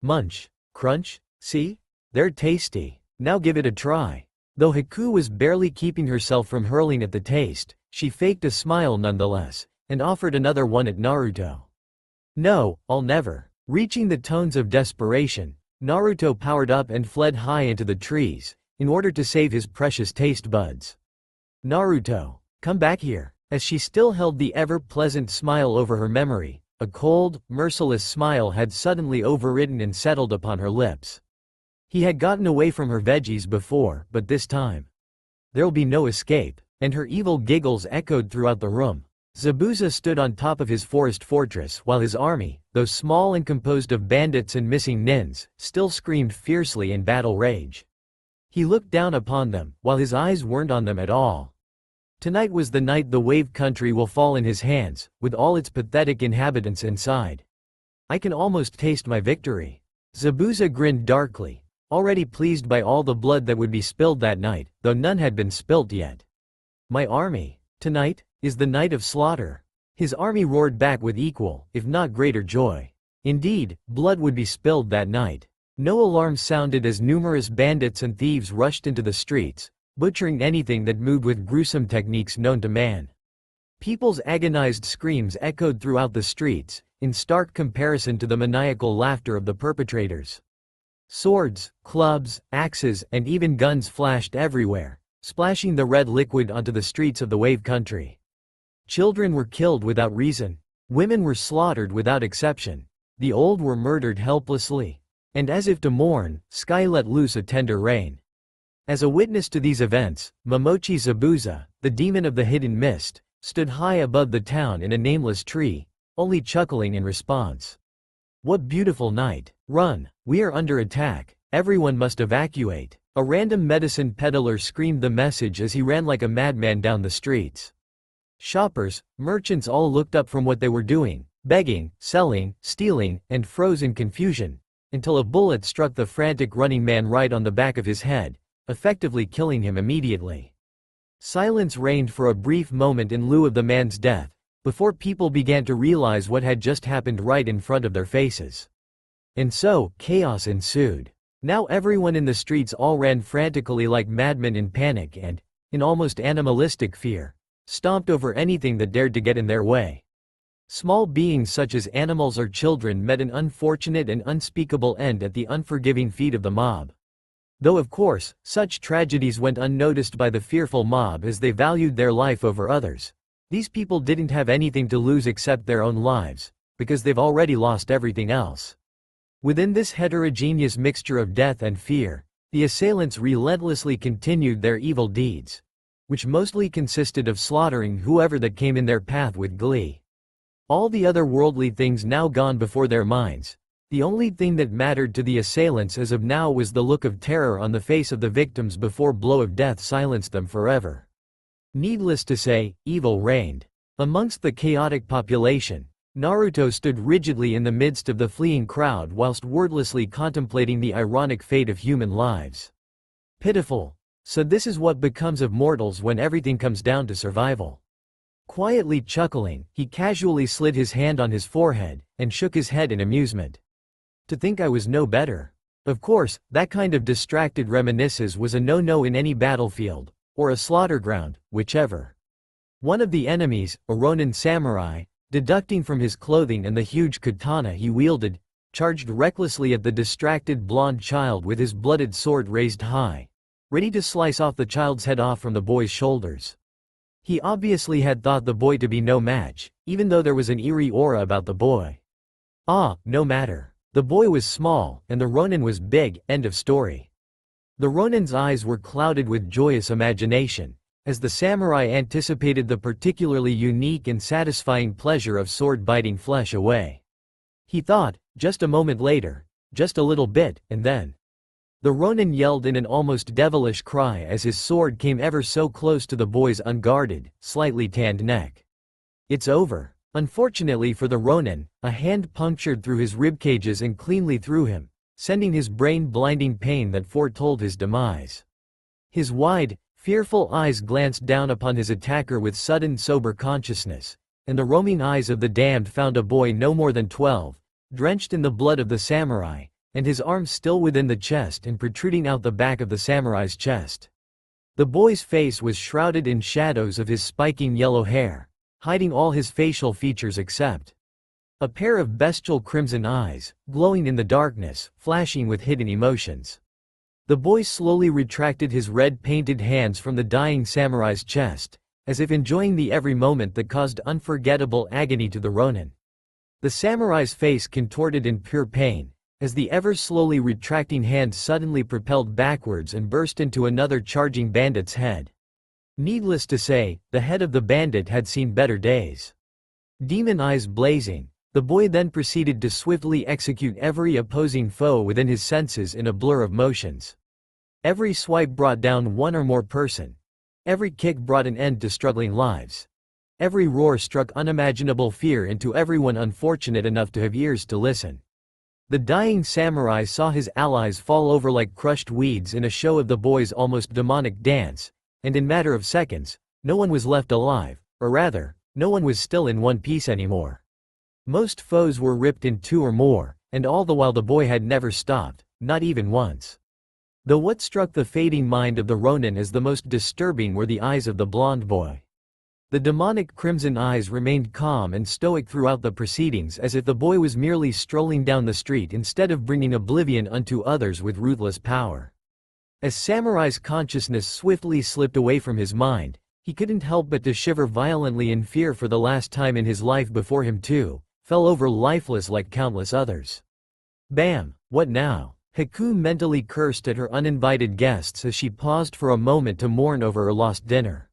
Munch. Crunch. See? They're tasty. Now give it a try. Though Haku was barely keeping herself from hurling at the taste, she faked a smile nonetheless, and offered another one at Naruto. No, I'll never. Reaching the tones of desperation, Naruto powered up and fled high into the trees, in order to save his precious taste buds. Naruto, come back here. As she still held the ever-pleasant smile over her memory, a cold, merciless smile had suddenly overridden and settled upon her lips. He had gotten away from her veggies before, but this time, there'll be no escape, and her evil giggles echoed throughout the room. Zabuza stood on top of his forest fortress while his army, though small and composed of bandits and missing nins, still screamed fiercely in battle rage. He looked down upon them, while his eyes weren't on them at all. Tonight was the night the wave country will fall in his hands, with all its pathetic inhabitants inside. I can almost taste my victory. Zabuza grinned darkly, already pleased by all the blood that would be spilled that night, though none had been spilt yet. My army, tonight, is the night of slaughter. His army roared back with equal, if not greater joy. Indeed, blood would be spilled that night. No alarm sounded as numerous bandits and thieves rushed into the streets, butchering anything that moved with gruesome techniques known to man. People's agonized screams echoed throughout the streets, in stark comparison to the maniacal laughter of the perpetrators. Swords, clubs, axes, and even guns flashed everywhere, splashing the red liquid onto the streets of the wave country. Children were killed without reason. Women were slaughtered without exception. The old were murdered helplessly. And as if to mourn, sky let loose a tender rain. As a witness to these events, Momochi Zabuza, the demon of the hidden mist, stood high above the town in a nameless tree, only chuckling in response. What beautiful night. Run. We are under attack. Everyone must evacuate. A random medicine peddler screamed the message as he ran like a madman down the streets. Shoppers, merchants all looked up from what they were doing, begging, selling, stealing, and froze in confusion, until a bullet struck the frantic running man right on the back of his head, effectively killing him immediately. Silence reigned for a brief moment in lieu of the man's death, before people began to realize what had just happened right in front of their faces. And so, chaos ensued. Now everyone in the streets all ran frantically like madmen in panic and, in almost animalistic fear, stomped over anything that dared to get in their way. Small beings such as animals or children met an unfortunate and unspeakable end at the unforgiving feet of the mob. Though of course, such tragedies went unnoticed by the fearful mob as they valued their life over others. These people didn't have anything to lose except their own lives, because they've already lost everything else. Within this heterogeneous mixture of death and fear, the assailants relentlessly continued their evil deeds. which mostly consisted of slaughtering whoever that came in their path with glee. All the other worldly things now gone before their minds. The only thing that mattered to the assailants as of now was the look of terror on the face of the victims before blow of death silenced them forever. Needless to say, evil reigned. Amongst the chaotic population, Naruto stood rigidly in the midst of the fleeing crowd whilst wordlessly contemplating the ironic fate of human lives. Pitiful. So this is what becomes of mortals when everything comes down to survival. Quietly chuckling, he casually slid his hand on his forehead, and shook his head in amusement. To think I was no better. Of course, that kind of distracted reminiscence was a no-no in any battlefield, or a slaughter ground, whichever. One of the enemies, a Ronin samurai, deducting from his clothing and the huge katana he wielded, charged recklessly at the distracted blonde child with his blooded sword raised high, ready to slice off the child's head off from the boy's shoulders. He obviously had thought the boy to be no match, even though there was an eerie aura about the boy. No matter. The boy was small, and the Ronin was big, end of story. The Ronin's eyes were clouded with joyous imagination, as the samurai anticipated the particularly unique and satisfying pleasure of sword-biting flesh away. He thought, just a moment later, just a little bit, and then. The Ronin yelled in an almost devilish cry as his sword came ever so close to the boy's unguarded, slightly tanned neck. It's over. Unfortunately for the Ronin, a hand punctured through his ribcages and cleanly through him, sending his brain blinding pain that foretold his demise. His wide, fearful eyes glanced down upon his attacker with sudden sober consciousness, and the roaming eyes of the damned found a boy no more than 12, drenched in the blood of the samurai, and his arms still within the chest and protruding out the back of the samurai's chest. The boy's face was shrouded in shadows of his spiking yellow hair, hiding all his facial features except a pair of bestial crimson eyes, glowing in the darkness, flashing with hidden emotions. The boy slowly retracted his red-painted hands from the dying samurai's chest, as if enjoying the every moment that caused unforgettable agony to the Ronin. The samurai's face contorted in pure pain, as the ever-slowly retracting hand suddenly propelled backwards and burst into another charging bandit's head. Needless to say, the head of the bandit had seen better days. Demon eyes blazing, the boy then proceeded to swiftly execute every opposing foe within his senses in a blur of motions. Every swipe brought down one or more person. Every kick brought an end to struggling lives. Every roar struck unimaginable fear into everyone unfortunate enough to have ears to listen. The dying samurai saw his allies fall over like crushed weeds in a show of the boy's almost demonic dance, and in matter of seconds, no one was left alive, or rather, no one was still in one piece anymore. Most foes were ripped in two or more, and all the while the boy had never stopped, not even once. Though what struck the fading mind of the Ronin as the most disturbing were the eyes of the blonde boy. The demonic crimson eyes remained calm and stoic throughout the proceedings as if the boy was merely strolling down the street instead of bringing oblivion unto others with ruthless power. As Samurai's consciousness swiftly slipped away from his mind, he couldn't help but to shiver violently in fear for the last time in his life before him too, fell over lifeless like countless others. Bam! What now? Haku mentally cursed at her uninvited guests as she paused for a moment to mourn over her lost dinner.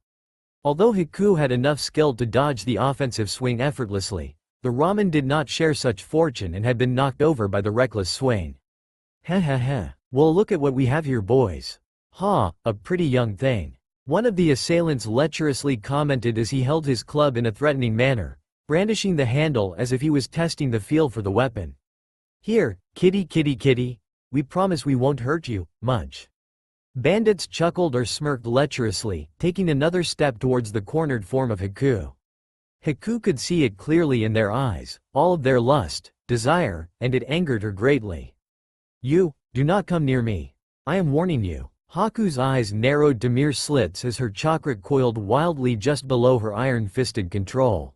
Although Haku had enough skill to dodge the offensive swing effortlessly, the ramen did not share such fortune and had been knocked over by the reckless Swain. Heh. Well, look at what we have here, boys. Ha, a pretty young thing. One of the assailants lecherously commented as he held his club in a threatening manner, brandishing the handle as if he was testing the feel for the weapon. Here, kitty, we promise we won't hurt you much. Bandits chuckled or smirked lecherously, taking another step towards the cornered form of Haku. Haku could see it clearly in their eyes, all of their lust, desire, and it angered her greatly. You, do not come near me. I am warning you. Haku's eyes narrowed to mere slits as her chakra coiled wildly just below her iron-fisted control.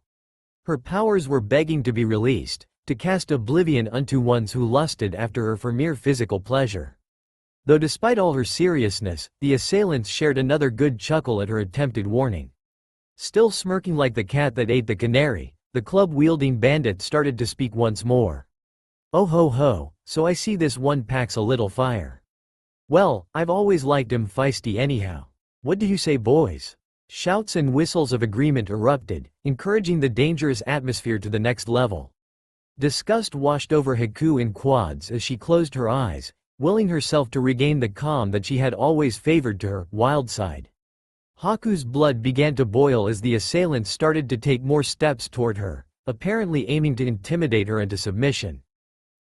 Her powers were begging to be released, to cast oblivion unto ones who lusted after her for mere physical pleasure. Though despite all her seriousness, the assailants shared another good chuckle at her attempted warning. Still smirking like the cat that ate the canary, the club-wielding bandit started to speak once more. Oh ho, so I see this one packs a little fire. Well, I've always liked him feisty anyhow. What do you say, boys? Shouts and whistles of agreement erupted, encouraging the dangerous atmosphere to the next level. Disgust washed over Haku in quads as she closed her eyes, willing herself to regain the calm that she had always favored to her wild side. Haku's blood began to boil as the assailants started to take more steps toward her, apparently aiming to intimidate her into submission.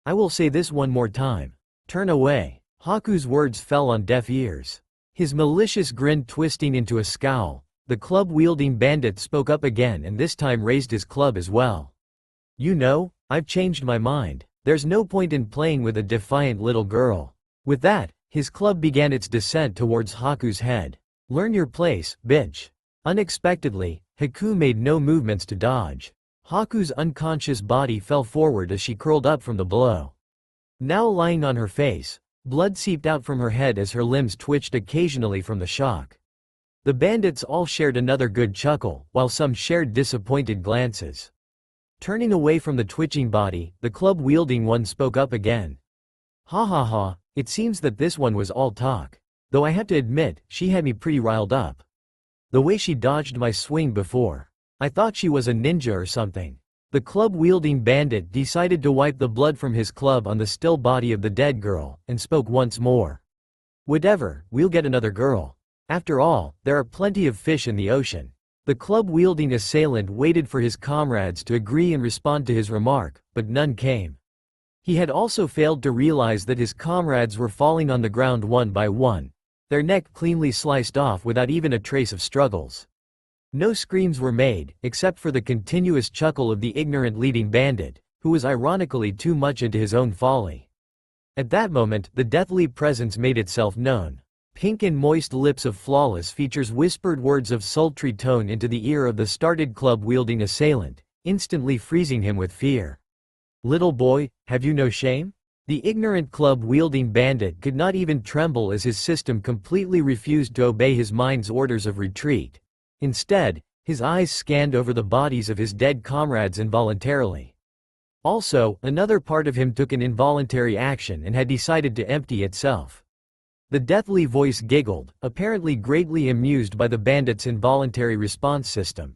"I will say this one more time. Turn away." Haku's words fell on deaf ears. His malicious grin twisting into a scowl, the club-wielding bandit spoke up again and this time raised his club as well. "You know, I've changed my mind. There's no point in playing with a defiant little girl." With that, his club began its descent towards Haku's head. "Learn your place, bitch." Unexpectedly, Haku made no movements to dodge. Haku's unconscious body fell forward as she curled up from the blow. Now lying on her face, blood seeped out from her head as her limbs twitched occasionally from the shock. The bandits all shared another good chuckle, while some shared disappointed glances. Turning away from the twitching body, the club-wielding one spoke up again. "Ha ha ha, it seems that this one was all talk. Though I have to admit, she had me pretty riled up. The way she dodged my swing before. I thought she was a ninja or something." The club-wielding bandit decided to wipe the blood from his club on the still body of the dead girl, and spoke once more. "Whatever, we'll get another girl. After all, there are plenty of fish in the ocean." The club-wielding assailant waited for his comrades to agree and respond to his remark, but none came. He had also failed to realize that his comrades were falling on the ground one by one, their neck cleanly sliced off without even a trace of struggles. No screams were made, except for the continuous chuckle of the ignorant leading bandit, who was ironically too much into his own folly. At that moment, the deathly presence made itself known. Pink and moist lips of Flawless Features whispered words of sultry tone into the ear of the started club-wielding assailant, instantly freezing him with fear. "Little boy, have you no shame?" The ignorant club-wielding bandit could not even tremble as his system completely refused to obey his mind's orders of retreat. Instead, his eyes scanned over the bodies of his dead comrades involuntarily. Also, another part of him took an involuntary action and had decided to empty itself. The deathly voice giggled, apparently greatly amused by the bandit's involuntary response system.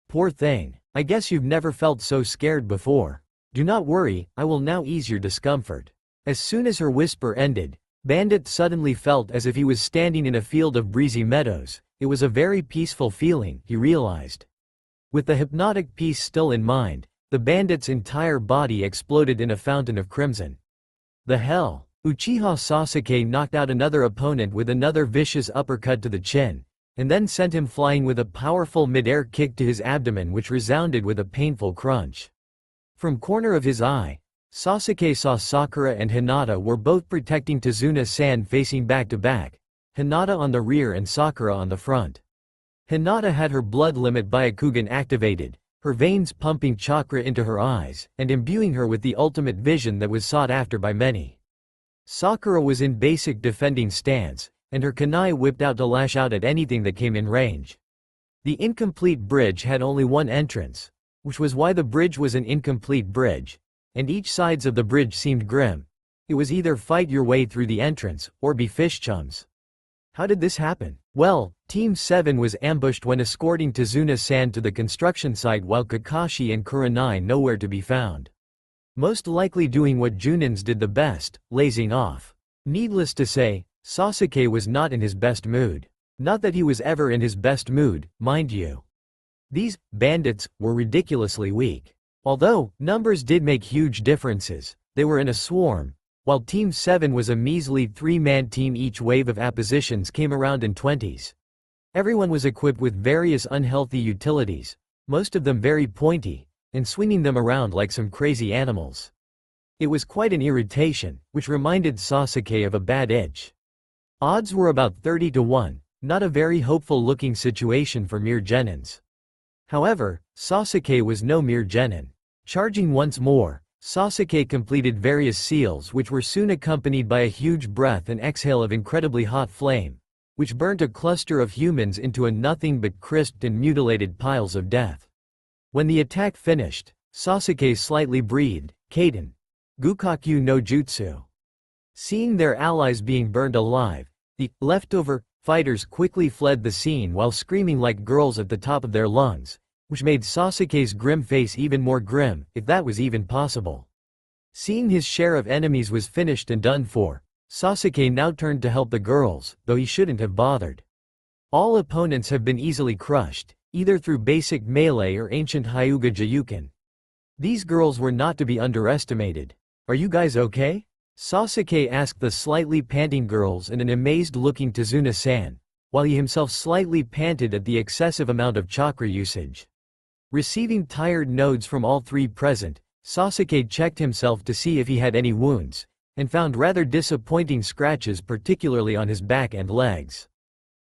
"Poor thing, I guess you've never felt so scared before. Do not worry, I will now ease your discomfort." As soon as her whisper ended, Bandit suddenly felt as if he was standing in a field of breezy meadows. It was a very peaceful feeling, he realized. With the hypnotic peace still in mind, the bandit's entire body exploded in a fountain of crimson. The hell? Uchiha Sasuke knocked out another opponent with another vicious uppercut to the chin, and then sent him flying with a powerful mid-air kick to his abdomen which resounded with a painful crunch. From corner of his eye, Sasuke saw Sakura and Hinata were both protecting Tazuna-san facing back to back, Hinata on the rear and Sakura on the front. Hinata had her blood limit Byakugan activated, her veins pumping chakra into her eyes, and imbuing her with the ultimate vision that was sought after by many. Sakura was in basic defending stance, and her kunai whipped out to lash out at anything that came in range. The incomplete bridge had only one entrance, which was why the bridge was an incomplete bridge, and each sides of the bridge seemed grim. It was either fight your way through the entrance, or be fish chums. How did this happen? Well, Team 7 was ambushed when escorting Tazuna-san to the construction site while Kakashi and Kurenai nowhere to be found. Most likely doing what Junins did the best, lazing off. Needless to say, Sasuke was not in his best mood. Not that he was ever in his best mood, mind you. These bandits were ridiculously weak. Although numbers did make huge differences, they were in a swarm, while Team 7 was a measly three-man team. Each wave of appositions came around in 20s. Everyone was equipped with various unhealthy utilities, most of them very pointy, and swinging them around like some crazy animals. It was quite an irritation, which reminded Sasuke of a bad itch. Odds were about 30 to 1, not a very hopeful-looking situation for mere genins. However, Sasuke was no mere genin. Charging once more, Sasuke completed various seals which were soon accompanied by a huge breath and exhale of incredibly hot flame, which burnt a cluster of humans into a nothing but crisped and mutilated piles of death. When the attack finished, Sasuke slightly breathed, Kaden. Gukakyu no Jutsu. Seeing their allies being burned alive, the leftover fighters quickly fled the scene while screaming like girls at the top of their lungs, which made Sasuke's grim face even more grim, if that was even possible. Seeing his share of enemies was finished and done for, Sasuke now turned to help the girls, though he shouldn't have bothered. All opponents have been easily crushed, either through basic melee or ancient Hyuga Jyuken. These girls were not to be underestimated. Are you guys okay? Sasuke asked the slightly panting girls and an amazed-looking Tazuna-san, while he himself slightly panted at the excessive amount of chakra usage. Receiving tired nods from all three present, Sasuke checked himself to see if he had any wounds, and found rather disappointing scratches particularly on his back and legs.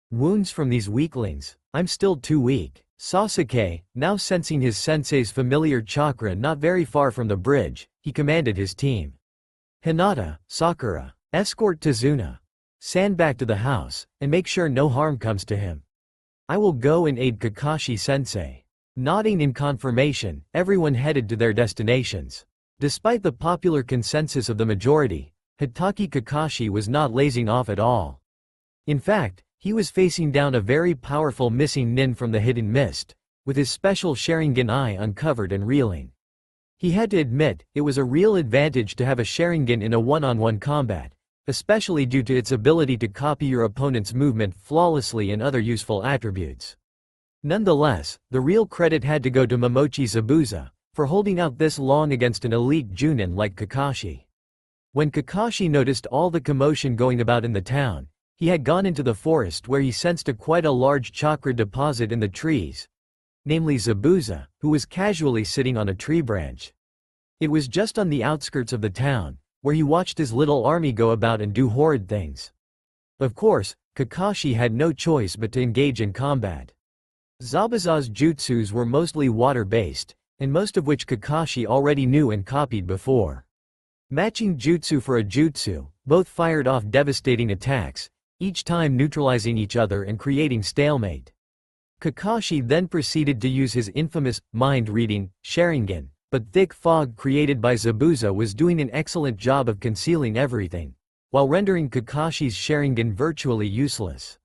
Wounds from these weaklings? I'm still too weak. Sasuke, now sensing his sensei's familiar chakra not very far from the bridge, he commanded his team. Hinata, Sakura, escort Tazuna-san back to the house, and make sure no harm comes to him. I will go and aid Kakashi-sensei. Nodding in confirmation, everyone headed to their destinations. Despite the popular consensus of the majority, Hitaki Kakashi was not lazing off at all. In fact, he was facing down a very powerful missing nin from the hidden mist, with his special Sharingan eye uncovered and reeling. He had to admit, it was a real advantage to have a Sharingan in a one-on-one combat, especially due to its ability to copy your opponent's movement flawlessly and other useful attributes. Nonetheless, the real credit had to go to Momochi Zabuza, for holding out this long against an elite Junin like Kakashi. When Kakashi noticed all the commotion going about in the town, he had gone into the forest where he sensed quite a large chakra deposit in the trees, namely Zabuza, who was casually sitting on a tree branch. It was just on the outskirts of the town, where he watched his little army go about and do horrid things. Of course, Kakashi had no choice but to engage in combat. Zabuza's jutsus were mostly water-based, and most of which Kakashi already knew and copied before. Matching jutsu for a jutsu, both fired off devastating attacks, each time neutralizing each other and creating stalemate. Kakashi then proceeded to use his infamous mind-reading Sharingan, but thick fog created by Zabuza was doing an excellent job of concealing everything, while rendering Kakashi's Sharingan virtually useless.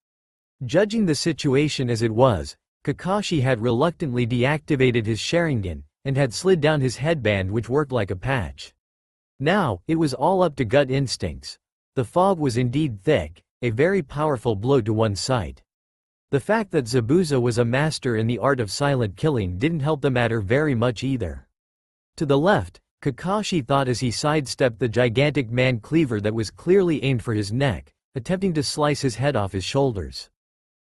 Judging the situation as it was, Kakashi had reluctantly deactivated his Sharingan, and had slid down his headband which worked like a patch. Now, it was all up to gut instincts. The fog was indeed thick, a very powerful blow to one's sight. The fact that Zabuza was a master in the art of silent killing didn't help the matter very much either. To the left, Kakashi thought as he sidestepped the gigantic man cleaver that was clearly aimed for his neck, attempting to slice his head off his shoulders.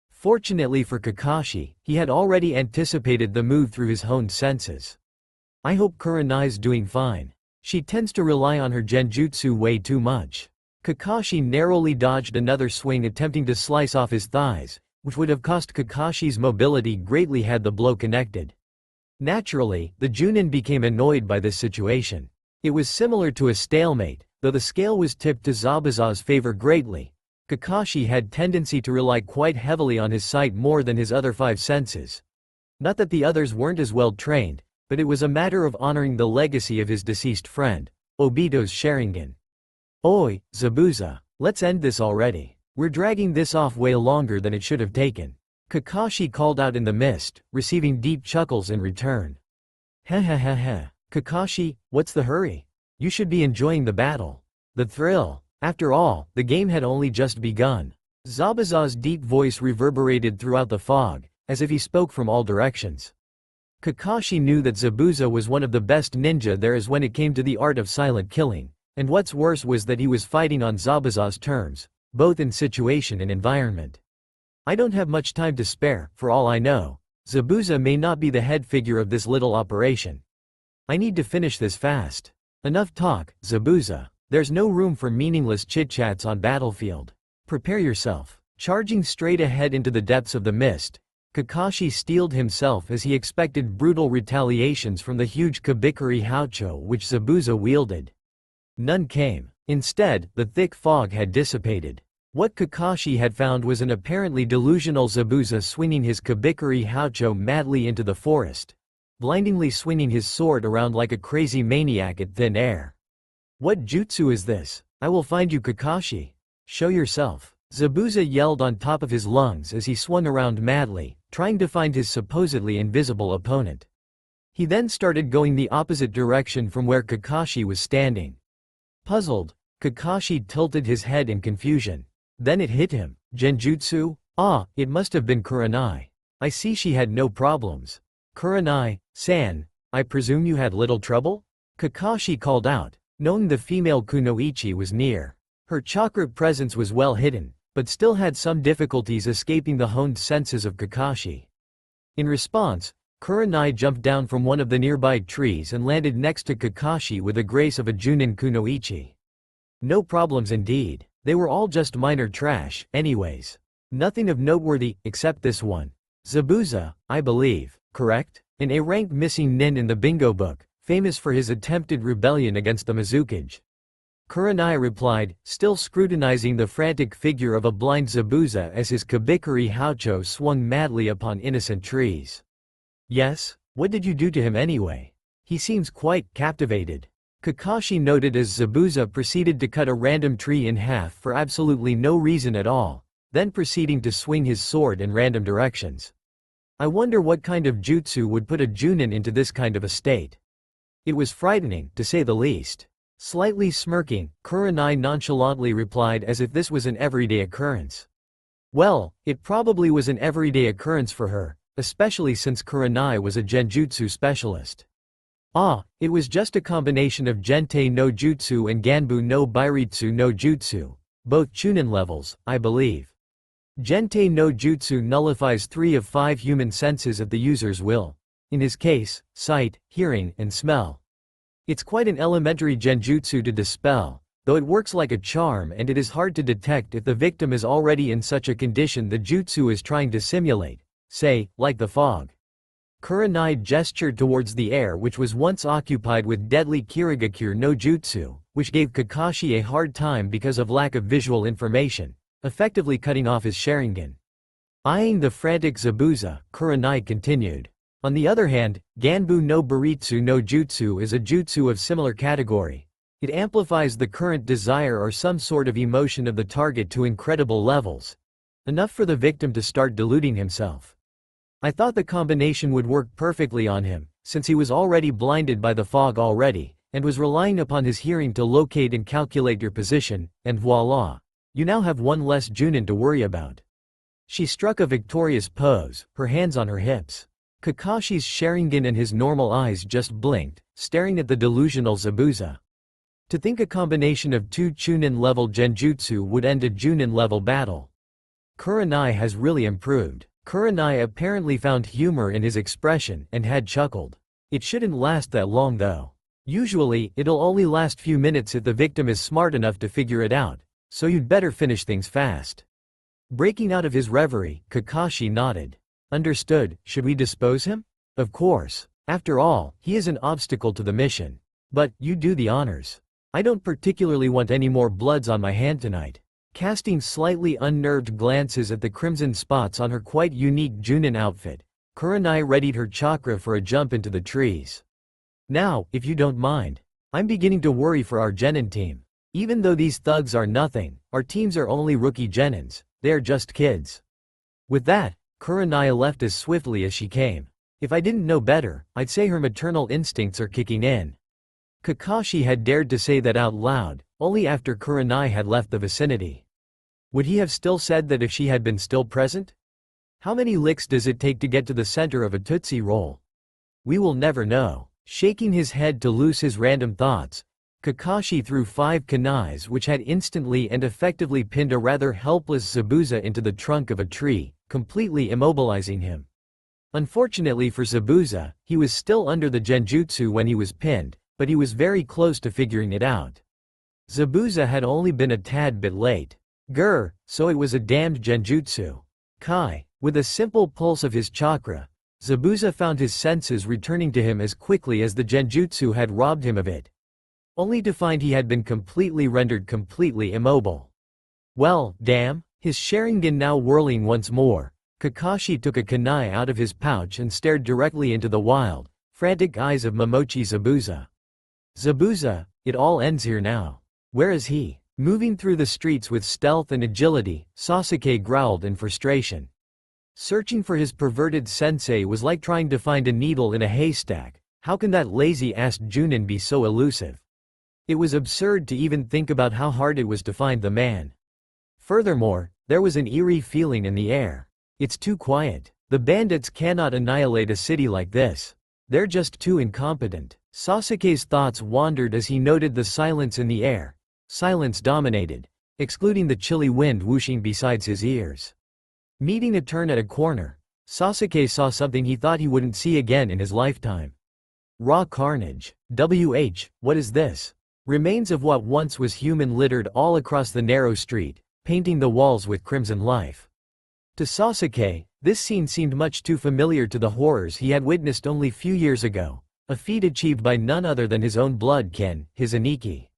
Fortunately for Kakashi, he had already anticipated the move through his honed senses. I hope Kurenai's doing fine. She tends to rely on her genjutsu way too much. Kakashi narrowly dodged another swing attempting to slice off his thighs, which would have cost Kakashi's mobility greatly had the blow connected. Naturally, the Junin became annoyed by this situation. It was similar to a stalemate, though the scale was tipped to Zabuza's favor greatly. Kakashi had tendency to rely quite heavily on his sight more than his other five senses. Not that the others weren't as well trained, but it was a matter of honoring the legacy of his deceased friend, Obito's Sharingan. Oi, Zabuza, let's end this already. We're dragging this off way longer than it should have taken. Kakashi called out in the mist, receiving deep chuckles in return. Heh. Kakashi, what's the hurry? You should be enjoying the battle. The thrill. After all, the game had only just begun. Zabuza's deep voice reverberated throughout the fog, as if he spoke from all directions. Kakashi knew that Zabuza was one of the best ninja there is when it came to the art of silent killing, and what's worse was that he was fighting on Zabuza's terms, both in situation and environment. I don't have much time to spare, for all I know. Zabuza may not be the head figure of this little operation. I need to finish this fast. Enough talk, Zabuza. There's no room for meaningless chit-chats on battlefield. Prepare yourself. Charging straight ahead into the depths of the mist, Kakashi steeled himself as he expected brutal retaliations from the huge Kabikari Haucho which Zabuza wielded. None came. Instead, the thick fog had dissipated. What Kakashi had found was an apparently delusional Zabuza swinging his Kabikari Haucho madly into the forest, blindingly swinging his sword around like a crazy maniac at thin air. What jutsu is this? I will find you, Kakashi. Show yourself. Zabuza yelled on top of his lungs as he swung around madly, trying to find his supposedly invisible opponent. He then started going the opposite direction from where Kakashi was standing. Puzzled, Kakashi tilted his head in confusion. Then it hit him. Genjutsu? Ah, it must have been Kurenai. I see she had no problems. Kurenai-san, I presume you had little trouble? Kakashi called out, knowing the female kunoichi was near. Her chakra presence was well hidden, but still had some difficulties escaping the honed senses of Kakashi. In response, Kurenai jumped down from one of the nearby trees and landed next to Kakashi with the grace of a Junin kunoichi. No problems indeed. They were all just minor trash, anyways. Nothing of noteworthy, except this one. Zabuza, I believe, correct? An A-rank missing nin in the bingo book, famous for his attempted rebellion against the Mizukage. Kurenai replied, still scrutinizing the frantic figure of a blind Zabuza as his Kabikari Haucho swung madly upon innocent trees. Yes? What did you do to him anyway? He seems quite captivated. Kakashi noted as Zabuza proceeded to cut a random tree in half for absolutely no reason at all, then proceeding to swing his sword in random directions. I wonder what kind of jutsu would put a Junin into this kind of a state. It was frightening, to say the least. Slightly smirking, Kurenai nonchalantly replied as if this was an everyday occurrence. Well, it probably was an everyday occurrence for her, especially since Kurenai was a genjutsu specialist. Ah, it was just a combination of Gentei no Jutsu and Ganbu no Bairitsu no Jutsu, both Chunin levels, I believe. Gentei no Jutsu nullifies 3 of 5 human senses at the user's will. In his case, sight, hearing, and smell. It's quite an elementary genjutsu to dispel, though it works like a charm and it is hard to detect if the victim is already in such a condition the jutsu is trying to simulate, say, like the fog. Kurenai gestured towards the air which was once occupied with deadly Kirigakure no Jutsu, which gave Kakashi a hard time because of lack of visual information, effectively cutting off his Sharingan. Eyeing the frantic Zabuza, Kurenai continued. On the other hand, Ganbu no Baritsu no Jutsu is a jutsu of similar category. It amplifies the current desire or some sort of emotion of the target to incredible levels. Enough for the victim to start deluding himself. I thought the combination would work perfectly on him, since he was already blinded by the fog already, and was relying upon his hearing to locate and calculate your position, and voila! You now have one less Junin to worry about. She struck a victorious pose, her hands on her hips. Kakashi's Sharingan and his normal eyes just blinked, staring at the delusional Zabuza. To think a combination of 2 Chunin-level genjutsu would end a Junin-level battle. Kurenai has really improved. Kurenai apparently found humor in his expression and had chuckled. It shouldn't last that long though. Usually, it'll only last few minutes if the victim is smart enough to figure it out, so you'd better finish things fast. Breaking out of his reverie, Kakashi nodded. Understood, should we dispose him? Of course. After all, he is an obstacle to the mission. But, you do the honors. I don't particularly want any more bloods on my hand tonight. Casting slightly unnerved glances at the crimson spots on her quite unique Junin outfit, Kurenai readied her chakra for a jump into the trees. Now, if you don't mind. I'm beginning to worry for our genin team. Even though these thugs are nothing, our teams are only rookie genins, they are just kids. With that, Kurenai left as swiftly as she came. If I didn't know better, I'd say her maternal instincts are kicking in. Kakashi had dared to say that out loud, only after Kurenai had left the vicinity. Would he have still said that if she had been still present? How many licks does it take to get to the center of a Tootsie Roll? We will never know. Shaking his head to loose his random thoughts, Kakashi threw 5 kunais which had instantly and effectively pinned a rather helpless Zabuza into the trunk of a tree, completely immobilizing him. Unfortunately for Zabuza, he was still under the genjutsu when he was pinned, but he was very close to figuring it out. Zabuza had only been a tad bit late. Grr, so it was a damned genjutsu. Kai. With a simple pulse of his chakra, Zabuza found his senses returning to him as quickly as the genjutsu had robbed him of it. Only to find he had been completely rendered completely immobile. Well, damn, his Sharingan now whirling once more, Kakashi took a kunai out of his pouch and stared directly into the wild, frantic eyes of Momochi Zabuza. Zabuza, it all ends here now. Where is he? Moving through the streets with stealth and agility, Sasuke growled in frustration. Searching for his perverted sensei was like trying to find a needle in a haystack. How can that lazy-ass Junin be so elusive? It was absurd to even think about how hard it was to find the man. Furthermore, there was an eerie feeling in the air. It's too quiet. The bandits cannot annihilate a city like this. They're just too incompetent. Sasuke's thoughts wandered as he noted the silence in the air. Silence dominated, excluding the chilly wind whooshing beside his ears. Meeting a turn at a corner, Sasuke saw something he thought he wouldn't see again in his lifetime. Raw carnage. What is this? Remains of what once was human littered all across the narrow street, painting the walls with crimson life. To Sasuke, this scene seemed much too familiar to the horrors he had witnessed only few years ago, a feat achieved by none other than his own blood kin, his Aniki.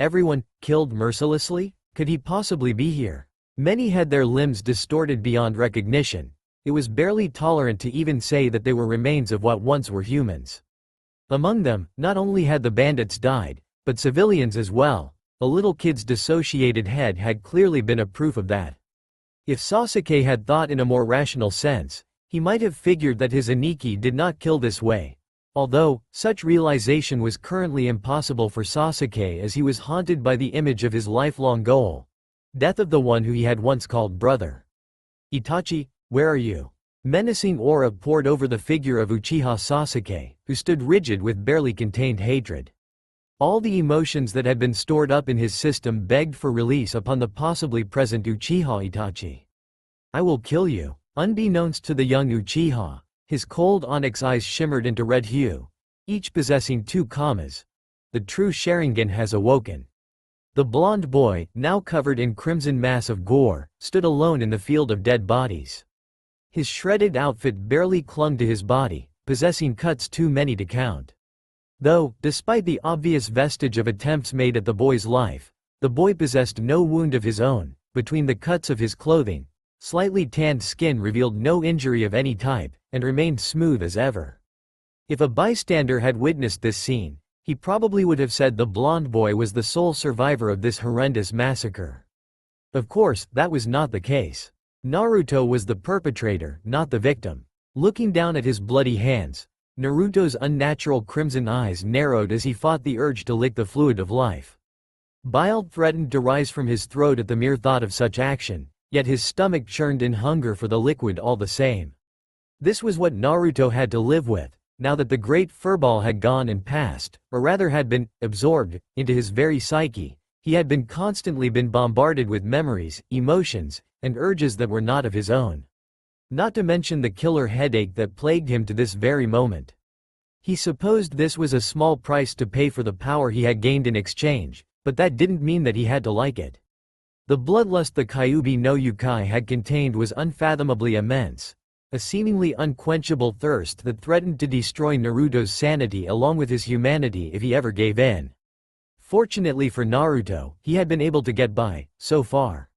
Everyone, killed mercilessly? Could he possibly be here? Many had their limbs distorted beyond recognition. It was barely tolerant to even say that they were remains of what once were humans. Among them, not only had the bandits died, but civilians as well. A little kid's dissociated head had clearly been a proof of that. If Sasuke had thought in a more rational sense, he might have figured that his Aniki did not kill this way. Although, such realization was currently impossible for Sasuke as he was haunted by the image of his lifelong goal. Death of the one who he had once called brother. Itachi, where are you? Menacing aura poured over the figure of Uchiha Sasuke, who stood rigid with barely contained hatred. All the emotions that had been stored up in his system begged for release upon the possibly present Uchiha Itachi. I will kill you. Unbeknownst to the young Uchiha, his cold onyx eyes shimmered into red hue, each possessing two kamas. The true Sharingan has awoken. The blond boy, now covered in crimson mass of gore, stood alone in the field of dead bodies. His shredded outfit barely clung to his body, possessing cuts too many to count. Though, despite the obvious vestige of attempts made at the boy's life, the boy possessed no wound of his own. Between the cuts of his clothing, slightly tanned skin revealed no injury of any type, and remained smooth as ever. If a bystander had witnessed this scene, he probably would have said the blond boy was the sole survivor of this horrendous massacre. Of course, that was not the case. Naruto was the perpetrator, not the victim. Looking down at his bloody hands, Naruto's unnatural crimson eyes narrowed as he fought the urge to lick the fluid of life. Bile threatened to rise from his throat at the mere thought of such action, yet his stomach churned in hunger for the liquid all the same. This was what Naruto had to live with, now that the great furball had gone and passed, or rather had been absorbed into his very psyche. He had been constantly bombarded with memories, emotions, and urges that were not of his own. Not to mention the killer headache that plagued him to this very moment. He supposed this was a small price to pay for the power he had gained in exchange, but that didn't mean that he had to like it. The bloodlust the Kyuubi no Yukai had contained was unfathomably immense, a seemingly unquenchable thirst that threatened to destroy Naruto's sanity along with his humanity if he ever gave in. Fortunately for Naruto, he had been able to get by, so far.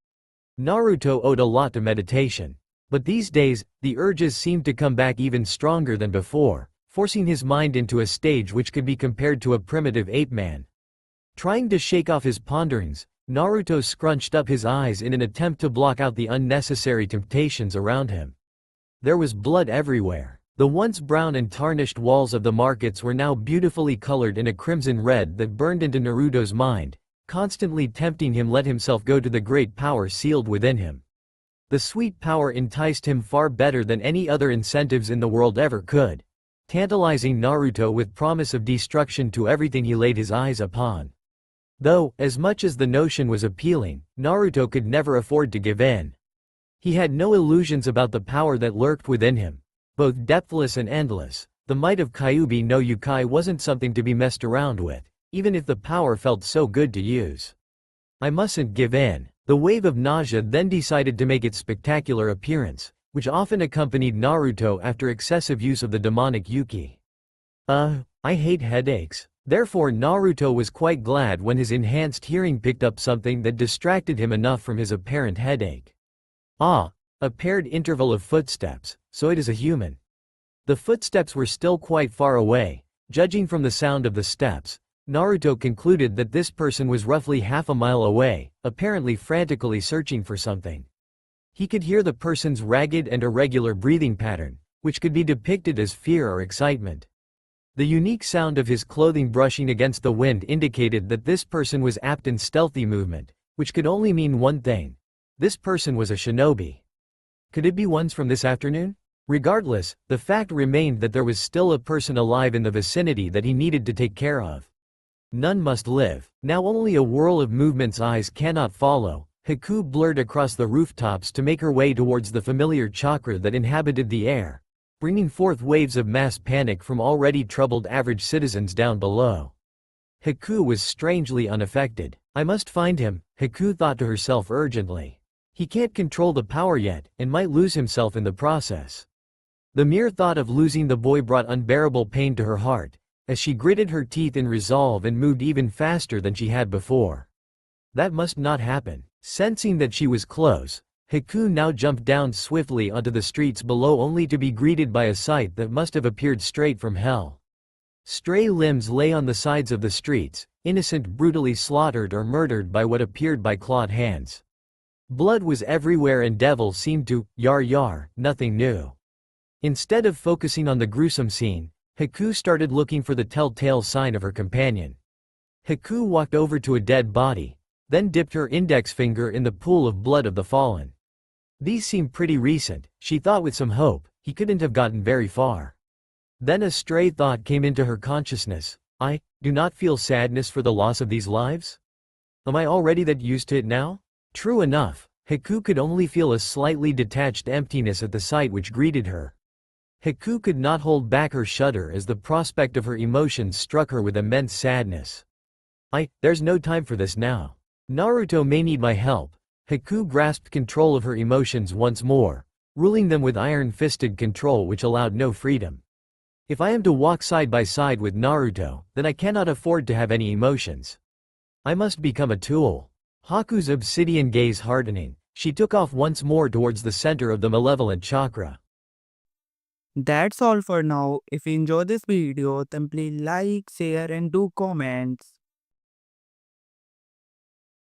Naruto owed a lot to meditation. But these days, the urges seemed to come back even stronger than before, forcing his mind into a stage which could be compared to a primitive ape man. Trying to shake off his ponderings, Naruto scrunched up his eyes in an attempt to block out the unnecessary temptations around him. There was blood everywhere. The once brown and tarnished walls of the markets were now beautifully colored in a crimson red that burned into Naruto's mind, constantly tempting him let himself go to the great power sealed within him. The sweet power enticed him far better than any other incentives in the world ever could, tantalizing Naruto with promise of destruction to everything he laid his eyes upon. Though, as much as the notion was appealing, Naruto could never afford to give in. He had no illusions about the power that lurked within him, both depthless and endless. The might of Kyuubi no Yukai wasn't something to be messed around with, even if the power felt so good to use. I mustn't give in. The wave of nausea then decided to make its spectacular appearance, which often accompanied Naruto after excessive use of the demonic Yuki. I hate headaches. Therefore Naruto was quite glad when his enhanced hearing picked up something that distracted him enough from his apparent headache. A paired interval of footsteps, so it is a human. The footsteps were still quite far away, judging from the sound of the steps. Naruto concluded that this person was roughly half a mile away, apparently frantically searching for something. He could hear the person's ragged and irregular breathing pattern, which could be depicted as fear or excitement. The unique sound of his clothing brushing against the wind indicated that this person was apt in stealthy movement, which could only mean one thing. This person was a shinobi. Could it be ones from this afternoon? Regardless, the fact remained that there was still a person alive in the vicinity that he needed to take care of. None must live. Now only a whirl of movements eyes cannot follow. Haku blurred across the rooftops to make her way towards the familiar chakra that inhabited the air, bringing forth waves of mass panic from already troubled average citizens down below. Haku was strangely unaffected. I must find him, Haku thought to herself urgently. He can't control the power yet, and might lose himself in the process. The mere thought of losing the boy brought unbearable pain to her heart, as she gritted her teeth in resolve and moved even faster than she had before. That must not happen. Sensing that she was close, Haku now jumped down swiftly onto the streets below only to be greeted by a sight that must have appeared straight from hell. Stray limbs lay on the sides of the streets, innocent brutally slaughtered or murdered by what appeared by clawed hands. Blood was everywhere and devil seemed to yar, nothing new. Instead of focusing on the gruesome scene, Haku started looking for the telltale sign of her companion. Haku walked over to a dead body, then dipped her index finger in the pool of blood of the fallen. These seemed pretty recent, she thought with some hope. He couldn't have gotten very far. Then a stray thought came into her consciousness. I do not feel sadness for the loss of these lives? Am I already that used to it now? True enough, Haku could only feel a slightly detached emptiness at the sight which greeted her. Haku could not hold back her shudder as the prospect of her emotions struck her with immense sadness. There's no time for this now. Naruto may need my help. Haku grasped control of her emotions once more, ruling them with iron-fisted control which allowed no freedom. If I am to walk side by side with Naruto, then I cannot afford to have any emotions. I must become a tool. Haku's obsidian gaze hardening, she took off once more towards the center of the malevolent chakra. That's all for now. If you enjoyed this video, then please like, share and do comments.